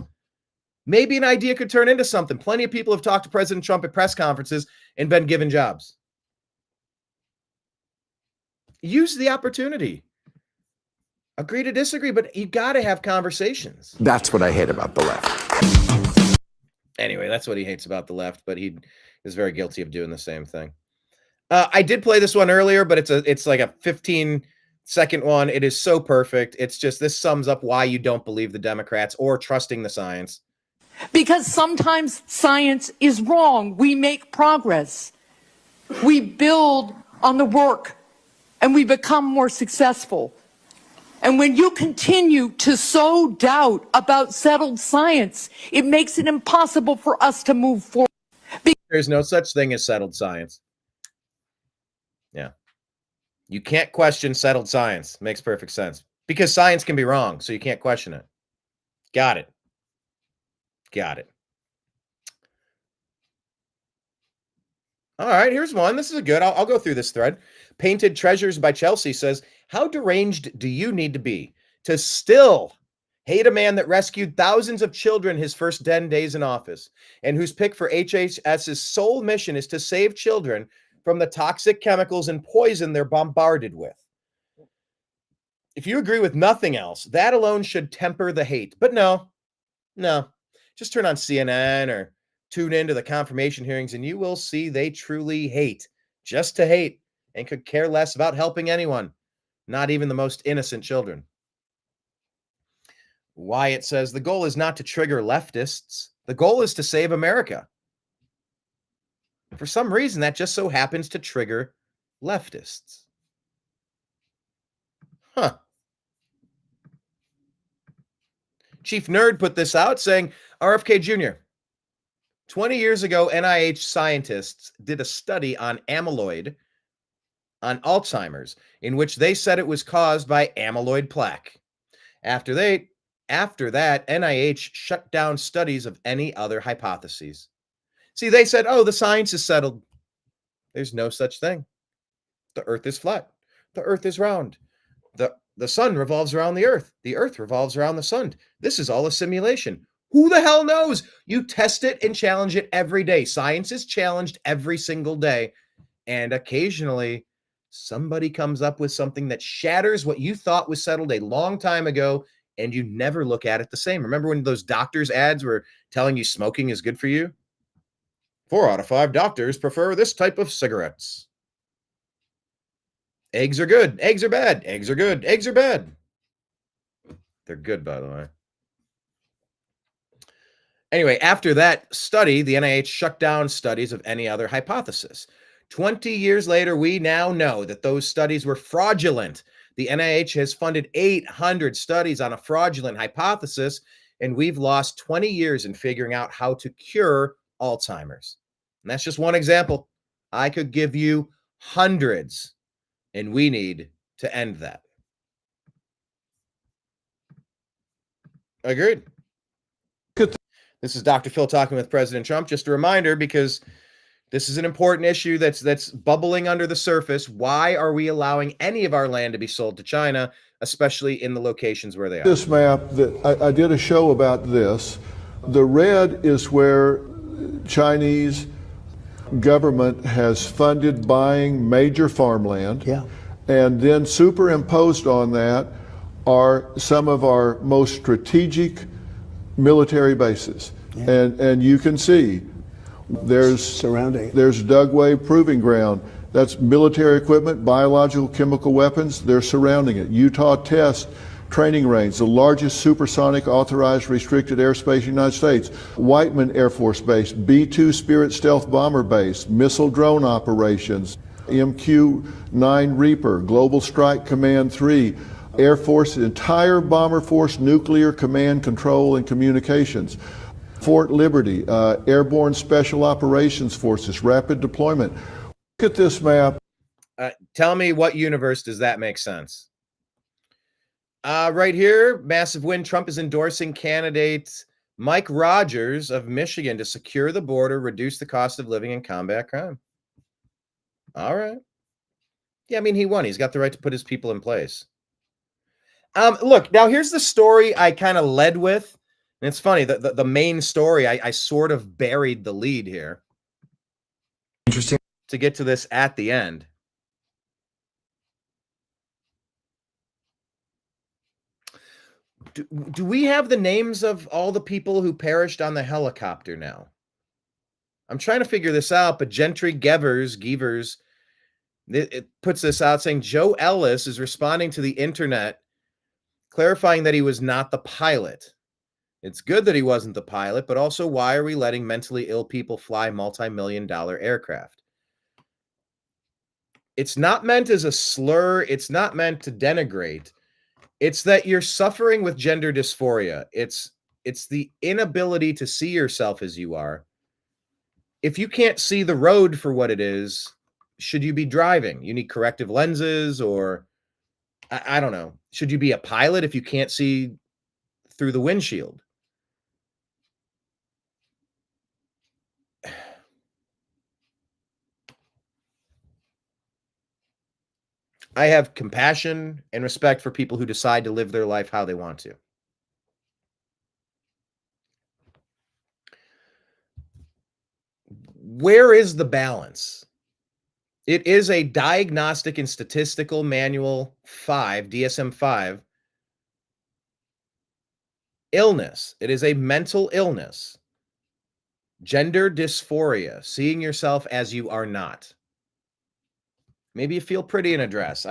Maybe an idea could turn into something. Plenty of people have talked to President Trump at press conferences and been given jobs. Use the opportunity. Agree to disagree, but you got to have conversations. That's what I hate about the left. Anyway, that's what he hates about the left, but he is very guilty of doing the same thing. I did play this one earlier, but it's like a 15-second one. It is so perfect. It's just, this sums up why you don't believe the Democrats or trusting the science. Because sometimes science is wrong. We make progress. We build on the work and we become more successful. And when you continue to sow doubt about settled science, it makes it impossible for us to move forward. There's no such thing as settled science. Yeah. You can't question settled science. Makes perfect sense. Because science can be wrong, so you can't question it. Got it. Got it. All right, here's one. This is a good. I'll go through this thread. Painted Treasures by Chelsea says, how deranged do you need to be to still hate a man that rescued thousands of children his first 10 days in office and whose pick for HHS's sole mission is to save children from the toxic chemicals and poison they're bombarded with? If you agree with nothing else, that alone should temper the hate. But no. Just turn on CNN or tune into the confirmation hearings and you will see they truly hate, just to hate, and could care less about helping anyone, not even the most innocent children. Wyatt says, the goal is not to trigger leftists. The goal is to save America. For some reason, that just so happens to trigger leftists. Huh. Chief Nerd put this out saying, RFK Jr., 20 years ago, NIH scientists did a study on amyloid on Alzheimer's, in which they said it was caused by amyloid plaque. After that, NIH shut down studies of any other hypotheses. See, they said, oh, the science is settled. There's no such thing. The earth is flat. The earth is round. The sun revolves around the earth. The earth revolves around the sun. This is all a simulation. Who the hell knows? You test it and challenge it every day. Science is challenged every single day. And occasionally, somebody comes up with something that shatters what you thought was settled a long time ago, and you never look at it the same. Remember when those doctors' ads were telling you smoking is good for you? 4 out of 5 doctors prefer this type of cigarettes. Eggs are good. Eggs are bad. Eggs are good. Eggs are bad. They're good, by the way. Anyway, after that study, the NIH shut down studies of any other hypothesis. 20 years later, we now know that those studies were fraudulent. The NIH has funded 800 studies on a fraudulent hypothesis, and we've lost 20 years in figuring out how to cure Alzheimer's. And that's just one example. I could give you hundreds, and we need to end that. Agreed. This is Dr. Phil talking with President Trump. Just a reminder, because this is an important issue that's bubbling under the surface. Why are we allowing any of our land to be sold to China, especially in the locations where they are? This map, that I did a show about this. The red is where Chinese government has funded buying major farmland. Yeah. And then superimposed on that are some of our most strategic military bases. Yeah. And you can see there's Dugway Proving Ground. That's military equipment, biological, chemical weapons. They're surrounding it. Utah Test Training Range, the largest supersonic authorized restricted airspace in the United States. Whiteman Air Force Base, B-2 Spirit Stealth Bomber Base, missile drone operations, MQ-9 Reaper, Global Strike Command 3, Air Force, entire Bomber Force, Nuclear Command, Control, and Communications. Fort Liberty, Airborne Special Operations Forces, Rapid Deployment. Look at this map. Tell me, what universe does that make sense? Right here, massive win. Trump is endorsing candidate Mike Rogers of Michigan to secure the border, reduce the cost of living, and combat crime. All right. Yeah, I mean, he won. He's got the right to put his people in place. Look, now here's the story I kind of led with. And it's funny, the main story, I sort of buried the lead here. Interesting. To get to this at the end. Do we have the names of all the people who perished on the helicopter now? I'm trying to figure this out, but Gentry Gevers, it puts this out saying Joe Ellis is responding to the internet, clarifying that he was not the pilot. It's good that he wasn't the pilot, but also, why are we letting mentally ill people fly multi-million-dollar aircraft? It's not meant as a slur. It's not meant to denigrate. It's that you're suffering with gender dysphoria. It's the inability to see yourself as you are. If you can't see the road for what it is, should you be driving? You need corrective lenses, or I don't know. Should you be a pilot if you can't see through the windshield? I have compassion and respect for people who decide to live their life how they want to. Where is the balance? It is a diagnostic and statistical manual 5, DSM-5, illness. It is a mental illness. Gender dysphoria, seeing yourself as you are not. Maybe you feel pretty in a dress.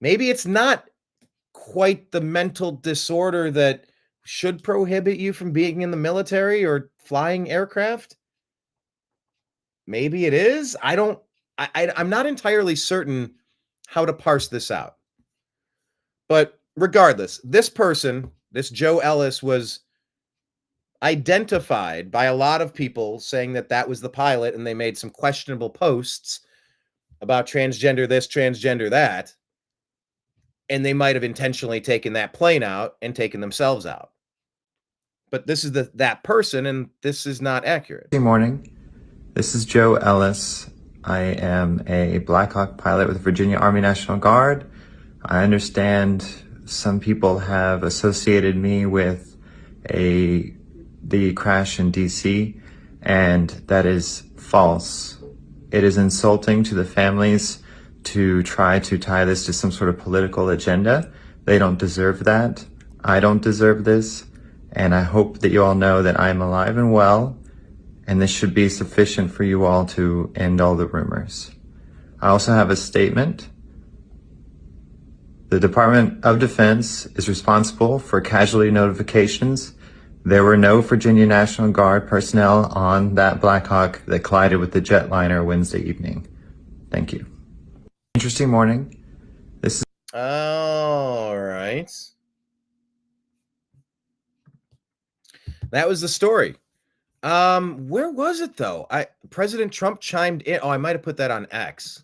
Maybe it's not quite the mental disorder that should prohibit you from being in the military or flying aircraft. Maybe it is. I'm not entirely certain how to parse this out. But regardless, this person, this Joe Ellis, was identified by a lot of people saying that that was the pilot, and they made some questionable posts about transgender this, transgender that, and they might have intentionally taken that plane out and taken themselves out. But this is that person, and this is not accurate. Good morning. This is Joe Ellis. I am a Blackhawk pilot with Virginia Army National Guard. I understand some people have associated me with the crash in DC, and that is false. It is insulting to the families to try to tie this to some sort of political agenda. They don't deserve that. I don't deserve this. And I hope that you all know that I'm alive and well, and this should be sufficient for you all to end all the rumors. I also have a statement. The Department of Defense is responsible for casualty notifications There were no Virginia National Guard personnel on that Blackhawk that collided with the jetliner Wednesday evening. Thank you. Interesting morning. This is all right. That was the story. Where was it though? President Trump chimed in. Oh, I might have put that on X.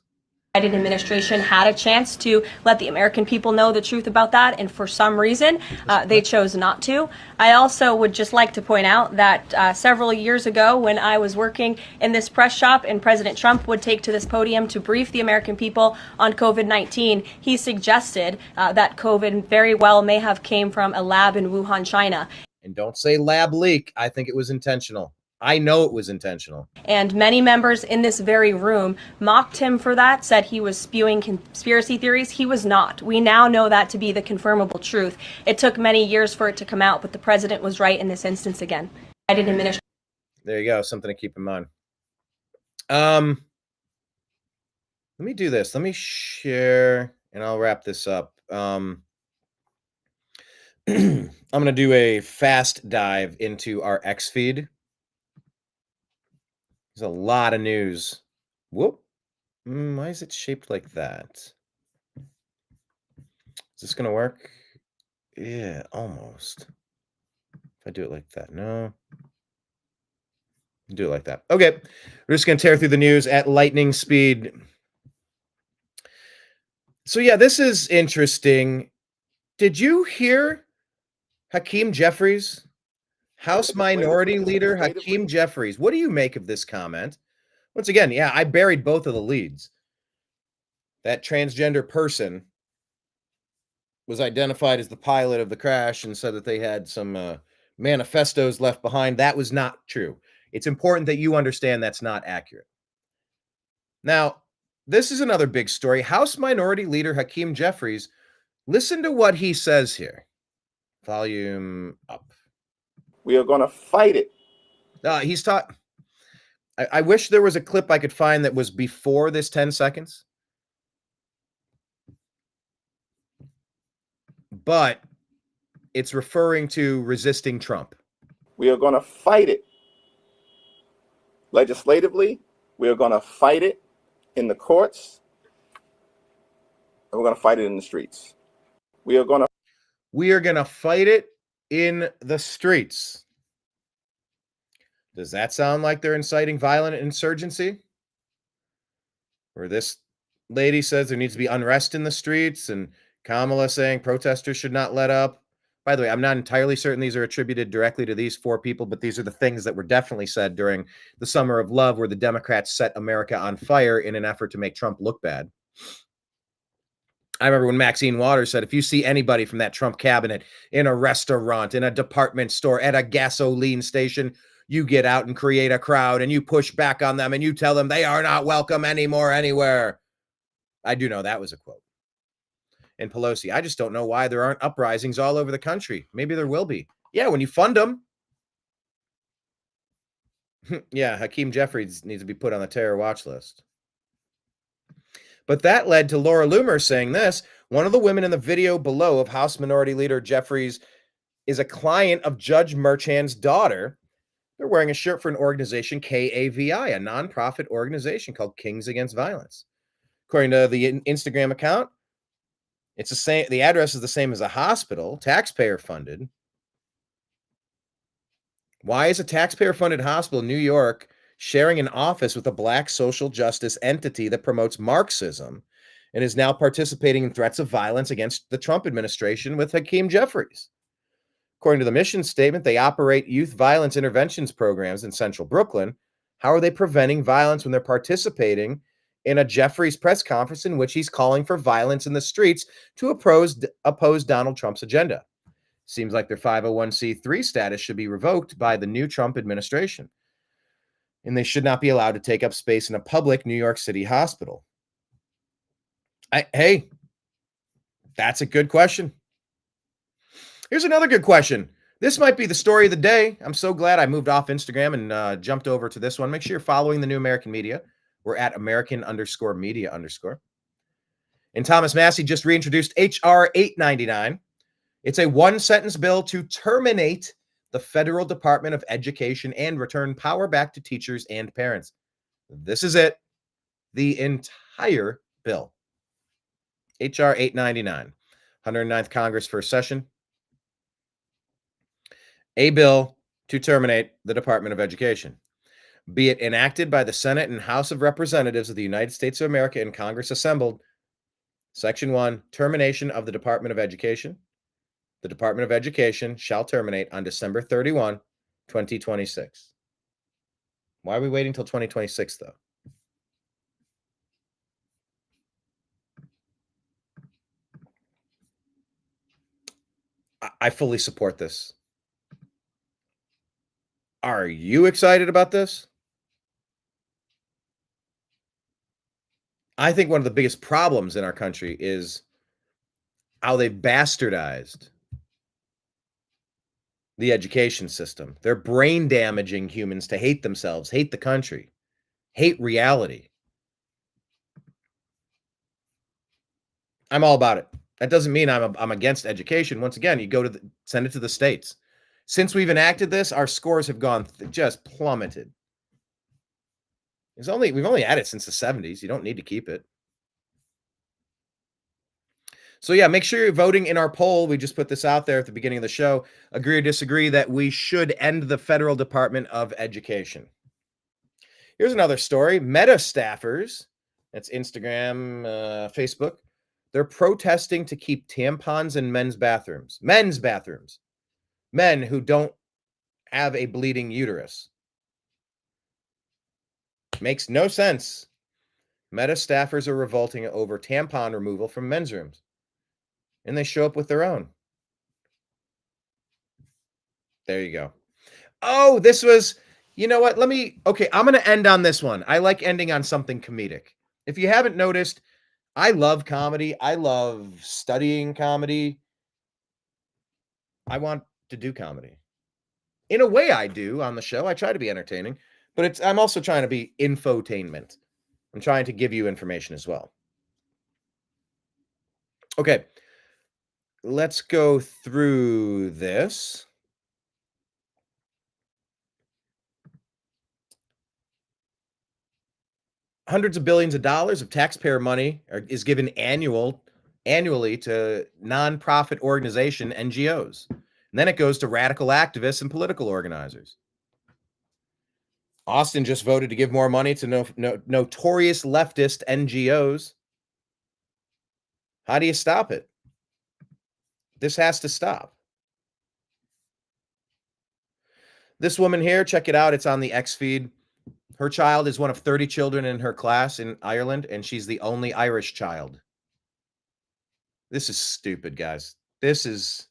Biden administration had a chance to let the American people know the truth about that, and for some reason, they chose not to. I also would just like to point out that several years ago, when I was working in this press shop and President Trump would take to this podium to brief the American people on COVID-19, he suggested that COVID very well may have came from a lab in Wuhan, China. And don't say lab leak. I think it was intentional. I know it was intentional. And many members in this very room mocked him for that, said he was spewing conspiracy theories. He was not. We now know that to be the confirmable truth. It took many years for it to come out, but the president was right in this instance again. Biden administration. There you go. Something to keep in mind. Let me do this. Let me share, and I'll wrap this up. I'm going to do a fast dive into our X feed. There's a lot of news. Whoop. Why is it shaped like that? Is this going to work? Yeah, almost. If I do it like that, no. Do it like that. Okay. We're just going to tear through the news at lightning speed. So, yeah, this is interesting. Did you hear Hakeem Jeffries? House Minority Leader Hakeem Jeffries. What do you make of this comment? Once again, yeah, I buried both of the leads. That transgender person was identified as the pilot of the crash and said that they had some manifestos left behind. That was not true. It's important that you understand that's not accurate. Now, this is another big story. House Minority Leader Hakeem Jeffries, listen to what he says here. Volume up. We are going to fight it. He's taught. I wish there was a clip I could find that was before this 10 seconds. But it's referring to resisting Trump. We are going to fight it. Legislatively, we are going to fight it in the courts. And we're going to fight it in the streets. We are going to fight it in the streets. Does that sound like they're inciting violent insurgency? Or this lady says there needs to be unrest in the streets, and Kamala saying protesters should not let up. By the way, I'm not entirely certain these are attributed directly to these four people, but these are the things that were definitely said during the Summer of Love, where the Democrats set America on fire in an effort to make Trump look bad. I remember when Maxine Waters said, if you see anybody from that Trump cabinet in a restaurant, in a department store, at a gasoline station, you get out and create a crowd and you push back on them and you tell them they are not welcome anymore, anywhere. I do know that was a quote. And Pelosi, I just don't know why there aren't uprisings all over the country. Maybe there will be. Yeah, when you fund them. Yeah, Hakeem Jeffries needs to be put on the terror watch list. But that led to Laura Loomer saying this. One of the women in the video below of House Minority Leader Jeffries is a client of Judge Merchan's daughter. They're wearing a shirt for an organization, KAVI, a nonprofit organization called Kings Against Violence. According to the Instagram account, it's the same. The address is the same as a hospital, taxpayer funded. Why is a taxpayer funded hospital in New York sharing an office with a black social justice entity that promotes Marxism and is now participating in threats of violence against the Trump administration with Hakeem Jeffries? According to the mission statement, they operate youth violence interventions programs in central Brooklyn. How are they preventing violence when they're participating in a Jeffries press conference in which he's calling for violence in the streets to oppose Donald Trump's agenda? Seems like their 501c3 status should be revoked by the new Trump administration, and they should not be allowed to take up space in a public New York City hospital. Hey, that's a good question. Here's another good question. This might be the story of the day. I'm so glad I moved off Instagram and jumped over to this one. Make sure you're following the New American Media. We're at American_media_. And Thomas Massey just reintroduced H.R. 899. It's a one-sentence bill to terminate the Federal Department of Education and return power back to teachers and parents. This is it. The entire bill. H.R. 899, 109th Congress, first session. A bill to terminate the Department of Education. Be it enacted by the Senate and House of Representatives of the United States of America and Congress assembled. Section 1, termination of the Department of Education. The Department of Education shall terminate on December 31, 2026. Why are we waiting till 2026, though? I fully support this. Are you excited about this? I think one of the biggest problems in our country is how they bastardized the education system. They're brain damaging humans to hate themselves, hate the country, hate reality. I'm all about it. That doesn't mean I'm against education. Once again, you go to send it to the states. Since we've enacted this, our scores have gone just plummeted. We've only had it since the 70s. You don't need to keep it. So yeah, make sure you're voting in our poll. We just put this out there at the beginning of the show. Agree or disagree that we should end the Federal Department of Education. Here's another story. Meta staffers, that's Instagram, Facebook, they're protesting to keep tampons in men's bathrooms. Men's bathrooms. Men who don't have a bleeding uterus. Makes no sense. Meta staffers are revolting over tampon removal from men's rooms. And they show up with their own. There you go. Oh, this was, you know what? Okay, I'm going to end on this one. I like ending on something comedic. If you haven't noticed, I love comedy. I love studying comedy. I want to do comedy. In a way I do on the show. I try to be entertaining, but I'm also trying to be infotainment. I'm trying to give you information as well. Okay. Let's go through this. Hundreds of billions of dollars of taxpayer money is given annually to nonprofit organization NGOs. And then it goes to radical activists and political organizers. Austin just voted to give more money to notorious leftist NGOs. How do you stop it? This has to stop. This woman here, check it out. It's on the X feed. Her child is one of 30 children in her class in Ireland, and she's the only Irish child. This is stupid, guys. This is...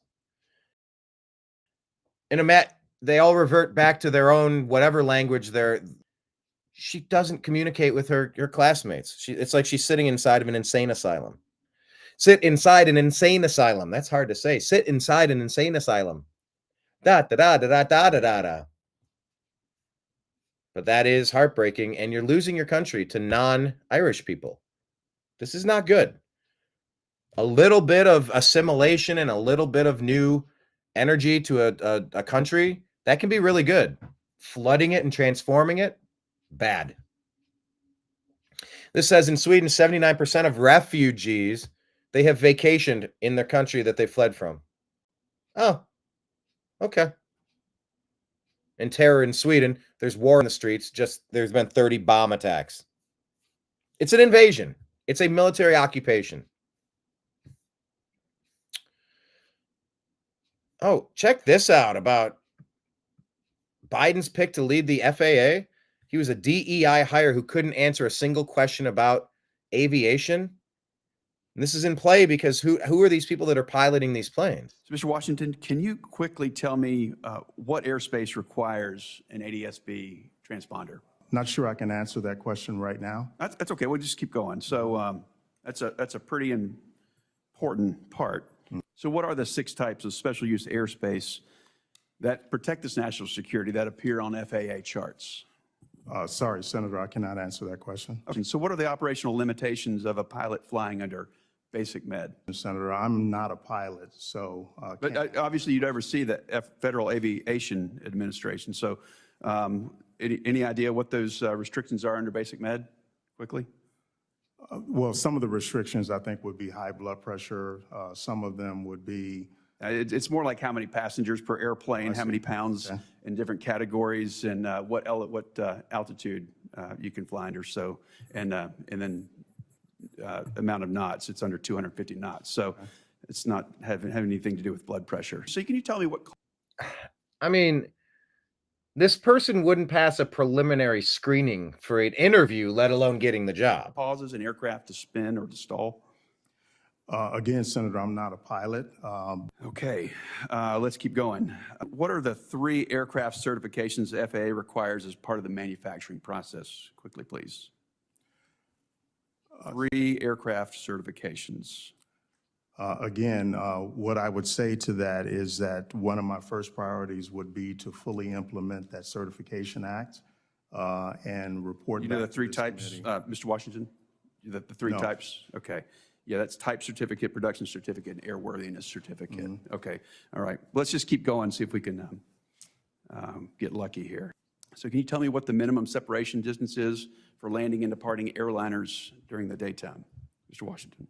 they all revert back to their own whatever language she doesn't communicate with her classmates. It's like she's sitting inside of an insane asylum. Sit inside an insane asylum. That's hard to say. Sit inside an insane asylum. Da da da da da da da da da. But that is heartbreaking, and you're losing your country to non-Irish people. This is not good. A little bit of assimilation and a little bit of new energy to a country, that can be really good. Flooding it and transforming it, bad. This says in Sweden, 79% of refugees, they have vacationed in their country that they fled from. Oh, okay. And terror in Sweden, there's war in the streets, there's been 30 bomb attacks. It's an invasion. It's a military occupation. Oh, check this out about Biden's pick to lead the FAA. He was a DEI hire who couldn't answer a single question about aviation. And this is in play because who are these people that are piloting these planes? So, Mr. Washington, can you quickly tell me what airspace requires an ADS-B transponder? Not sure I can answer that question right now. That's okay. We'll just keep going. So that's a pretty important part. So what are the 6 types of special use airspace that protect this national security that appear on FAA charts? Sorry, Senator, I cannot answer that question. Okay. So what are the operational limitations of a pilot flying under basic med. Senator, I'm not a pilot, so. But obviously, you'd oversee the Federal Aviation Administration. So, any idea what those restrictions are under basic med? Quickly. Well, some of the restrictions I think would be high blood pressure. Some of them would be. It's more like how many passengers per airplane, how many pounds in different categories, and what altitude you can fly under. So, and then amount of knots. It's under 250 knots. So, it's not have anything to do with blood pressure. So, can you tell me what? I mean, this person wouldn't pass a preliminary screening for an interview, let alone getting the job. Causes an aircraft to spin or to stall? Again, Senator, I'm not a pilot. Okay, let's keep going. What are the 3 aircraft certifications the FAA requires as part of the manufacturing process? Quickly, please. 3 aircraft certifications. Again, what I would say to that is that one of my first priorities would be to fully implement that Certification Act and report. You know the back to 3 this types, committee. Mr. Washington? The 3 No. types? Okay. Yeah, that's type certificate, production certificate, and airworthiness certificate. Okay. All right. Let's just keep going, see if we can get lucky here. So can you tell me what the minimum separation distance is for landing and departing airliners during the daytime, Mr. Washington?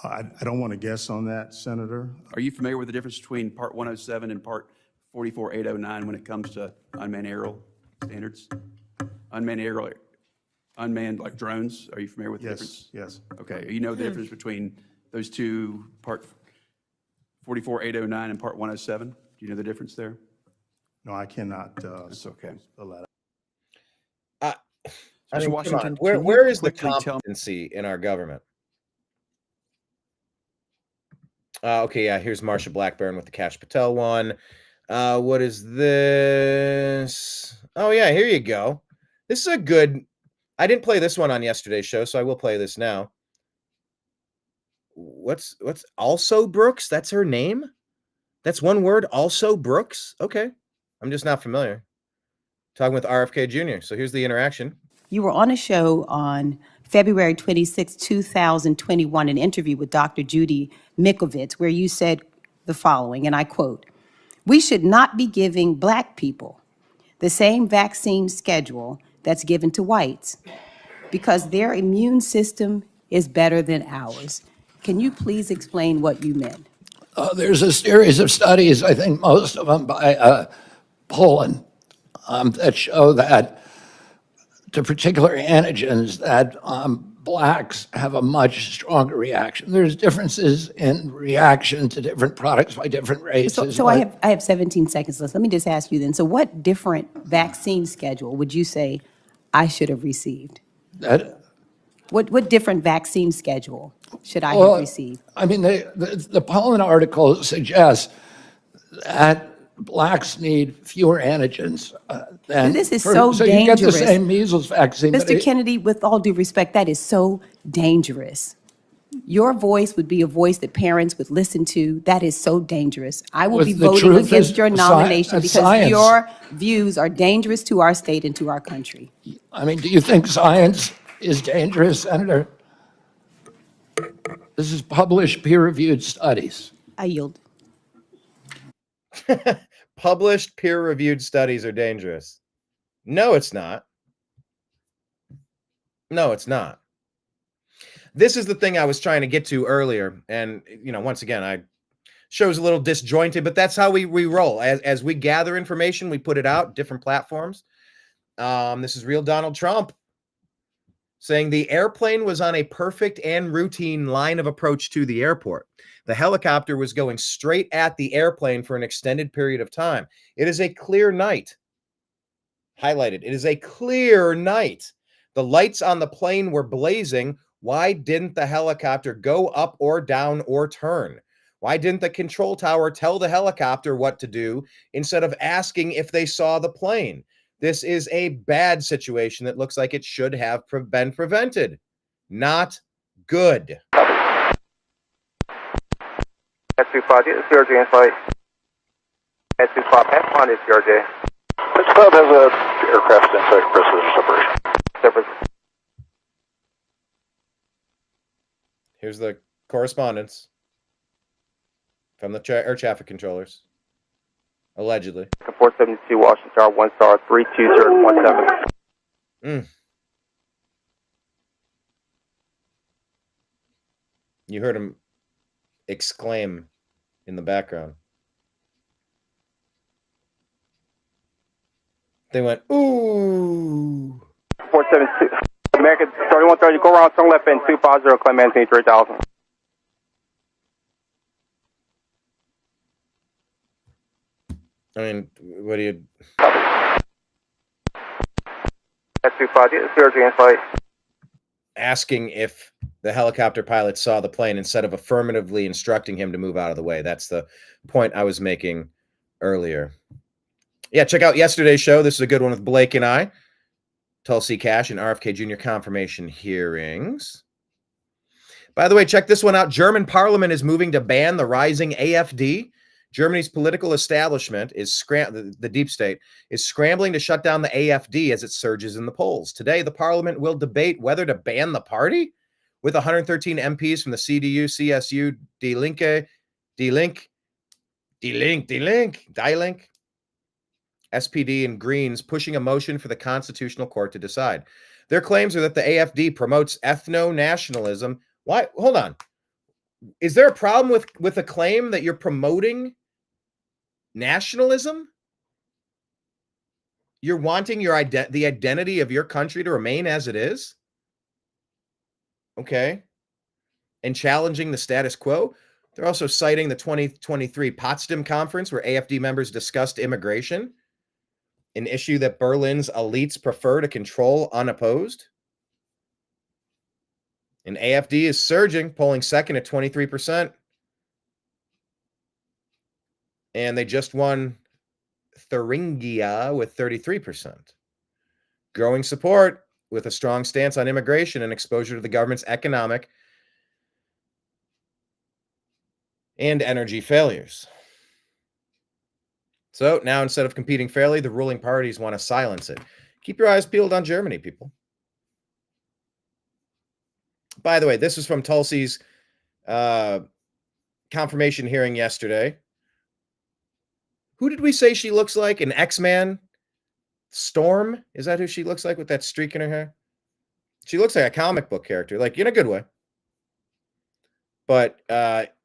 I don't want to guess on that, Senator. Are you familiar with the difference between Part 107 and Part 44809 when it comes to unmanned aerial standards? Unmanned like drones, are you familiar with the difference? Yes. Okay, you know the difference between those two, Part 44809 and Part 107? Do you know the difference there? No, I cannot. That's okay. Spell that out. I mean, Washington, come on. can you Where is the quickly tell- competency in our government? Okay, yeah, here's Marsha Blackburn with the Kash Patel one. What is this? Oh, yeah, here you go. This is a good... I didn't play this one on yesterday's show, so I will play this now. What's Also Brooks? That's her name? That's one word, Also Brooks? Okay. I'm just not familiar. Talking with RFK Jr. So here's the interaction. You were on a show on February 26, 2021, an interview with Dr. Judy Mikovits, where you said the following, and I quote, "We should not be giving Black people the same vaccine schedule that's given to whites because their immune system is better than ours." Can you please explain what you meant? There's a series of studies, I think most of them by Poland, that show that to particular antigens that Blacks have a much stronger reaction. There's differences in reaction to different products by different races. So I have 17 seconds left. Let me just ask you then. So what different vaccine schedule would you say I should have received? What different vaccine schedule should I have received? I mean, the Poland article suggests that Blacks need fewer antigens than. This is so so you get the dangerous. same measles vaccine. but Mr. Kennedy, with all due respect, that is so dangerous. Your voice would be a voice that parents would listen to. That is so dangerous. I will be The voting truth against is your nomination because science. your views are dangerous to our state and to our country. I mean, do you think science is dangerous, Senator? This is published peer-reviewed studies. I yield. Published peer-reviewed studies are dangerous. No, it's not. No, it's not. This is the thing I was trying to get to earlier. And, once again, show's a little disjointed, but that's how we roll. As we gather information, we put it out, different platforms. This is real Donald Trump saying the airplane was on a perfect and routine line of approach to the airport. The helicopter was going straight at the airplane for an extended period of time. It is a clear night. Highlighted. It is a clear night. The lights on the plane were blazing. Why didn't the helicopter go up or down or turn? Why didn't the control tower tell the helicopter what to do instead of asking if they saw the plane? This is a bad situation that looks like it should have been prevented. Not good. S25, this is CRJ in flight. S25, F1 is CRJ. This club has a aircraft in flight for separation. Here's the correspondence from the air traffic controllers, allegedly. 472 Washington Star 1 star 32017. You heard him exclaim in the background. They went, ooh. 472 American 3130, go around, turn left in 250, claim Anthony 3000. I mean, what do you... That's 250, 0G in flight. Asking if the helicopter pilot saw the plane instead of affirmatively instructing him to move out of the way. That's the point I was making earlier. Yeah, check out yesterday's show. This is a good one with Blake and I. Tulsi Kash and RFK Jr. confirmation hearings. By the way, check this one out. German parliament is moving to ban the rising AfD. Germany's political establishment is the deep state is scrambling to shut down the AfD as it surges in the polls. Today, the parliament will debate whether to ban the party, with 113 MPs from the CDU, CSU, Die Linke, SPD, and Greens pushing a motion for the Constitutional Court to decide. Their claims are that the AfD promotes ethno-nationalism. Why? Hold on. Is there a problem with a claim that you're promoting nationalism? You're wanting the identity of your country to remain as it is? Okay. And challenging the status quo? They're also citing the 2023 Potsdam Conference, where AfD members discussed immigration, an issue that Berlin's elites prefer to control unopposed. And AfD is surging, polling second at 23%. And they just won Thuringia with 33%. Growing support with a strong stance on immigration and exposure to the government's economic and energy failures. So now, instead of competing fairly, the ruling parties want to silence it. Keep your eyes peeled on Germany, people. By the way, this is from Tulsi's confirmation hearing yesterday. Who did we say she looks like? An X-Man? Storm? Is that who she looks like with that streak in her hair? She looks like a comic book character, like in a good way. But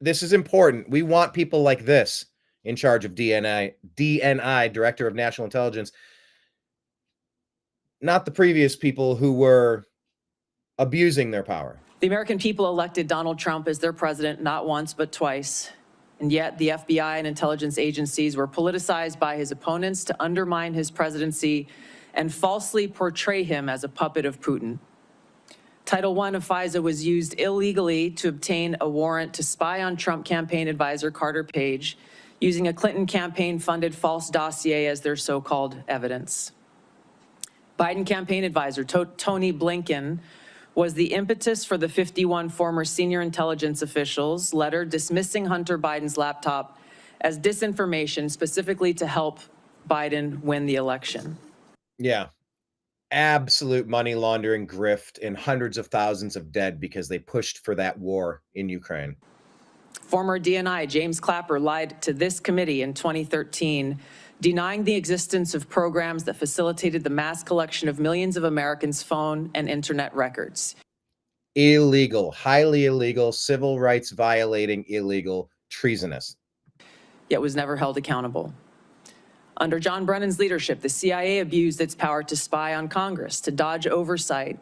this is important. We want people like this in charge of DNI, Director of National Intelligence, not the previous people who were abusing their power. The American people elected Donald Trump as their president not once but twice. And yet the FBI and intelligence agencies were politicized by his opponents to undermine his presidency and falsely portray him as a puppet of Putin. Title I of FISA was used illegally to obtain a warrant to spy on Trump campaign advisor Carter Page, using a Clinton campaign-funded false dossier as their so-called evidence. Biden campaign advisor Tony Blinken was the impetus for the 51 former senior intelligence officials' letter dismissing Hunter Biden's laptop as disinformation specifically to help Biden win the election. Yeah. Absolute money laundering, grift, and hundreds of thousands of dead because they pushed for that war in Ukraine. Former DNI James Clapper lied to this committee in 2013, denying the existence of programs that facilitated the mass collection of millions of Americans' phone and internet records. Illegal, highly illegal, civil rights violating, illegal, treasonous. Yet was never held accountable. Under John Brennan's leadership, the CIA abused its power to spy on Congress, to dodge oversight,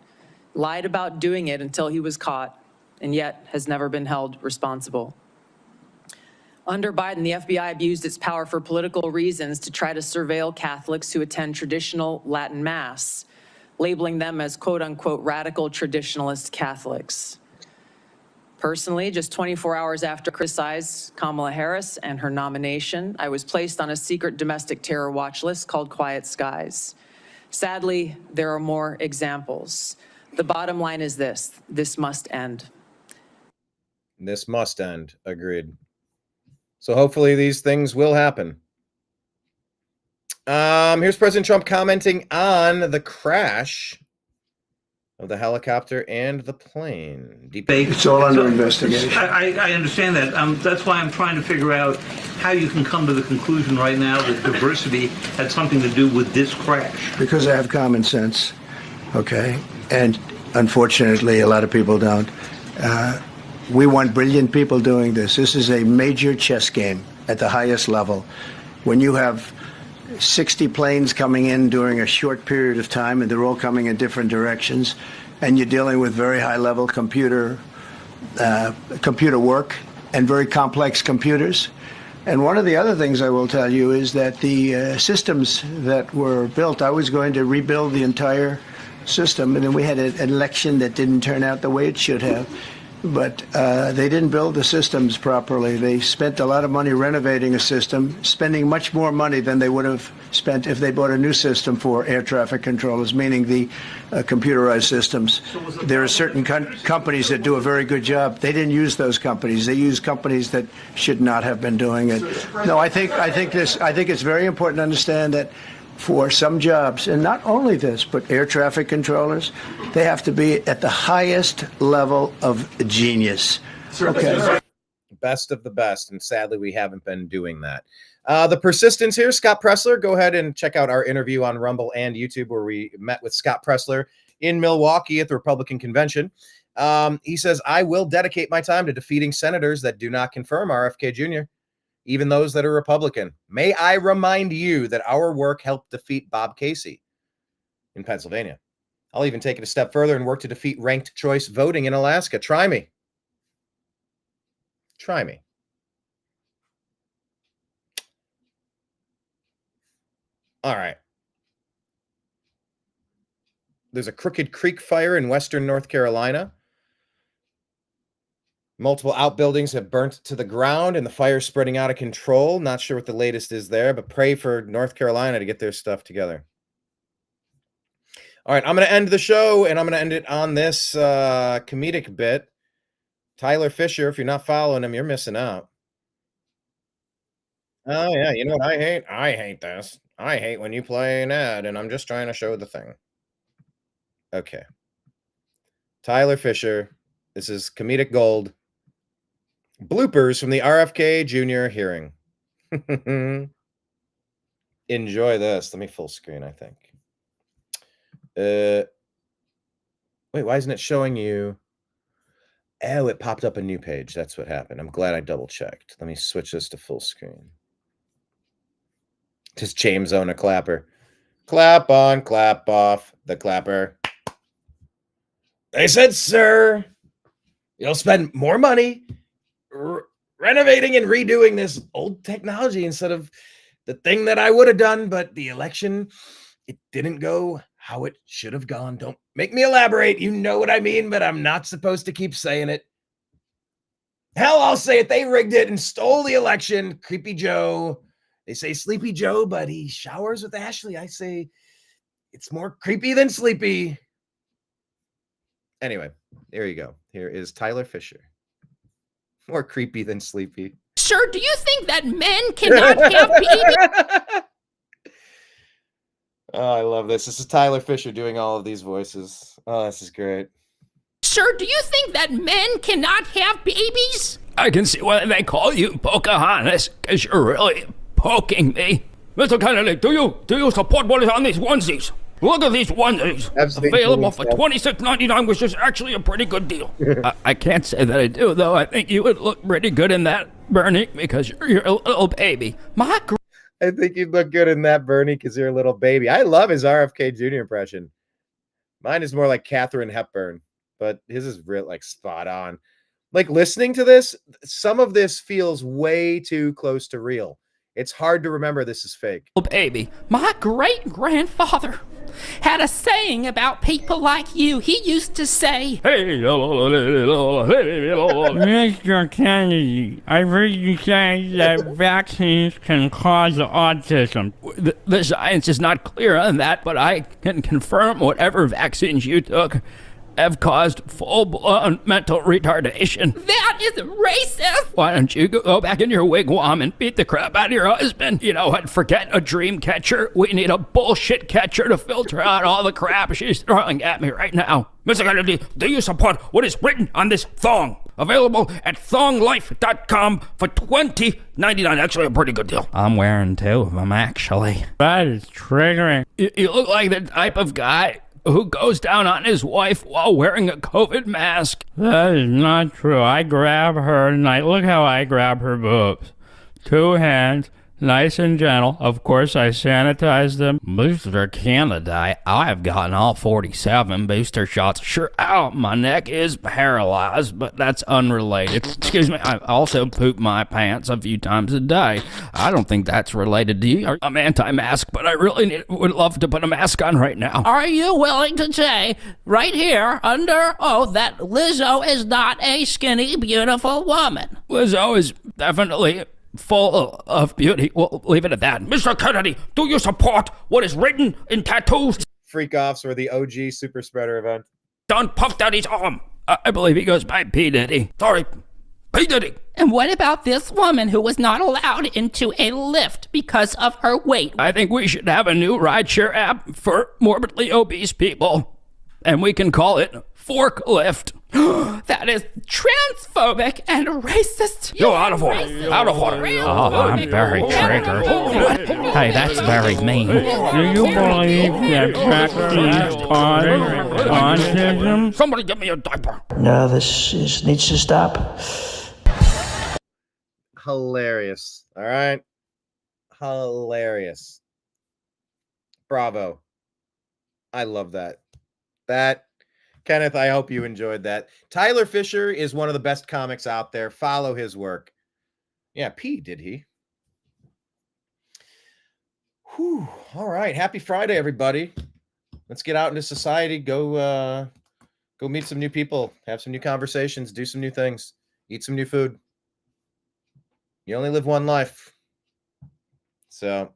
lied about doing it until he was caught, and yet has never been held responsible. Under Biden, the FBI abused its power for political reasons to try to surveil Catholics who attend traditional Latin Mass, labeling them as quote-unquote radical traditionalist Catholics. Personally, just 24 hours after I criticized Kamala Harris and her nomination, I was placed on a secret domestic terror watch list called Quiet Skies. Sadly, there are more examples. The bottom line is this must end. This must end, agreed. So hopefully these things will happen. Here's President Trump commenting on the crash of the helicopter and the plane. It's all under investigation. I understand that. That's why I'm trying to figure out how you can come to the conclusion right now that diversity had something to do with this crash. Because I have common sense, okay? And unfortunately, a lot of people don't. We want brilliant people doing this. This is a major chess game at the highest level. When you have 60 planes coming in during a short period of time, and they're all coming in different directions, and you're dealing with very high-level computer work and very complex computers. And one of the other things I will tell you is that the systems that were built, I was going to rebuild the entire system, and then we had an election that didn't turn out the way it should have. But they didn't build the systems properly. They spent a lot of money renovating a system, spending much more money than they would have spent if they bought a new system for air traffic controllers, meaning the computerized systems. There are certain companies that do a very good job. They didn't use those companies. They used companies that should not have been doing it. No, I think it's very important to understand that for some jobs, and not only this, but air traffic controllers, they have to be at the highest level of genius. Okay. Best of the best, and sadly we haven't been doing that. The persistence here, Scott Pressler, go ahead and check out our interview on Rumble and YouTube where we met with Scott Pressler in Milwaukee at the Republican convention. He says, I will dedicate my time to defeating senators that do not confirm RFK Jr., even those that are Republican. May I remind you that our work helped defeat Bob Casey in Pennsylvania. I'll even take it a step further and work to defeat ranked choice voting in Alaska. Try me. Try me. All right. There's a Crooked Creek fire in western North Carolina. Multiple outbuildings have burnt to the ground and the fire spreading out of control. Not sure what the latest is there, but pray for North Carolina to get their stuff together. All right, I'm going to end the show, and I'm going to end it on this comedic bit. Tyler Fisher, if you're not following him, you're missing out. Oh, yeah, you know what I hate? I hate this. I hate when you play an ad, and I'm just trying to show the thing. Okay. Tyler Fisher, this is comedic gold. Bloopers from the RFK Jr. hearing. Enjoy this. Let me full screen, I think. Wait, why isn't it showing you? Oh, it popped up a new page. That's what happened. I'm glad I double checked. Let me switch this to full screen. Just James own a clapper. Clap on, clap off the clapper. They said, sir, you'll spend more money renovating and redoing this old technology instead of the thing that I would have done, but the election, it didn't go how it should have gone. Don't make me elaborate. You know what I mean, but I'm not supposed to keep saying it. Hell, I'll say it. They rigged it and stole the election. Creepy Joe. They say Sleepy Joe, but he showers with Ashley. I say it's more creepy than sleepy. Anyway, there you go. Here is Tyler Fisher. More creepy than sleepy. Sir, do you think that men cannot have babies? Oh, I love this. This is Tyler Fisher doing all of these voices. Oh, this is great. Sir, do you think that men cannot have babies? I can see why they call you Pocahontas, because you're really poking me. Mr. Kennedy, do you support what is on these onesies? Look at these onesies. Available for $26.99, which is actually a pretty good deal. I can't say that I do, though. I think you would look pretty good in that, Bernie, because you're a little baby. I think you'd look good in that, Bernie, because you're a little baby. I love his RFK Jr. impression. Mine is more like Katharine Hepburn, but his is real, like spot on. Like listening to this, some of this feels way too close to real. It's hard to remember this is fake. Baby, my great-grandfather had a saying about people like you. He used to say, Hey, Mr. Kennedy, I heard you say that vaccines can cause autism. The science is not clear on that, but I can confirm whatever vaccines you took have caused full-blown mental retardation. That is racist. Why don't you go back in your wigwam and beat the crap out of your husband? You know what? Forget a dream catcher. We need a bullshit catcher to filter out all the crap she's throwing at me right now. Mr. Kennedy, do you support what is written on this thong? Available at thonglife.com for $20.99. Actually, a pretty good deal. I'm wearing two of them, actually. That is triggering. You look like the type of guy who goes down on his wife while wearing a COVID mask. That is not true. I grab her and look how I grab her boobs. 2 hands, nice and gentle. Of course, I sanitize them. Booster Canada, I've gotten all 47 booster shots. Sure, ow, my neck is paralyzed, but that's unrelated. Excuse me, I also poop my pants a few times a day. I don't think that's related to you. I'm anti-mask, but I really would love to put a mask on right now. Are you willing to say right here under oath that Lizzo is not a skinny, beautiful woman? Lizzo is definitely full of beauty. We'll leave it at that. Mr. Kennedy, do you support what is written in tattoos? Freak offs were the OG super spreader event. Don Puff Daddy's arm. I believe he goes by P. Diddy. Sorry, P. Diddy. And what about this woman who was not allowed into a lift because of her weight? I think we should have a new rideshare app for morbidly obese people, and we can call it Forklift. That is transphobic and racist. You're out of order. Out of order. Oh, I'm very triggered. Hey, that's very mean. Do you believe that vaccines cause autism? Somebody give me a diaper. No, this needs to stop. Hilarious. All right. Hilarious. Bravo. I love that. Kenneth, I hope you enjoyed that. Tyler Fisher is one of the best comics out there. Follow his work. Yeah, P, did he? Whew. All right. Happy Friday, everybody. Let's get out into society. Go meet some new people. Have some new conversations. Do some new things. Eat some new food. You only live one life. So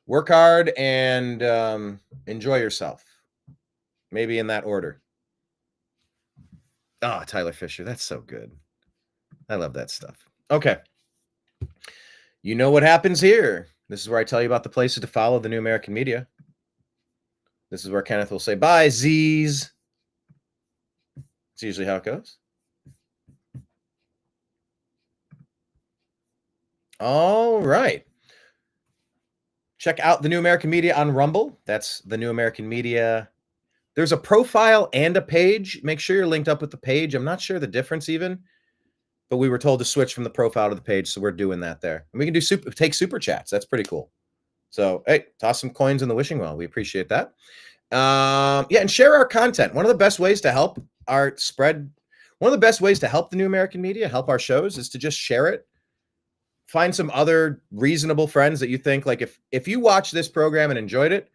work hard and enjoy yourself. Maybe in that order. Ah, Tyler Fisher. That's so good. I love that stuff. Okay. You know what happens here. This is where I tell you about the places to follow the New American Media. This is where Kenneth will say, bye, Z's. It's usually how it goes. All right. Check out the New American Media on Rumble. That's the New American Media. There's a profile and a page. Make sure you're linked up with the page. I'm not sure the difference even, but we were told to switch from the profile to the page, so we're doing that there. And we can do take super chats. That's pretty cool. So, hey, toss some coins in the wishing well. We appreciate that. Yeah, and share our content. One of the best ways to help our spread, one of the best ways to help the New American Media, help our shows, is to just share it. Find some other reasonable friends that you think, like if you watch this program and enjoyed it,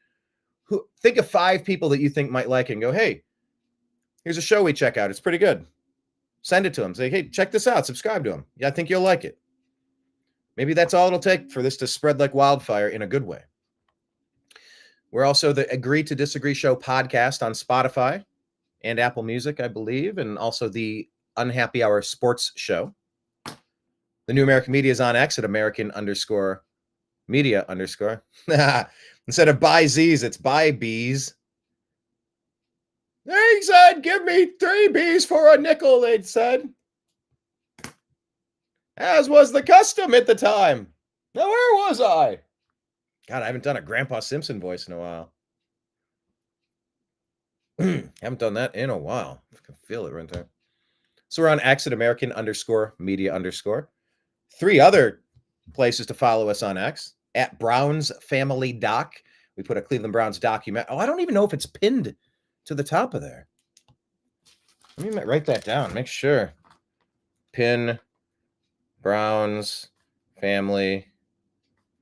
think of 5 people that you think might like it and go, hey, here's a show we check out. It's pretty good. Send it to them. Say, hey, check this out. Subscribe to them. Yeah, I think you'll like it. Maybe that's all it'll take for this to spread like wildfire in a good way. We're also the Agree to Disagree Show podcast on Spotify and Apple Music, I believe, and also the Unhappy Hour Sports Show. The New American Media is on X at American_Media_. Instead of buy Z's, it's buy B's. They said, give me 3 B's for a nickel, they'd said. As was the custom at the time. Now, where was I? God, I haven't done a Grandpa Simpson voice in a while. Haven't done that in a while. I can feel it right there. So we're on X at American_Media_. 3 other places to follow us on X. At Browns Family Doc. We put a Cleveland Browns document. Oh, I don't even know if it's pinned to the top of there. Let me write that down. Make sure. Pin Browns Family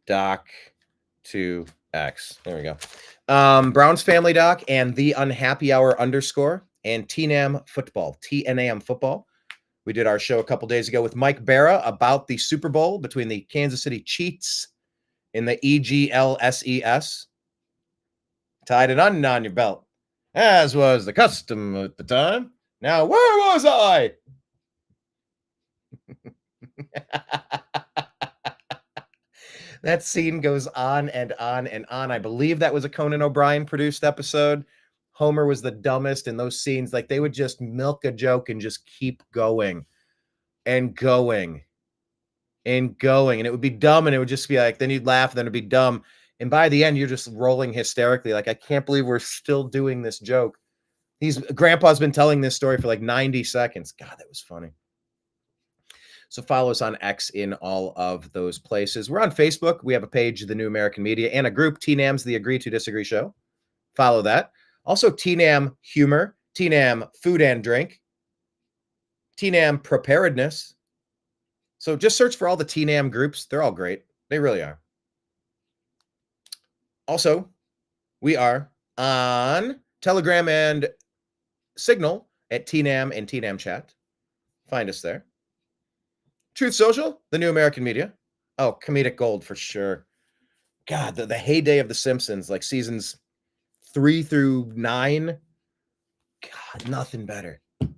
Doc to X. There we go. Browns Family Doc and the Unhappy Hour _ and TNAM Football. TNAM Football. We did our show a couple days ago with Mike Barra about the Super Bowl between the Kansas City Chiefs in the EGLSES. Tied an onion on your belt. as was the custom at the time. Now, where was I? That scene goes on and on and on. I believe that was a Conan O'Brien produced episode. Homer was the dumbest in those scenes. Like, they would just milk a joke and just keep going and going and going. And it would be dumb, and it would just be like, then you'd laugh, then it'd be dumb. And by the end, you're just rolling hysterically. Like, I can't believe we're still doing this joke. Grandpa's been telling this story for like 90 seconds. God, that was funny. So follow us on X in all of those places. We're on Facebook. We have a page, The New American Media, and a group, TNAM's The Agree to Disagree Show. Follow that. Also, TNAM Humor, TNAM Food and Drink, TNAM Preparedness. So just search for all the TNAM groups. They're all great. They really are. Also, we are on Telegram and Signal at TNAM and TNAM Chat. Find us there. Truth Social, The New American Media. Oh, comedic gold for sure. God, the heyday of The Simpsons, like seasons 3 through 9. God, nothing better. There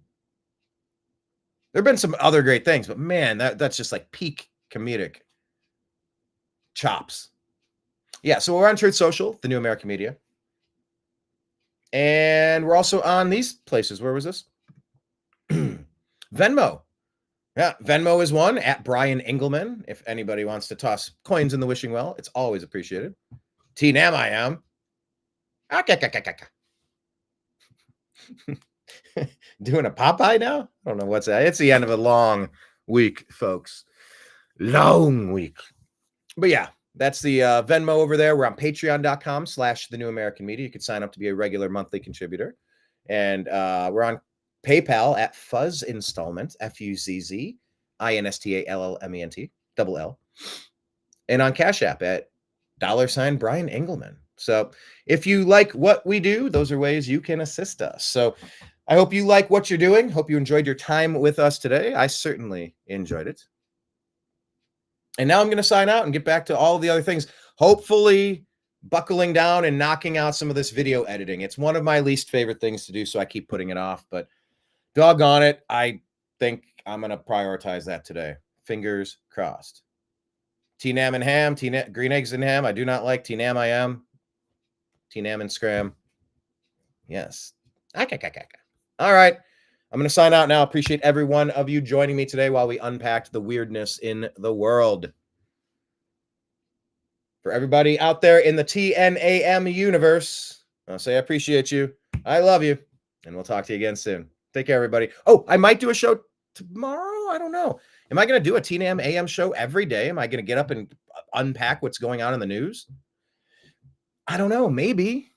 have been some other great things, but man, that's just like peak comedic chops. Yeah, so we're on Truth Social, The New American Media. And we're also on these places. Where was this? Venmo. Yeah, Venmo is one, at Brian Engelman. If anybody wants to toss coins in the wishing well, it's always appreciated. TNAM AM. Doing a Popeye now? I don't know what's that. It's the end of a long week, folks. Long week. But yeah, that's the Venmo over there. We're on patreon.com/The New American Media. You can sign up to be a regular monthly contributor. And we're on PayPal at Fuzz Installment, FUZZ, INSTALLMENT, double L. And on Cash App at $ Brian Engelman. So if you like what we do, those are ways you can assist us. So I hope you like what you're doing. Hope you enjoyed your time with us today. I certainly enjoyed it. And now I'm going to sign out and get back to all the other things. Hopefully buckling down and knocking out some of this video editing. It's one of my least favorite things to do, so I keep putting it off. But doggone it, I think I'm going to prioritize that today. Fingers crossed. TNAM and ham, green eggs and ham. I do not like TNAM IM. TNAM and scram. Yes. All right. I'm going to sign out now. Appreciate every one of you joining me today while we unpacked the weirdness in the world. For everybody out there in the TNAM universe, I'll say I appreciate you. I love you. And we'll talk to you again soon. Take care, everybody. Oh, I might do a show tomorrow. I don't know. Am I going to do a TNAM AM show every day? Am I going to get up and unpack what's going on in the news? I don't know. Maybe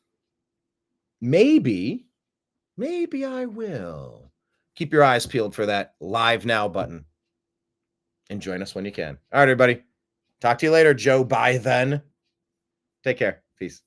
I will. Keep your eyes peeled for that live now button. And join us when you can. All right, everybody. Talk to you later, Joe. Bye then. Take care. Peace.